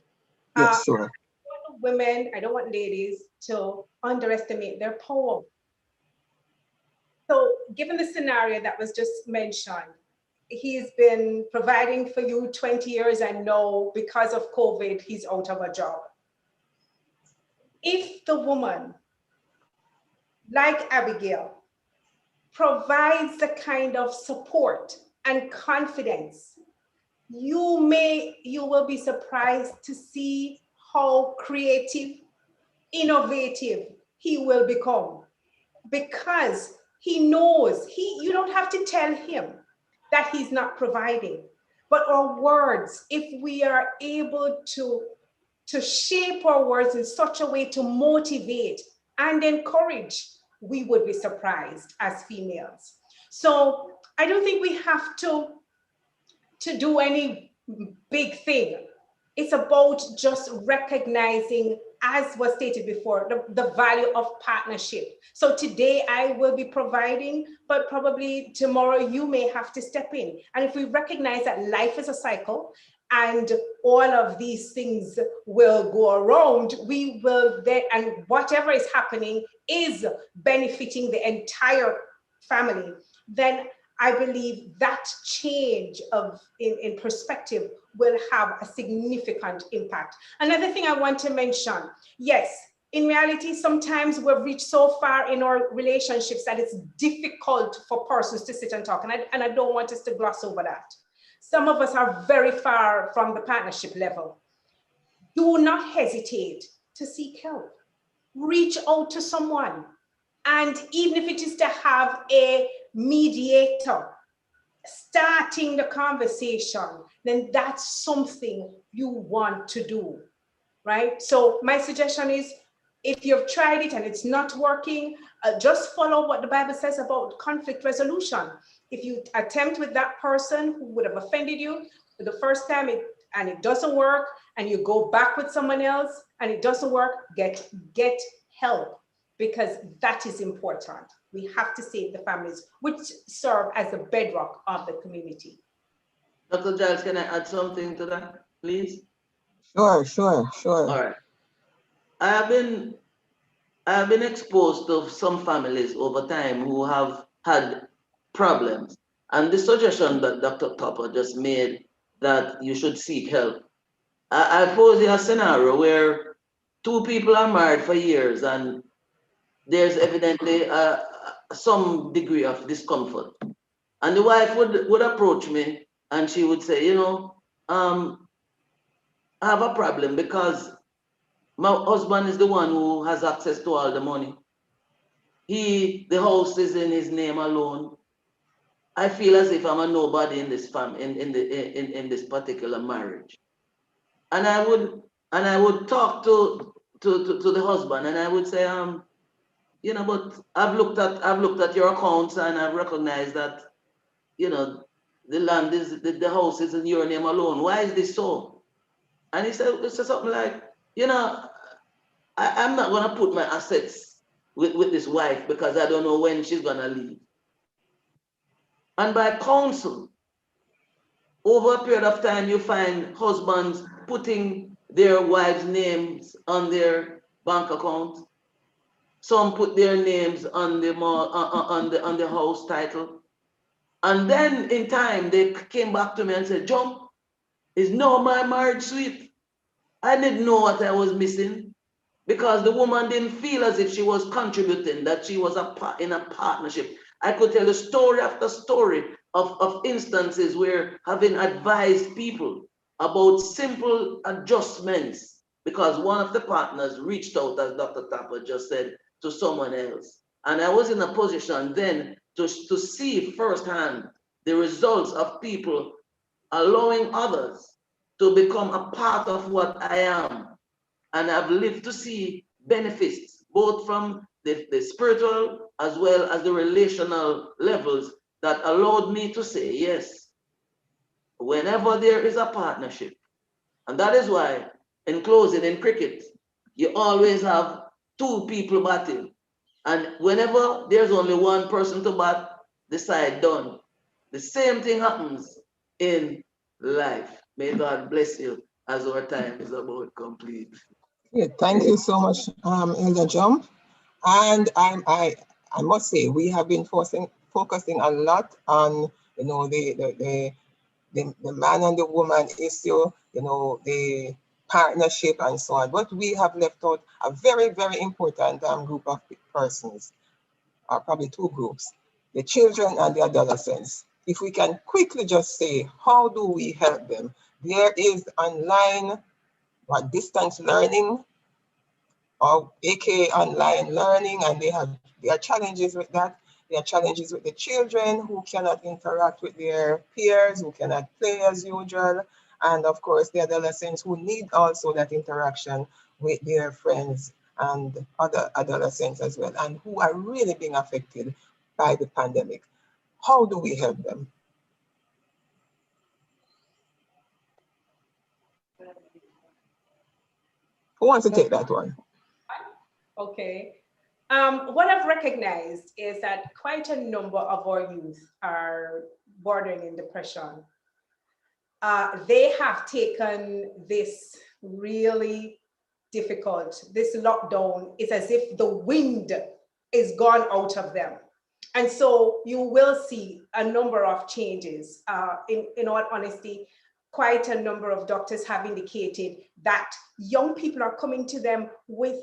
Yes, sure. I don't want women, I don't want ladies to underestimate their power. So given the scenario that was just mentioned, he's been providing for you 20 years and now because of COVID, he's out of a job. If the woman, like Abigail, provides the kind of support and confidence, you will be surprised to see how creative, innovative he will become, because he knows you don't have to tell him that he's not providing, but our words, if we are able to shape our words in such a way to motivate and encourage, we would be surprised as females. So I don't think we have to do any big thing. It's about just recognizing, as was stated before, the value of partnership. So today I will be providing, but probably tomorrow you may have to step in. And if we recognize that life is a cycle and all of these things will go around, we will then, and whatever is happening is benefiting the entire family, then I believe that change in perspective will have a significant impact. Another thing I want to mention, yes, in reality, sometimes we've reached so far in our relationships that it's difficult for persons to sit and talk. And I don't want us to gloss over that. Some of us are very far from the partnership level. Do not hesitate to seek help. Reach out to someone. And even if it is to have a mediator starting the conversation, then that's something you want to do, right? So my suggestion is, if you've tried it and it's not working, just follow what the Bible says about conflict resolution. If you attempt with that person who would have offended you for the first time and it doesn't work, and you go back with someone else and it doesn't work, get help, because that is important. We have to save the families, which serve as the bedrock of the community. Dr. Giles, can I add something to that, please? Sure. All right. I have been exposed to some families over time who have had problems. And the suggestion that Dr. Topper just made, that you should seek help, I pose a scenario where two people are married for years and there's evidently some degree of discomfort. And the wife would approach me and she would say, you know, I have a problem because my husband is the one who has access to all the money. The house is in his name alone. I feel as if I'm a nobody in this in this particular marriage. And I would talk to the husband and I would say, you know, but I've looked at your accounts and I've recognized that, you know, the land is the house is in your name alone. Why is this so? And he said something like, you know, I'm not gonna put my assets with this wife because I don't know when she's gonna leave. And by counsel, over a period of time, you find husbands putting their wives' names on their bank account. Some put their names on the house title. And then in time, they came back to me and said, John, is now my marriage suite. I didn't know what I was missing, because the woman didn't feel as if she was contributing, that she was in a partnership. I could tell you story after story of instances where having advised people about simple adjustments, because one of the partners reached out, as Dr. Tapper just said, to someone else. And I was in a position then to see firsthand the results of people allowing others to become a part of what I am. And I've lived to see benefits, both from the spiritual as well as the relational levels, that allowed me to say, yes, whenever there is a partnership. And that is why, in closing, in cricket, you always have two people batting. And whenever there's only one person to bat, the side done. The same thing happens in life. May God bless you as our time is about complete. Yeah, thank you so much, Elder Jump. And I must say, we have been focusing a lot on, you know, the man and the woman issue, you know, the partnership and so on. But we have left out a very, very important group of persons, or probably two groups, the children and the adolescents. If we can quickly just say, how do we help them? There is online distance learning, or aka online learning, and there are challenges with that. There are challenges with the children who cannot interact with their peers, who cannot play as usual, and of course the adolescents who need also that interaction with their friends and other adolescents as well, and who are really being affected by the pandemic. How do we help them? Who wants to take that one? Okay. What I've recognized is that quite a number of our youth are bordering in depression. They have taken this really difficult. This lockdown is as if the wind is gone out of them. And so you will see a number of changes. In all honesty, quite a number of doctors have indicated that young people are coming to them with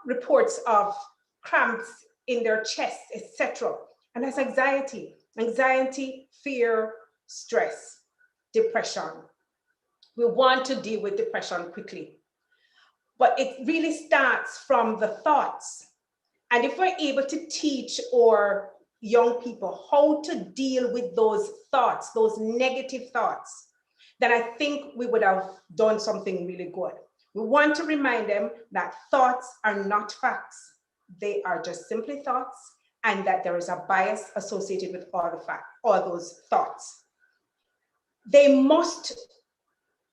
reports of cramps in their chests, etc. And that's anxiety, fear, stress, depression. We want to deal with depression quickly, but it really starts from the thoughts. And if we're able to teach our young people how to deal with those thoughts, those negative thoughts, then I think we would have done something really good. We want to remind them that thoughts are not facts. They are just simply thoughts, and that there is a bias associated with all those thoughts. They must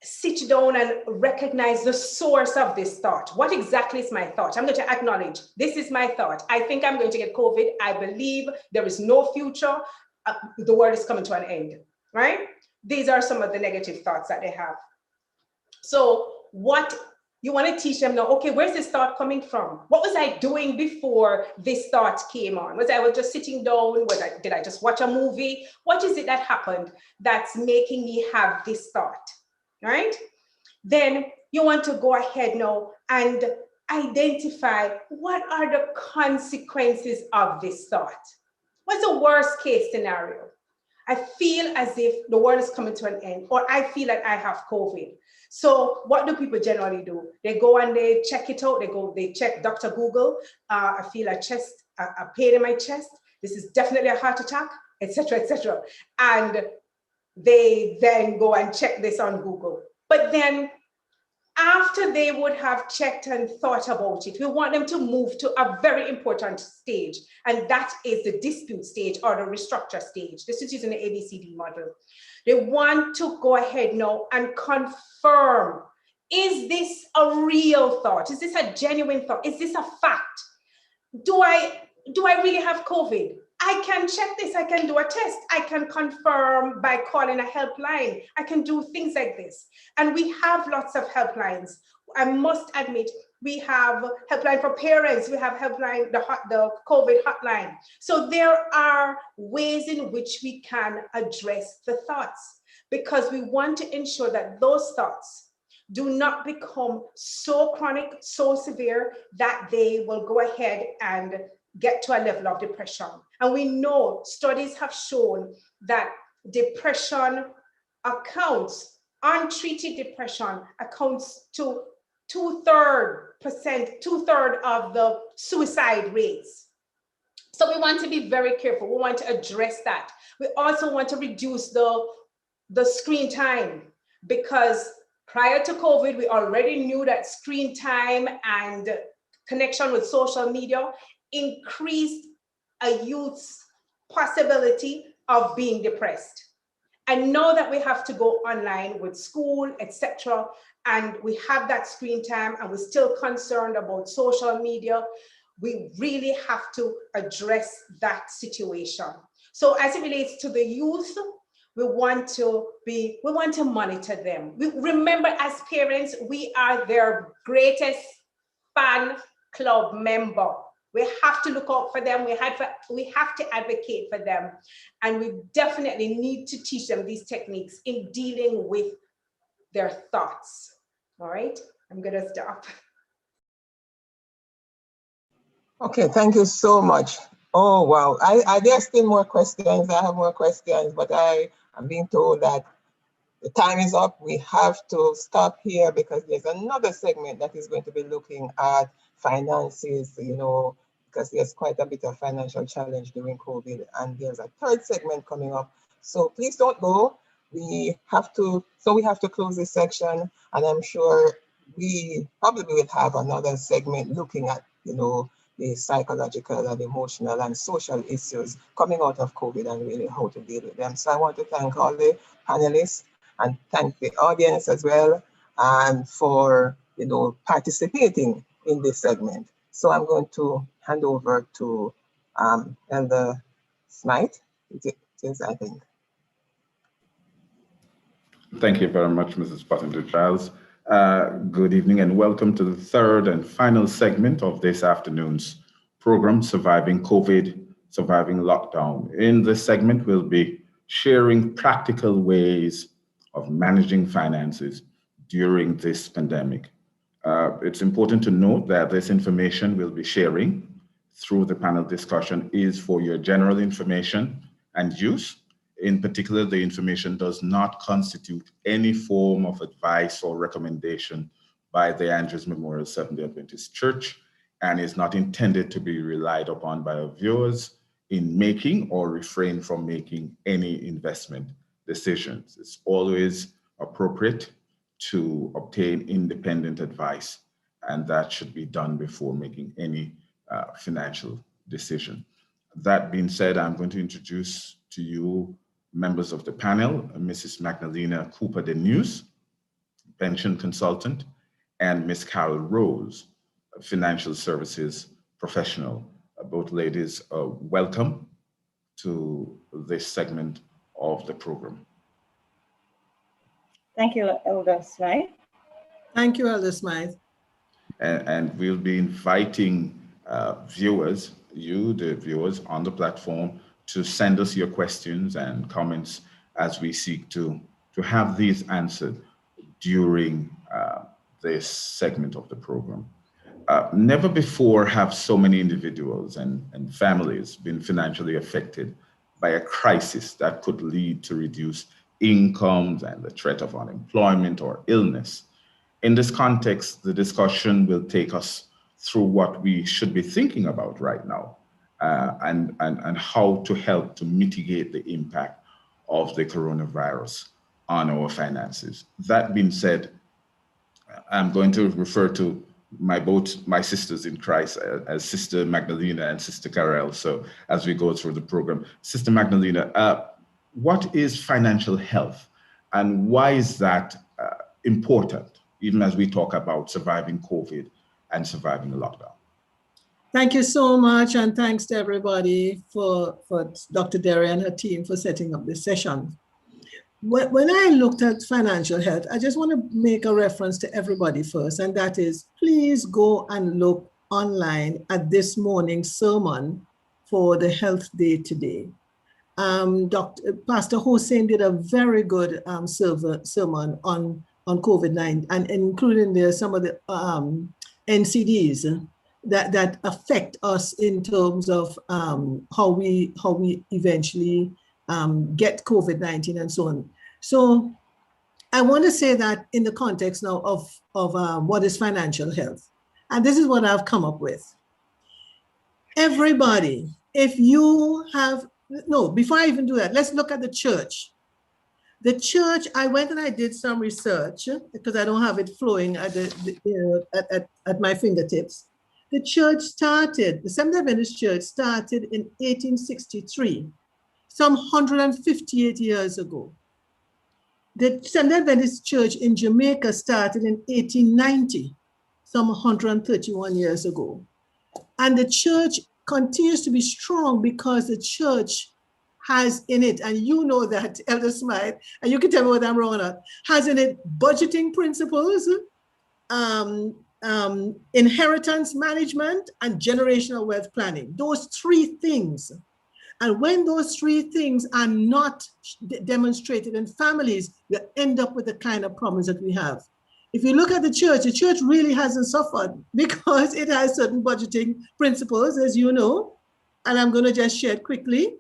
sit down and recognize the source of this thought. What exactly is my thought? I'm going to acknowledge this is my thought. I think I'm going to get COVID. I believe there is no future. The world is coming to an end, right? These are some of the negative thoughts that they have. So what you want to teach them now, okay, where's this thought coming from? What was I doing before this thought came on? Was I just sitting down? Did I just watch a movie? What is it that happened that's making me have this thought, right? Then you want to go ahead now and identify what are the consequences of this thought. What's the worst case scenario? I feel as if the world is coming to an end, or I feel like I have COVID. So what do people generally do? They go and they check it out. They check Dr. Google. I feel a pain in my chest. This is definitely a heart attack, etc., etc. And they then go and check this on Google. But then after they would have checked and thought about it, we want them to move to a very important stage, and that is the dispute stage or the restructure stage. This is using the ABCD model. They want to go ahead now and confirm, is this a real thought? Is this a genuine thought? Is this a fact? Do I really have COVID? I can check this, I can do a test, I can confirm by calling a helpline, I can do things like this. And we have lots of helplines. I must admit, we have helpline for parents, we have helpline, the COVID hotline. So there are ways in which we can address the thoughts, because we want to ensure that those thoughts do not become so chronic, so severe that they will go ahead and get to a level of depression. And we know studies have shown that depression accounts, untreated depression accounts to two-thirds of the suicide rates. So we want to be very careful. We want to address that. We also want to reduce the screen time. because prior to COVID, we already knew that screen time and connection with social media increased a youth's possibility of being depressed. And now that we have to go online with school, etc., and we have that screen time and we're still concerned about social media, we really have to address that situation. So as it relates to the youth, we want to monitor them. We remember, as parents, we are their greatest fan club member. We have to look out for them. We have to advocate for them. And we definitely need to teach them these techniques in dealing with their thoughts. All right, I'm gonna stop. Okay, thank you so much. Oh, wow. There's still more questions. I have more questions, but I'm being told that the time is up. We have to stop here because there's another segment that is going to be looking at finances, because there's quite a bit of financial challenge during COVID, and there's a third segment coming up. So please don't go. We have to close this section, and I'm sure we probably will have another segment looking at, the psychological and emotional and social issues coming out of COVID and really how to deal with them. So I want to thank all the panelists and thank the audience as well, and for participating in this segment. So I'm going to hand over to Elder Smythe. It is, I think. Thank you very much, Mrs. Pottinger-Giles. Good evening and welcome to the third and final segment of this afternoon's program, Surviving COVID, Surviving Lockdown. In this segment, we'll be sharing practical ways of managing finances during this pandemic. It's important to note that this information we'll be sharing through the panel discussion is for your general information and use. In particular, the information does not constitute any form of advice or recommendation by the Andrews Memorial Seventh-day Adventist Church and is not intended to be relied upon by our viewers in making or refrain from making any investment decisions. It's always appropriate to obtain independent advice, and that should be done before making any financial decision. That being said, I'm going to introduce to you members of the panel, Mrs. Magdalena Cooper-Denuse, pension consultant, and Ms. Carol Rose, a financial services professional. Both ladies are welcome to this segment of the program. Thank you, Elder Smythe. Thank you, Elder Smythe. And we'll be inviting viewers, the viewers on the platform, to send us your questions and comments as we seek to have these answered during this segment of the program. Never before have so many individuals and families been financially affected by a crisis that could lead to reduced incomes and the threat of unemployment or illness. In this context, the discussion will take us through what we should be thinking about right now and how to help to mitigate the impact of the coronavirus on our finances. That being said, I'm going to refer to both my sisters in Christ as Sister Magdalena and Sister Carol. So as we go through the program, Sister Magdalena, what is financial health and why is that important, even as we talk about surviving COVID and surviving the lockdown? Thank you so much, and thanks to everybody for Dr. Derry and her team for setting up this session. When I looked at financial health, I just want to make a reference to everybody first, and that is, please go and look online at this morning's sermon for the Health Day today. Pastor Hossein did a very good sermon on COVID-19, and including there some of the NCDs that affect us in terms of how we eventually get COVID-19 and so on. So I want to say that in the context now of what is financial health. And this is what I've come up with. Everybody, if you have, no, before I even do that, let's look at the church. The church, I went and I did some research because I don't have it flowing at, at my fingertips. The church started, the Seventh-day Adventist Church started in 1863, some 158 years ago. The Seventh-day Adventist Church in Jamaica started in 1890, some 131 years ago. And the church continues to be strong because the church has in it, and you know that, Elder Smythe, and you can tell me whether I'm wrong or not, has in it budgeting principles, inheritance management, and generational wealth planning. Those three things. And when those three things are not demonstrated in families, you end up with the kind of problems that we have. If you look at the church really hasn't suffered because it has certain budgeting principles, as you know, and I'm going to just share it quickly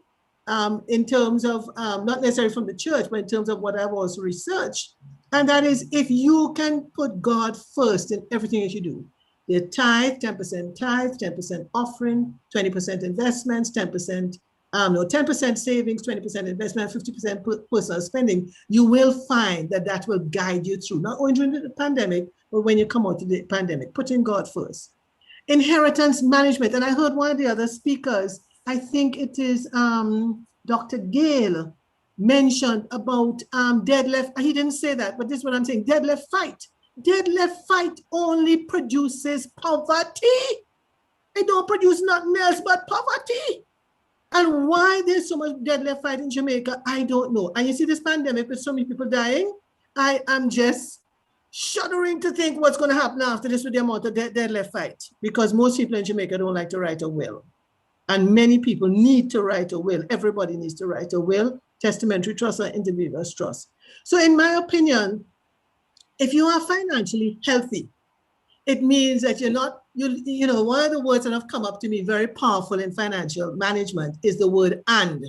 in terms of, not necessarily from the church, but in terms of what I've also researched. And that is, if you can put God first in everything that you do, the tithe, 10% offering, 20% investments, 10% savings, 20% investment, 50% personal spending, you will find that that will guide you through, not only during the pandemic, but when you come out of the pandemic, putting God first. Inheritance management, and I heard one of the other speakers, I think it is Dr. Gale, mentioned about dead left. He didn't say that, but this is what I'm saying, dead left fight. Dead left fight only produces poverty. It don't produce nothing else but poverty. And why there's so much dead left fight in Jamaica, I don't know. And you see this pandemic with so many people dying, I am just shuddering to think what's going to happen after this with the amount of dead left fight, because most people in Jamaica don't like to write a will. And many people need to write a will. Everybody needs to write a will, testamentary trust, or individual's trust. So in my opinion, if you are financially healthy, it means that you're not, you know, one of the words that have come up to me very powerful in financial management is the word and.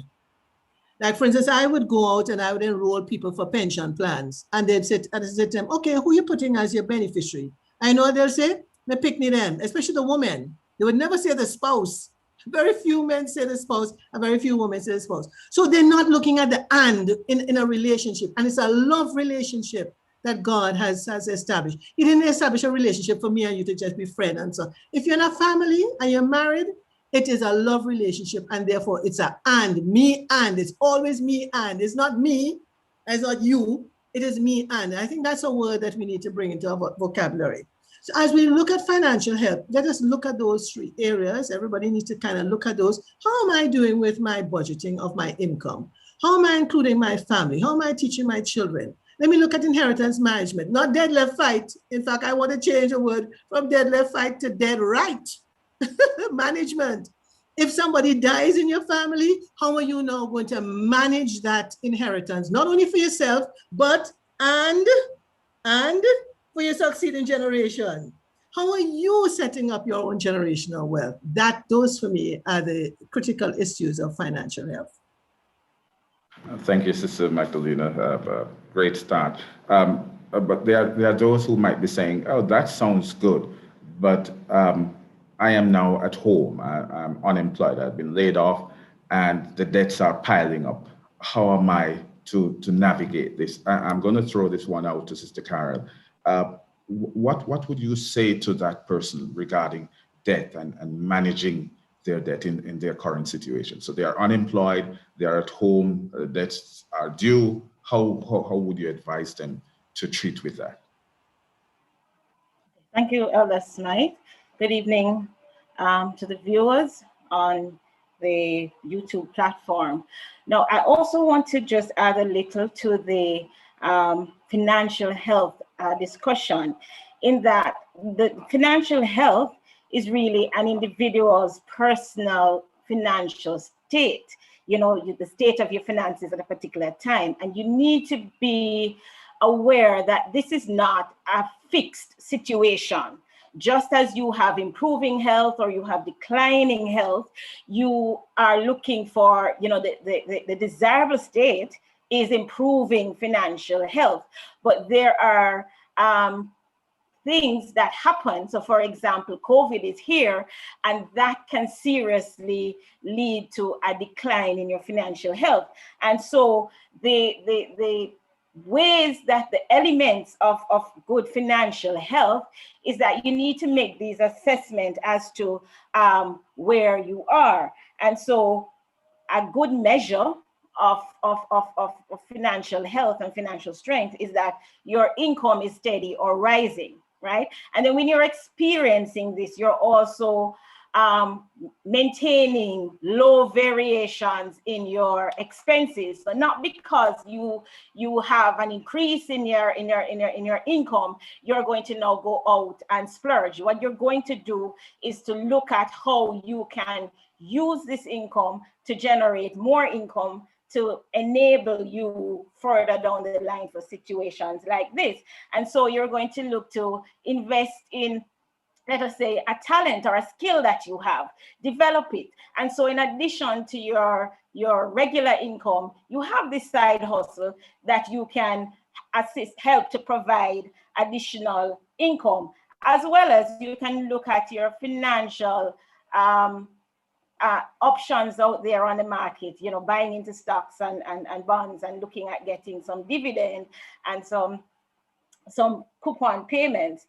Like, for instance, I would go out and I would enroll people for pension plans. And they'd say, and I said to them, okay, who are you putting as your beneficiary? I know they'll say, they pick me them, especially the woman. They would never say the spouse. Very few men say the spouse, and very few women say the spouse. So they're not looking at the and in a relationship. And it's a love relationship that God has established. He didn't establish a relationship for me and you to just be friends and so. If you're in a family and you're married, it is a love relationship, and therefore it's a and, me and. It's always me and. It's not me, it's not you, it is me and. I think that's a word that we need to bring into our vocabulary. So as we look at financial health, let us look at those three areas. Everybody needs to kind of look at those. How am I doing with my budgeting of my income? How am I including my family? How am I teaching my children? Let me look at inheritance management, not dead left fight. In fact, I want to change the word from dead left fight to dead right management. If somebody dies in your family, how are you now going to manage that inheritance? Not only for yourself, but and for your succeeding generation. How are you setting up your own generational wealth? Those for me are the critical issues of financial health. Thank you, Sister Magdalena. Great start. But there are those who might be saying, oh, that sounds good, but I am now at home. I'm unemployed. I've been laid off and the debts are piling up. How am I to navigate this? I'm going to throw this one out to Sister Carol. What would you say to that person regarding debt and managing their debt in their current situation? So they are unemployed, they are at home, debts are due. How would you advise them to treat with that? Thank you, Elder Smythe. Good evening to the viewers on the YouTube platform. Now, I also want to just add a little to the financial health discussion, in that the financial health is really an individual's personal financial state, you know, the state of your finances at a particular time. And you need to be aware that this is not a fixed situation. Just as you have improving health or you have declining health, you are looking for, you know, the desirable state is improving financial health. But there are things that happen. So for example, COVID is here, and that can seriously lead to a decline in your financial health. And so the ways that the elements of good financial health is that you need to make these assessments as to where you are. And so a good measure of financial health and financial strength is that your income is steady or rising, right? And then when you're experiencing this, you're also maintaining low variations in your expenses. So not because you have an increase in your income, you're going to now go out and splurge. What you're going to do is to look at how you can use this income to generate more income to enable you further down the line for situations like this. And so you're going to look to invest in, let us say, a talent or a skill that you have, develop it. And so in addition to your regular income, you have this side hustle that you can help to provide additional income, as well as you can look at your financial options out there on the market, you know, buying into stocks and bonds and looking at getting some dividend and some coupon payments.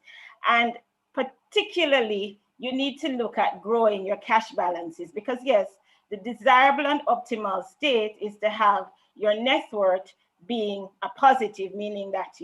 And particularly, you need to look at growing your cash balances, because yes, the desirable and optimal state is to have your net worth being a positive, meaning that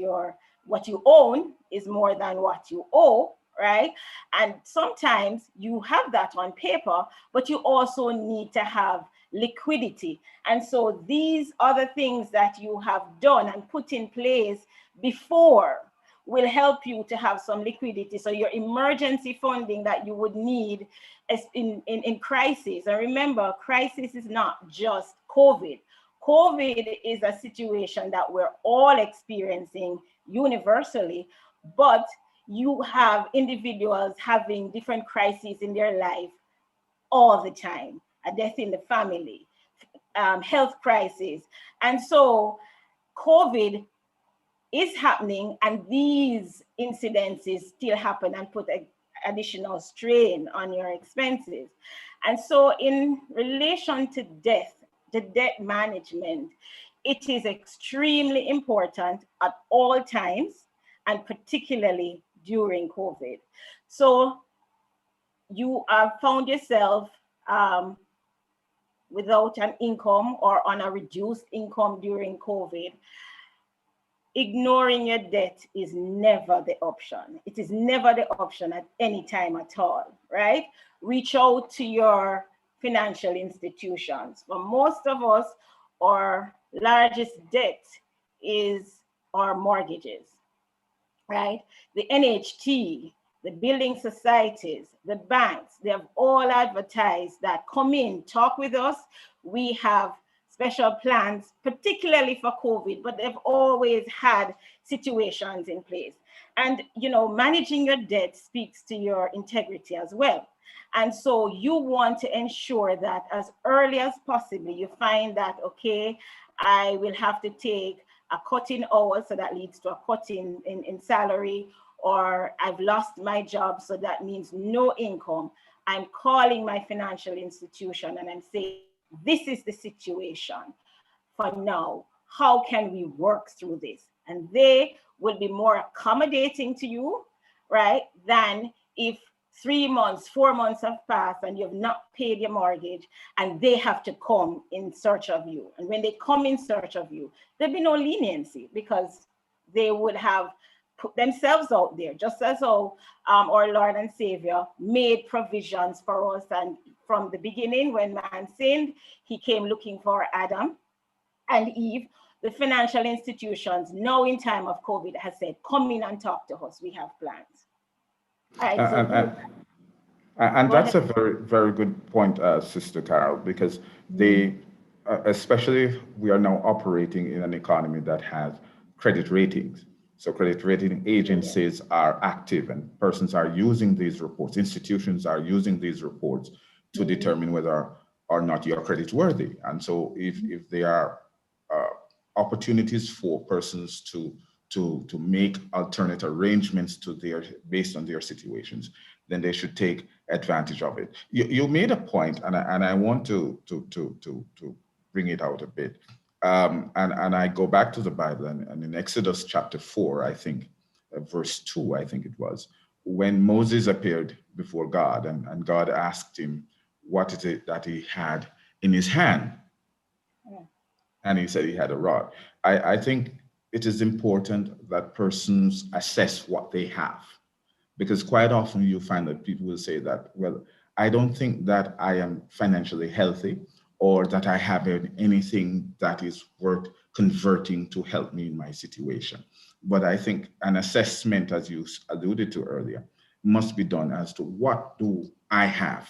what you own is more than what you owe, right? And sometimes you have that on paper, but you also need to have liquidity. And so these are the things that you have done and put in place before will help you to have some liquidity. So your emergency funding that you would need is in crisis. And remember, crisis is not just COVID. COVID is a situation that we're all experiencing universally, but you have individuals having different crises in their life all the time, a death in the family, health crisis. And so COVID is happening, and these incidences still happen and put additional strain on your expenses. And so in relation to debt management, it is extremely important at all times, and particularly during COVID. So you have found yourself without an income or on a reduced income during COVID. Ignoring your debt is never the option. It is never the option at any time at all, right? Reach out to your financial institutions. For most of us, our largest debt is our mortgages, right? The NHT, the building societies, the banks, they have all advertised that come in, talk with us. We have special plans, particularly for COVID, but they've always had situations in place. And, you know, managing your debt speaks to your integrity as well. And so you want to ensure that as early as possible, you find that, okay, I will have to take a cut in hours, so that leads to a cut in salary, or I've lost my job, so that means no income. I'm calling my financial institution and I'm saying, this is the situation for now. How can we work through this? And they will be more accommodating to you, right, than if 3 months, 4 months have passed and you've not paid your mortgage and they have to come in search of you. And when they come in search of you, there'll be no leniency, because they would have put themselves out there, just as how our Lord and Savior made provisions for us. And from the beginning, when man sinned, he came looking for Adam and Eve. The financial institutions now in time of COVID has said, come in and talk to us, we have plans. All right, and that's a very, very good point, Sister Carol, because especially we are now operating in an economy that has credit ratings. So credit rating agencies are active, and persons are using these reports, institutions are using these reports to determine whether or not you are creditworthy. And so if there are opportunities for persons to make alternate arrangements based on their situations, then they should take advantage of it. You made a point, and I want to bring it out a bit. And I go back to the Bible, and in Exodus chapter 4, I think, verse 2, I think it was, when Moses appeared before God, and God asked him what is it that he had in his hand. And he said he had a rod. I think it is important that persons assess what they have, because quite often you find that people will say that, well, I don't think that I am financially healthy, or that I have anything that is worth converting to help me in my situation. But I think an assessment, as you alluded to earlier, must be done as to what do I have,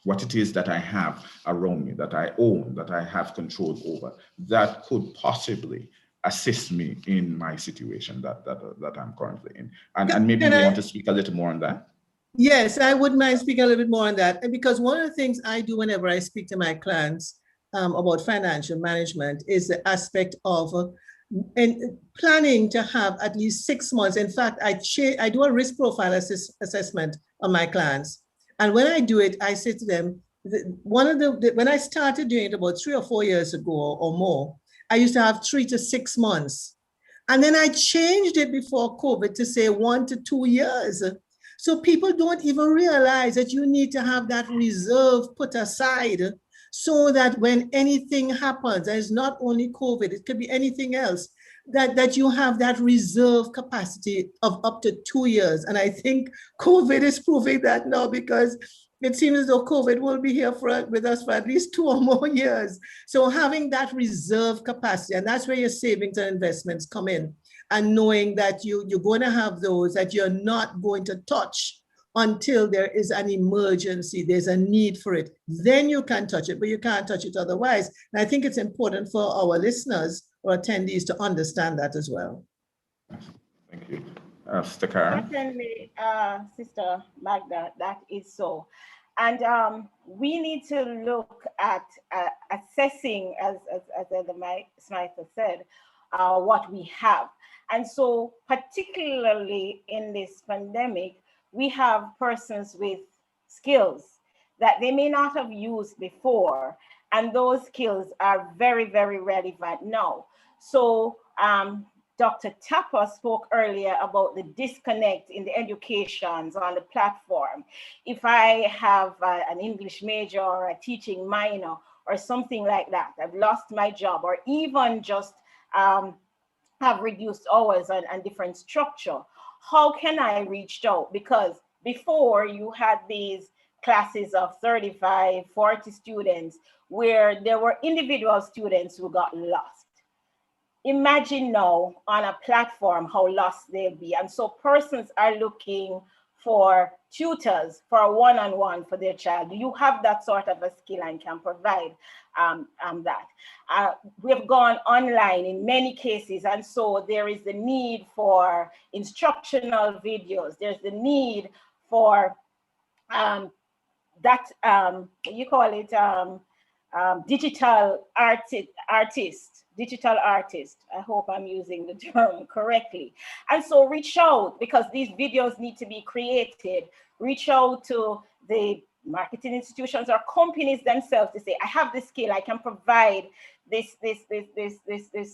what it is that I have around me, that I own, that I have control over, that could possibly assist me in my situation that I'm currently in. And maybe you want to speak a little more on that? Yes, I wouldn't mind speaking a little bit more on that. Because one of the things I do whenever I speak to my clients about financial management is the aspect of planning to have at least 6 months. In fact, I do a risk profile assessment on my clients. And when I do it, I say to them, when I started doing it about 3 or 4 years ago or more, I used to have 3 to 6 months. And then I changed it before COVID to say 1 to 2 years. So people don't even realize that you need to have that reserve put aside so that when anything happens, and it's not only COVID, it could be anything else, that you have that reserve capacity of up to 2 years. And I think COVID is proving that now, because it seems as though COVID will be here with us for at least 2 or more years. So having that reserve capacity, and that's where your savings and investments come in, and knowing that you're going to have those that you're not going to touch until there is an emergency, there's a need for it. Then you can touch it, but you can't touch it otherwise. And I think it's important for our listeners or attendees to understand that as well. Thank you. Sister Karen? Certainly, Sister Magda, that is so. And we need to look at assessing, as the Smith has said, what we have. And so particularly in this pandemic, we have persons with skills that they may not have used before. And those skills are very, very relevant now. So Dr. Tapper spoke earlier about the disconnect in the educations on the platform. If I have an English major or a teaching minor or something like that, I've lost my job, or even just have reduced hours and different structure, how can I reach out? Because before you had these classes of 35, 40 students where there were individual students who got lost. Imagine now on a platform how lost they'll be. And so persons are looking for tutors for a one-on-one for their child. Do you have that sort of a skill and can provide that? We have gone online in many cases, and so there is the need for instructional videos. There's the need for digital artist. I hope I'm using the term correctly. And so reach out, because these videos need to be created. Reach out to the marketing institutions or companies themselves to say, I have this skill, I can provide this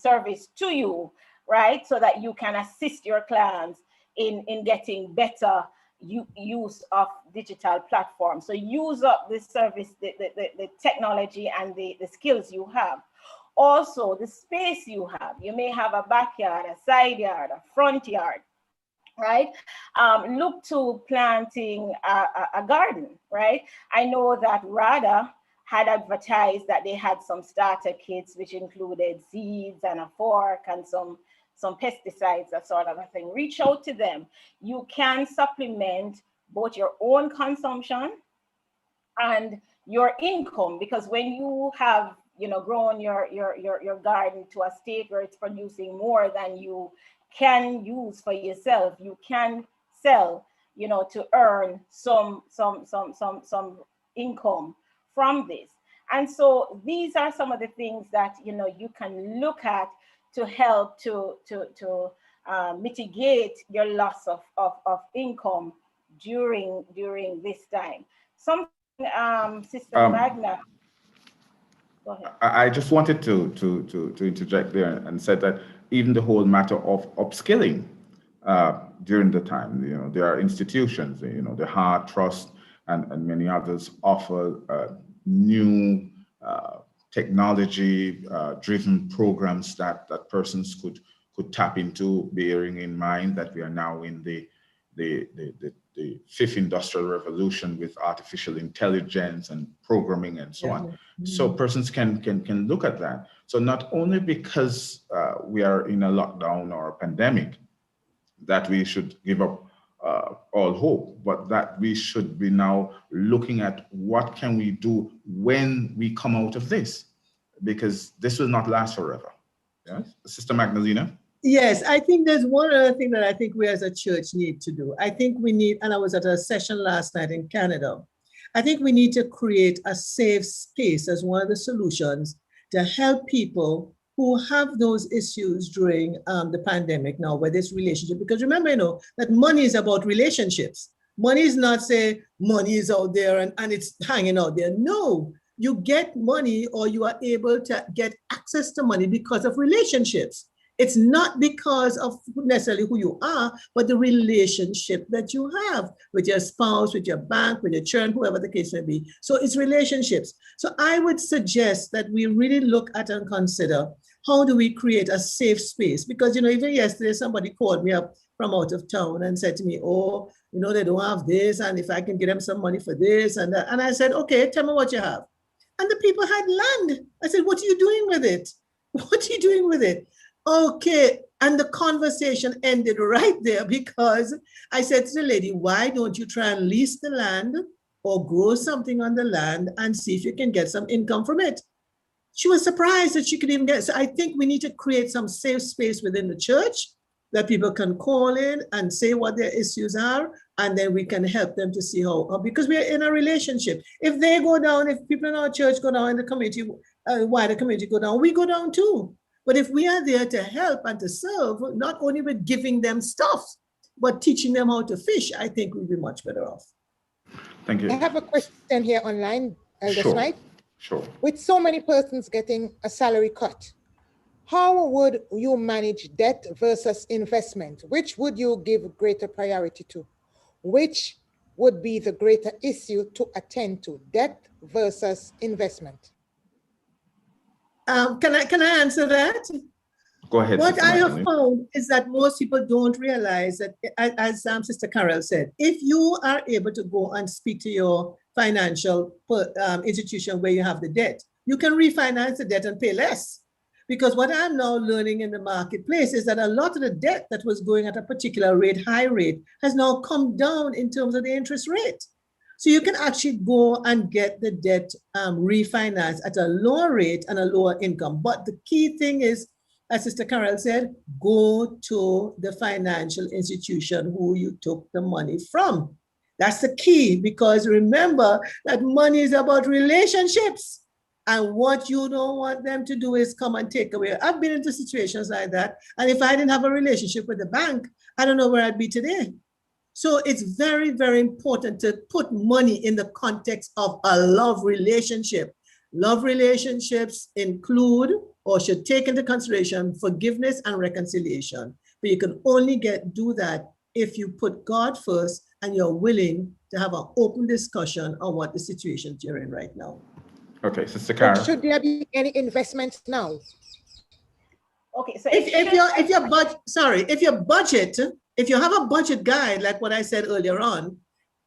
service to you, right? So that you can assist your clients in getting better use of digital platforms. So use up the service, the technology and the skills you have. Also, the space you have. You may have a backyard, a side yard, a front yard, right? Look to planting a garden, right? I know that RADA had advertised that they had some starter kits, which included seeds and a fork and some pesticides, that sort of a thing. Reach out to them. You can supplement both your own consumption and your income, because when you have grown your garden to a state where it's producing more than you can use for yourself, you can sell, to earn some income from this. And so these are some of the things that you can look at to help to mitigate your loss of income during this time. Something Sister Magna. Go ahead. I just wanted to interject there and said that even the whole matter of upskilling during the time, there are institutions, the Heart Trust and many others offer new technology driven programs that persons could tap into, bearing in mind that we are now in the fifth industrial revolution with artificial intelligence and programming and so on. So persons can look at that. So not only because we are in a lockdown or a pandemic that we should give up all hope, but that we should be now looking at what can we do when we come out of this, because this will not last forever. Yes, Sister Magdalena? Yes, I think there's one other thing that I think we as a church need to do. I think we need, and I was at a session last night in Canada, I think we need to create a safe space as one of the solutions to help people who have those issues during the pandemic now with this relationship. Because remember, that money is about relationships. Money is not say money is out there and it's hanging out there. No, you get money or you are able to get access to money because of relationships. It's not because of necessarily who you are, but the relationship that you have with your spouse, with your bank, with your children, whoever the case may be. So it's relationships. So I would suggest that we really look at and consider, how do we create a safe space? Because, even yesterday, somebody called me up from out of town and said to me, oh, they don't have this, and if I can get them some money for this and that. And I said, okay, tell me what you have. And the people had land. I said, what are you doing with it? What are you doing with it? Okay, and the conversation ended right there because I said to the lady, why don't you try and lease the land or grow something on the land and see if you can get some income from it? She was surprised that she could even get. So I think we need to create some safe space within the church that people can call in and say what their issues are, and then we can help them to see how, because we are in a relationship. If they go down, if people in our church go down in the community, why the community go down, we go down too. But if we are there to help and to serve, not only with giving them stuff, but teaching them how to fish, I think we'll be much better off. Thank you. I have a question here online, Elder Sure. Smythe. Sure. With so many persons getting a salary cut, how would you manage debt versus investment? Which would you give greater priority to? Which would be the greater issue to attend to, debt versus investment? Can I answer that? Go ahead. What Sister I have Magdalene. found is that most people don't realize that, as Sister Carol said, if you are able to go and speak to your financial institution where you have the debt, you can refinance the debt and pay less. Because what I'm now learning in the marketplace is that a lot of the debt that was going at a particular rate, high rate, has now come down in terms of the interest rate. So you can actually go and get the debt refinanced at a lower rate and a lower income. But the key thing is, as Sister Carol said, go to the financial institution who you took the money from. That's the key, because remember that money is about relationships. And what you don't want them to do is come and take away. I've been into situations like that. And if I didn't have a relationship with the bank, I don't know where I'd be today. So it's very, very important to put money in the context of a love relationship. Love relationships include or should take into consideration forgiveness and reconciliation. But you can only do that if you put God first and you're willing to have an open discussion on what the situation you're in right now. Okay, Sister Carol. Should there be any investments now? Okay, so if you have a budget guide, like what I said earlier on,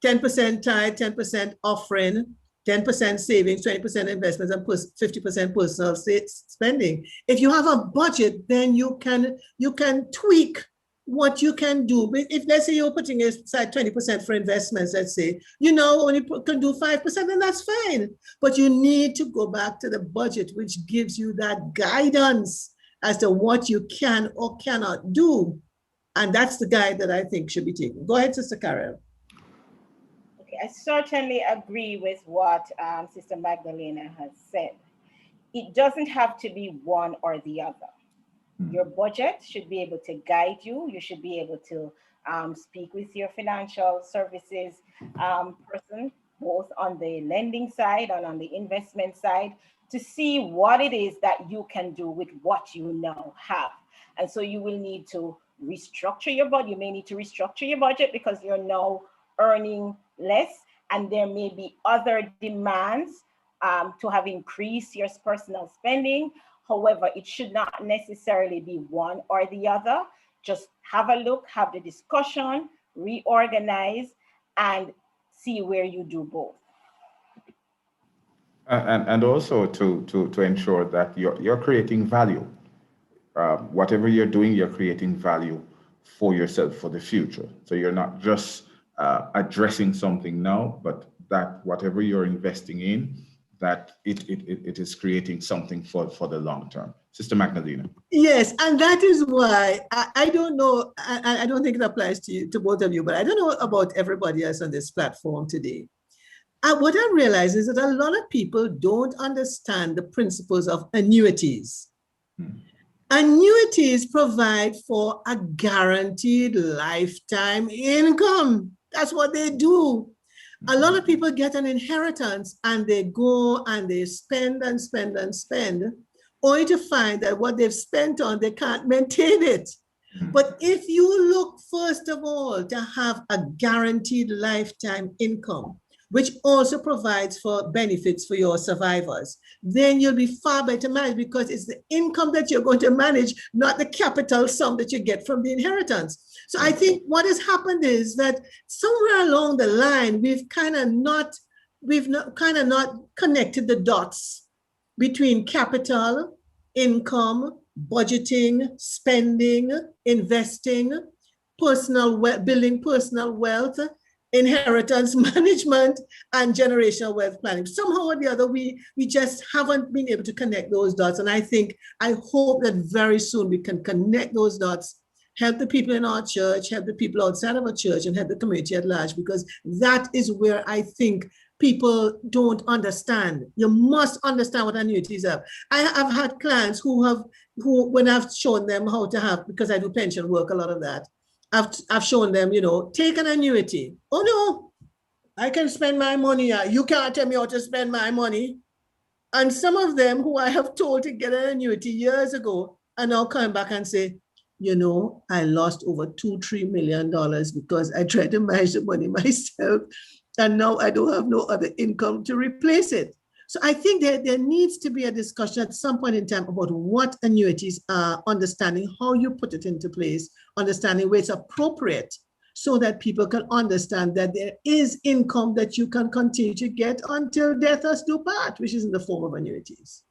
10% tithe, 10% offering, 10% savings, 20% investments, and 50% personal spending. If you have a budget, then you can tweak what you can do. But if, let's say, you're putting aside 20% for investments, let's say, only can do 5%, then that's fine. But you need to go back to the budget, which gives you that guidance as to what you can or cannot do. And that's the guide that I think should be taken. Go ahead, Sister Carol. Okay, I certainly agree with what Sister Magdalena has said. It doesn't have to be one or the other. Your budget should be able to guide you. You should be able to speak with your financial services person, both on the lending side and on the investment side, to see what it is that you can do with what you now have. And so you will need to restructure your budget. You may need to restructure your budget because you're now earning less, and there may be other demands to have increased your personal spending. However, it should not necessarily be one or the other. Just have a look, have the discussion, reorganize, and see where you do both. And also to ensure that you're creating value. Whatever you're doing, you're creating value for yourself for the future. So you're not just addressing something now, but that whatever you're investing in, that it is creating something for the long term. Sister Magdalena. Yes, and that is why I don't know, I don't think it applies to you, to both of you, but I don't know about everybody else on this platform today. What I realize is that a lot of people don't understand the principles of annuities. Annuities provide for a guaranteed lifetime income. That's what they do. A lot of people get an inheritance and they go and they spend and spend and spend, only to find that what they've spent on, they can't maintain it. But if you look, first of all, to have a guaranteed lifetime income, which also provides for benefits for your survivors, then you'll be far better managed, because it's the income that you're going to manage, not the capital sum that you get from the inheritance. So I think what has happened is that somewhere along the line, we've kind of not connected the dots between capital, income, budgeting, spending, investing, building personal wealth, inheritance management, and generational wealth planning. Somehow or the other, we just haven't been able to connect those dots. And I hope that very soon we can connect those dots, help the people in our church, help the people outside of our church, and help the community at large, because that is where I think people don't understand. You must understand what annuities are. I have had clients who when I've shown them how to have, because I do pension work, a lot of that, I've shown them, take an annuity. Oh no, I can spend my money. You can't tell me how to spend my money. And some of them who I have told to get an annuity years ago are now coming back and say, I lost over $2-3 million because I tried to manage the money myself, and now I don't have no other income to replace it. So I think that there needs to be a discussion at some point in time about what annuities are, understanding how you put it into place, understanding where it's appropriate, so that people can understand that there is income that you can continue to get until death us do part, which is in the form of annuities.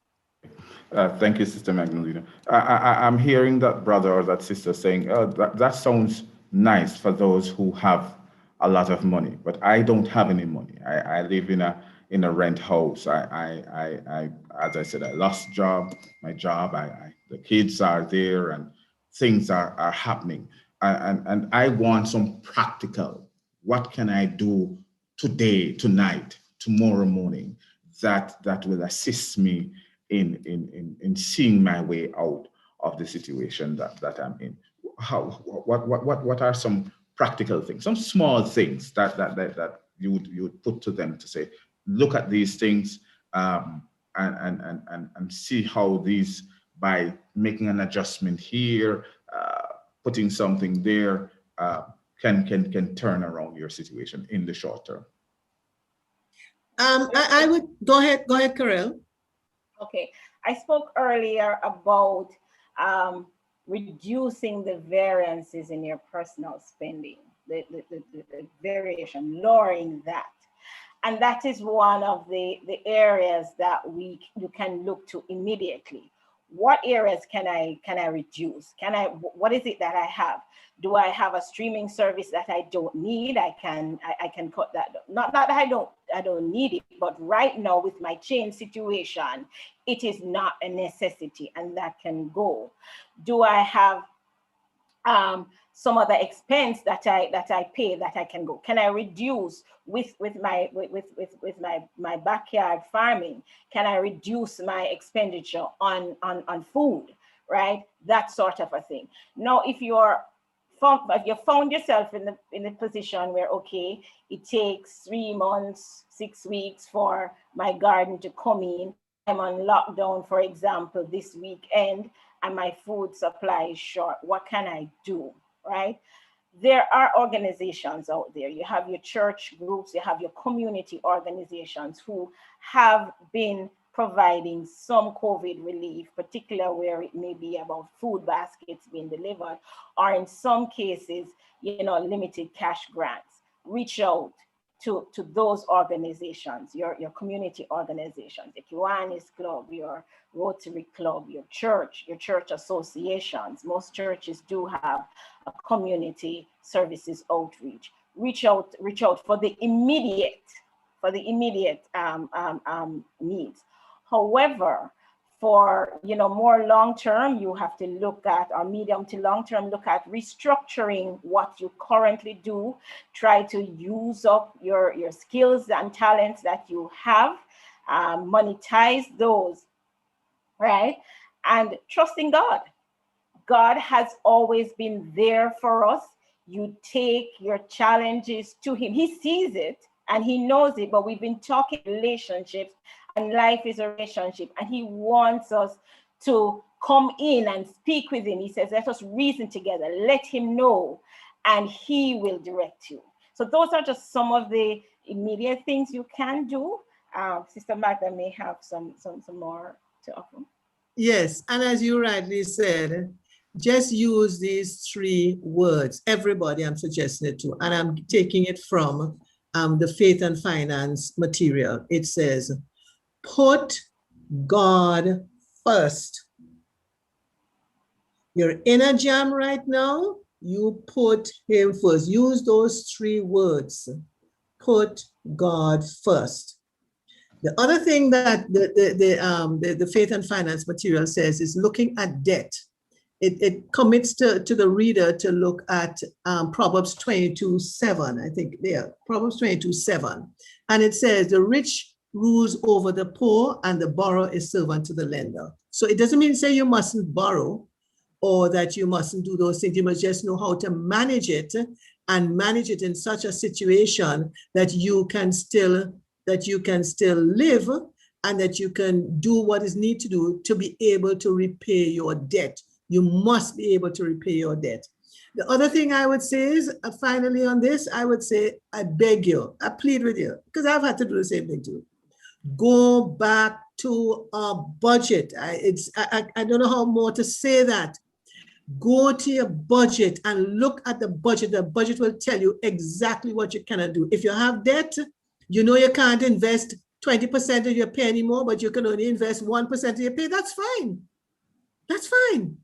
Thank you, Sister Magdalena. I'm hearing that brother or that sister saying, oh, that sounds nice for those who have a lot of money, but I don't have any money. I live in a rent house. I as I said, I lost my job. The kids are there and things are happening. And I want some practical, what can I do today, tonight, tomorrow morning, that will assist me in seeing my way out of the situation that I'm in. What are some practical things, some small things that you would put to them to say, look at these things and see how these, by making an adjustment here, putting something there, can turn around your situation in the short term? I would go ahead, Karel. Okay, I spoke earlier about reducing the variances in your personal spending, the variation, lowering that. And that is one of the areas that you can look to immediately. What areas can I reduce? What is it that I have? Do I have a streaming service that I don't need? I can cut that. Not that I don't need it, but right now with my change situation, it is not a necessity, and that can go. Do I have some other expense that I pay that I can go? Can I reduce with my backyard farming? Can I reduce my expenditure on food, right? That sort of a thing. Now, if you found yourself in the position where, okay, it takes 3 months, 6 weeks for my garden to come in, I'm on lockdown, for example, this weekend, and my food supply is short. What can I do, right? There are organizations out there. You have your church groups, you have your community organizations who have been providing some COVID relief, particularly where it may be about food baskets being delivered, or in some cases, limited cash grants. Reach out to those organizations, your community organizations, the Kiwanis Club, your Rotary Club, your church associations. Most churches do have a community services outreach. Reach out for the immediate needs. However, for more long-term, you have to look at, or medium to long-term, look at restructuring what you currently do. Try to use up your skills and talents that you have, monetize those, right? And trusting God. God has always been there for us. You take your challenges to him. He sees it and he knows it, but we've been talking relationships, and life is a relationship, and he wants us to come in and speak with him. He says, let us reason together, let him know, and he will direct you. So those are just some of the immediate things you can do. Sister Magda may have some more to offer. Yes, and as you rightly said, just use these 3 words. Everybody, I'm suggesting it to, and I'm taking it from the Faith and Finance material. It says, put God first. You're in a jam right now, you put him first. Use those 3 words. Put God first. The other thing that the Faith and Finance material says is looking at debt. It commits to the reader to look at Proverbs 22:7, I think there, Proverbs 22:7. And it says, the rich rules over the poor and the borrower is servant to the lender. So it doesn't mean say you mustn't borrow or that you mustn't do those things. You must just know how to manage it, and manage it in such a situation that you can still live, and that you can do what is needed to do to be able to repay your debt. You must be able to repay your debt. The other thing I would say is, finally on this, I would say, I beg you, I plead with you, because I've had to do the same thing too. Go back to a budget. I don't know how more to say that. Go to your budget and look at the budget. The budget will tell you exactly what you cannot do. If you have debt, you know you can't invest 20% of your pay anymore, but you can only invest 1% of your pay. That's fine. That's fine.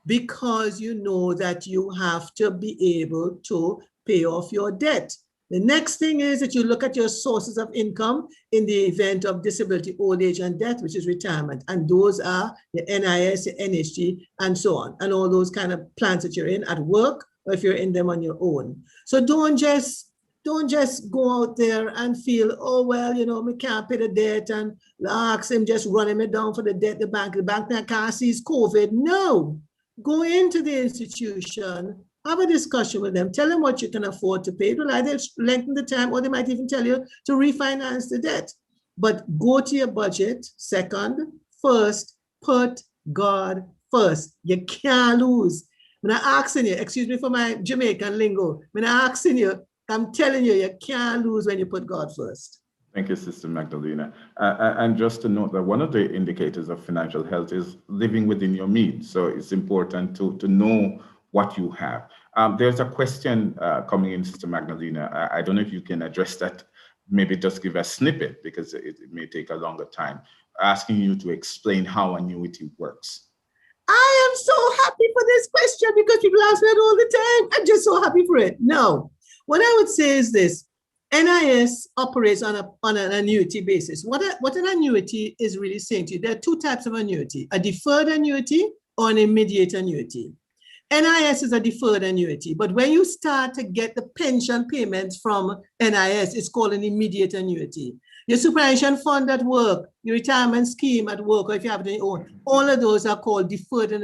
Because you know that you have to be able to pay off your debt. The next thing is that you look at your sources of income in the event of disability, old age, and death, which is retirement. And those are the NIS, the NHG, and so on, and all those kind of plans that you're in at work, or if you're in them on your own. So don't just go out there and feel, oh, well, we can't pay the debt, and ask him just running me down for the debt. The bank now can't seize COVID. No. Go into the institution, have a discussion with them, tell them what you can afford to pay. It will either lengthen the time, or they might even tell you to refinance the debt. But go to your budget. Second, first, put God first. You can't lose. When I'm asking you, excuse me for my Jamaican lingo, when I'm asking you, I'm telling you, you can't lose when you put God first. Thank you, Sister Magdalena. And just to note that one of the indicators of financial health is living within your means. So it's important to know what you have. There's a question coming in, Sister Magdalena. I don't know if you can address that, maybe just give a snippet, because it may take a longer time, asking you to explain how annuity works. I am so happy for this question, because people ask me it all the time. I'm just so happy for it. No, what I would say is this. NIS operates on an annuity basis. What an annuity is really saying to you, there are 2 types of annuity, a deferred annuity or an immediate annuity. NIS is a deferred annuity, but when you start to get the pension payments from NIS, it's called an immediate annuity. Your superannuation fund at work, your retirement scheme at work, or if you have it on your own, all of those are called deferred and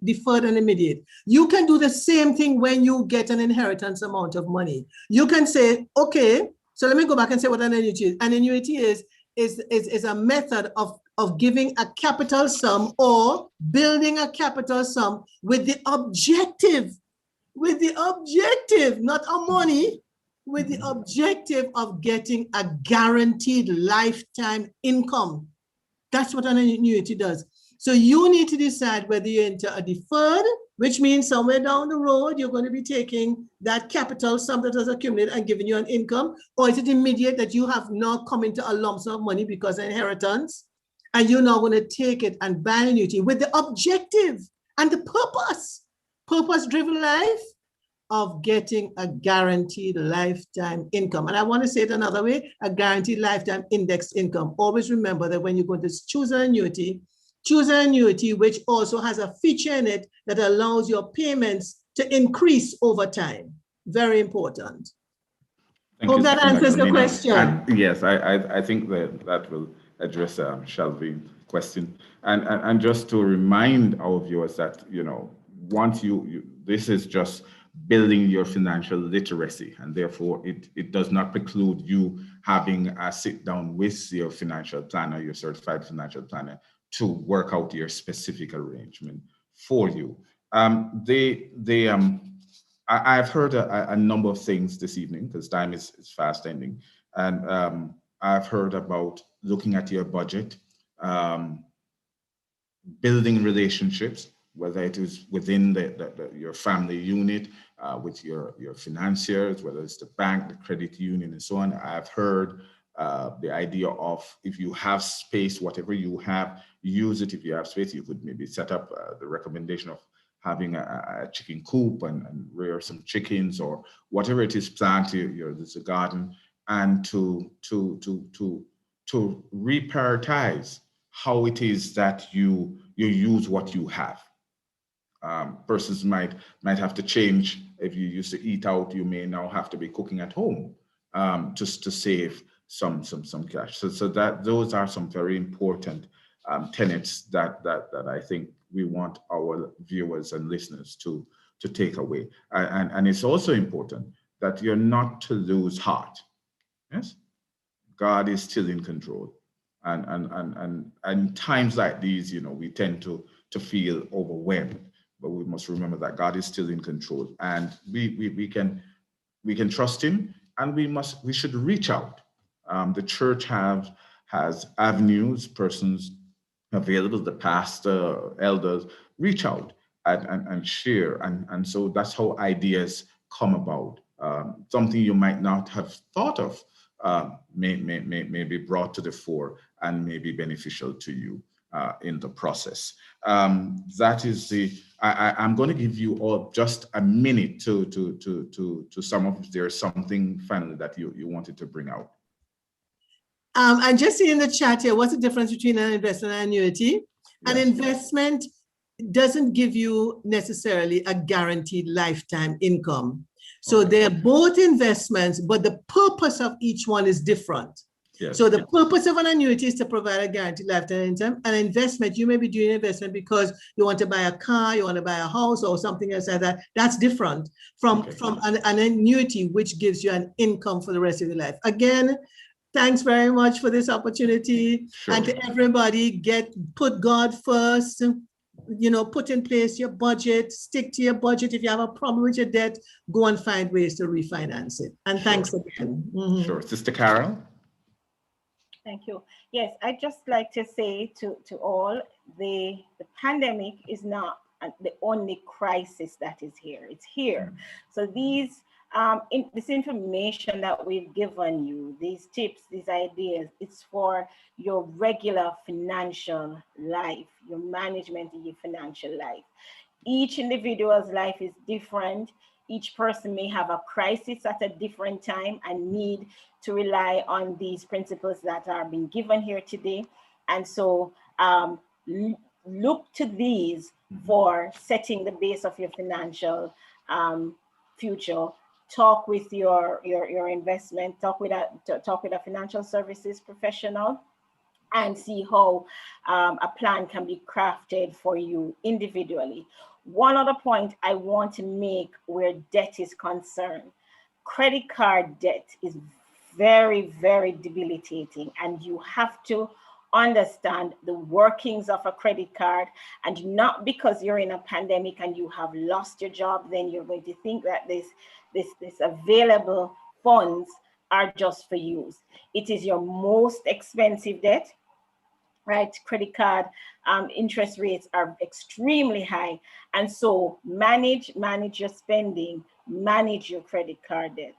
deferred and immediate. You can do the same thing when you get an inheritance amount of money. You can say, okay, so let me go back and say what an annuity is. An annuity is is a method of giving a capital sum or building a capital sum with the objective, not a money, with the objective of getting a guaranteed lifetime income. That's what an annuity does. So you need to decide whether you enter a deferred, which means somewhere down the road, you're going to be taking that capital sum that has accumulated and giving you an income, or is it immediate that you have now come into a lump sum of money because of inheritance, and you're now going to take it and buy an annuity with the objective and the purpose-driven life of getting a guaranteed lifetime income. And I want to say it another way, a guaranteed lifetime indexed income. Always remember that when you're going to choose an annuity which also has a feature in it that allows your payments to increase over time. Very important. Hope that answers the question. And yes, I think that will address Shelby's question. And just to remind our viewers that, once this is just building your financial literacy, and therefore it does not preclude you having a sit down with your financial planner, your certified financial planner, to work out your specific arrangement for you. I've heard a number of things this evening because time is fast ending, and I've heard about looking at your budget, building relationships, whether it is within your family unit, with your financiers, whether it's the bank, the credit union, and so on. I've heard the idea of, if you have space, whatever you have, use it. If you have space, you could maybe set up the recommendation of having a chicken coop and rear some chickens, or whatever it is, plant there's a garden, and to reprioritize how it is that you use what you have. Persons might have to change. If you used to eat out, you may now have to be cooking at home, just to save some cash. So that those are some very important tenets that I think we want our viewers and listeners to take away. And it's also important that you're not to lose heart. Yes, God is still in control. And times like these, we tend to feel overwhelmed. But we must remember that God is still in control, and we can trust Him, and we should reach out. The church has avenues, persons available, the pastor, elders, reach out and share, and so that's how ideas come about. Something you might not have thought of may be brought to the fore and may be beneficial to you in the process. That is I'm going to give you all just a minute to sum up if there's something finally that you wanted to bring out. I just see in the chat here, what's the difference between an investment and an annuity? Yes. An investment doesn't give you necessarily a guaranteed lifetime income. So they're both investments, but the purpose of each one is different. Yes. So the purpose of an annuity is to provide a guaranteed lifetime income. An investment, you may be doing an investment because you want to buy a car, you want to buy a house, or something else like that. That's different from an annuity, which gives you an income for the rest of your life. Again, thanks very much for this opportunity. Sure. And to everybody, put God first. Put in place your budget, stick to your budget. If you have a problem with your debt, go and find ways to refinance it. And thanks again. Mm-hmm. Sure. Sister Carol? Thank you. Yes, I'd just like to say to all, the pandemic is not the only crisis that is here. It's here. So this information that we've given you, these tips, these ideas, it's for your regular financial life, your management of your financial life. Each individual's life is different. Each person may have a crisis at a different time and need to rely on these principles that are being given here today. And so look to these for setting the base of your financial future. Talk with your investment, talk with a financial services professional, and see how a plan can be crafted for you individually. One other point I want to make where debt is concerned: credit card debt is very, very debilitating. And you have to understand the workings of a credit card, and not because you're in a pandemic and you have lost your job, then you're going to think that this available funds are just for use. It is your most expensive debt, right? Credit card interest rates are extremely high. And so manage your spending, manage your credit card debt.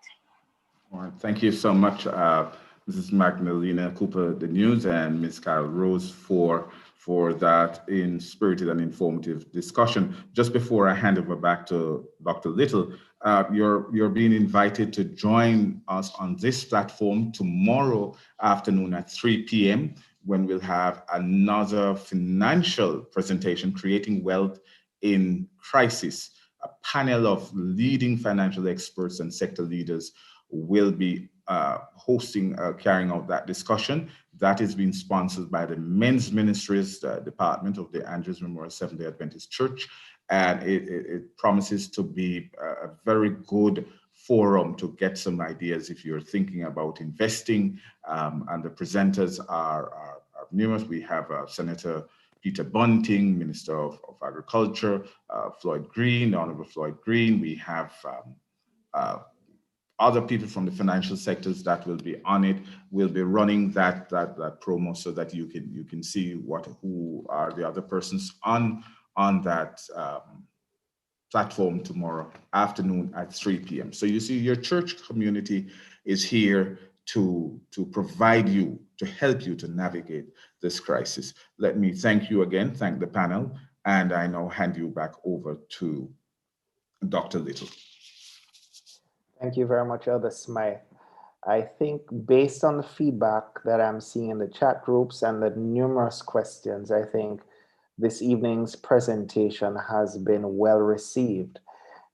All right, thank you so much, Mrs. Magdalena Cooper, the news, and Ms. Carol Rose for that spirited and informative discussion. Just before I hand over back to Dr. Little, you're being invited to join us on this platform tomorrow afternoon at 3 p.m. when we'll have another financial presentation, Creating Wealth in Crisis. A panel of leading financial experts and sector leaders will be carrying out that discussion. That is being sponsored by the Men's Ministries Department of the Andrews Memorial Seventh-day Adventist Church. And it promises to be a very good forum to get some ideas if you're thinking about investing. And the presenters are numerous. We have Senator Peter Bunting, Minister of Agriculture, Floyd Green, Honorable Floyd Green. We have other people from the financial sectors that will be on it. We'll be running that promo so that you can see who are the other persons on that platform tomorrow afternoon at 3 p.m. So you see, your church community is here to provide you, to help you to navigate this crisis. Let me thank you again, thank the panel, and I now hand you back over to Dr. Little. Thank you very much, Elder Smythe. I think based on the feedback that I'm seeing in the chat groups and the numerous questions, I think this evening's presentation has been well received.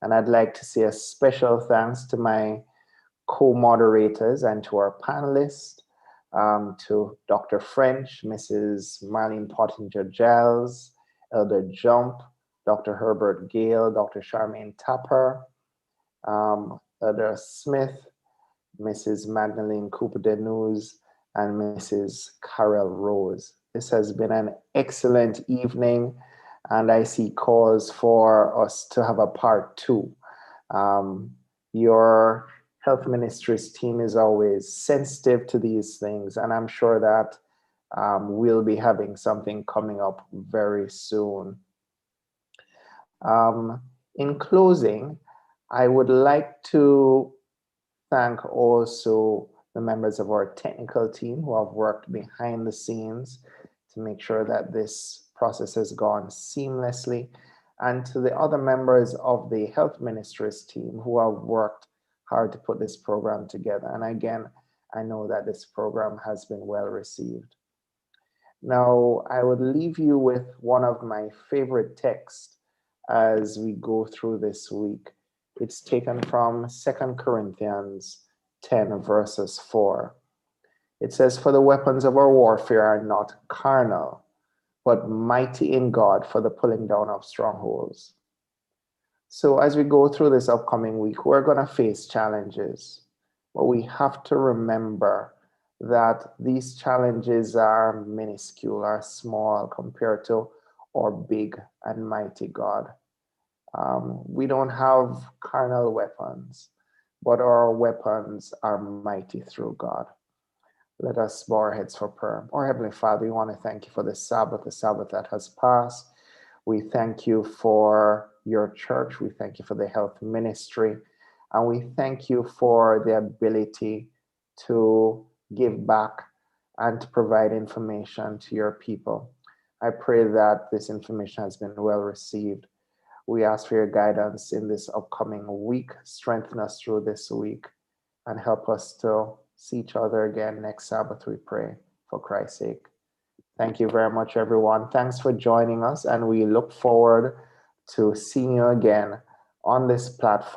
And I'd like to say a special thanks to my co-moderators and to our panelists, to Dr. French, Mrs. Marlene Pottinger-Giles, Elder Jump, Dr. Herbert Gale, Dr. Charmaine Tapper, Elder Smith, Mrs. Magdalene Cooper-Denuz, and Mrs. Carol Rose. This has been an excellent evening, and I see cause for us to have a part 2. Your health ministries team is always sensitive to these things, and I'm sure that we'll be having something coming up very soon. In closing, I would like to thank also the members of our technical team who have worked behind the scenes to make sure that this process has gone seamlessly, and to the other members of the health ministries team who have worked hard to put this program together. And again, I know that this program has been well received. Now, I would leave you with one of my favorite texts as we go through this week. It's taken from 2 Corinthians 10, verses 4. It says, "For the weapons of our warfare are not carnal, but mighty in God for the pulling down of strongholds." So as we go through this upcoming week, we're going to face challenges, but we have to remember that these challenges are minuscule, are small compared to our big and mighty God. We don't have carnal weapons, but our weapons are mighty through God. Let us bow our heads for prayer. Our Heavenly Father, we want to thank you for the Sabbath that has passed. We thank you for your church. We thank you for the health ministry. And we thank you for the ability to give back and to provide information to your people. I pray that this information has been well received. We ask for your guidance in this upcoming week. Strengthen us through this week and help us to see each other again next Sabbath, we pray, for Christ's sake. Thank you very much, everyone. Thanks for joining us, and we look forward to seeing you again on this platform.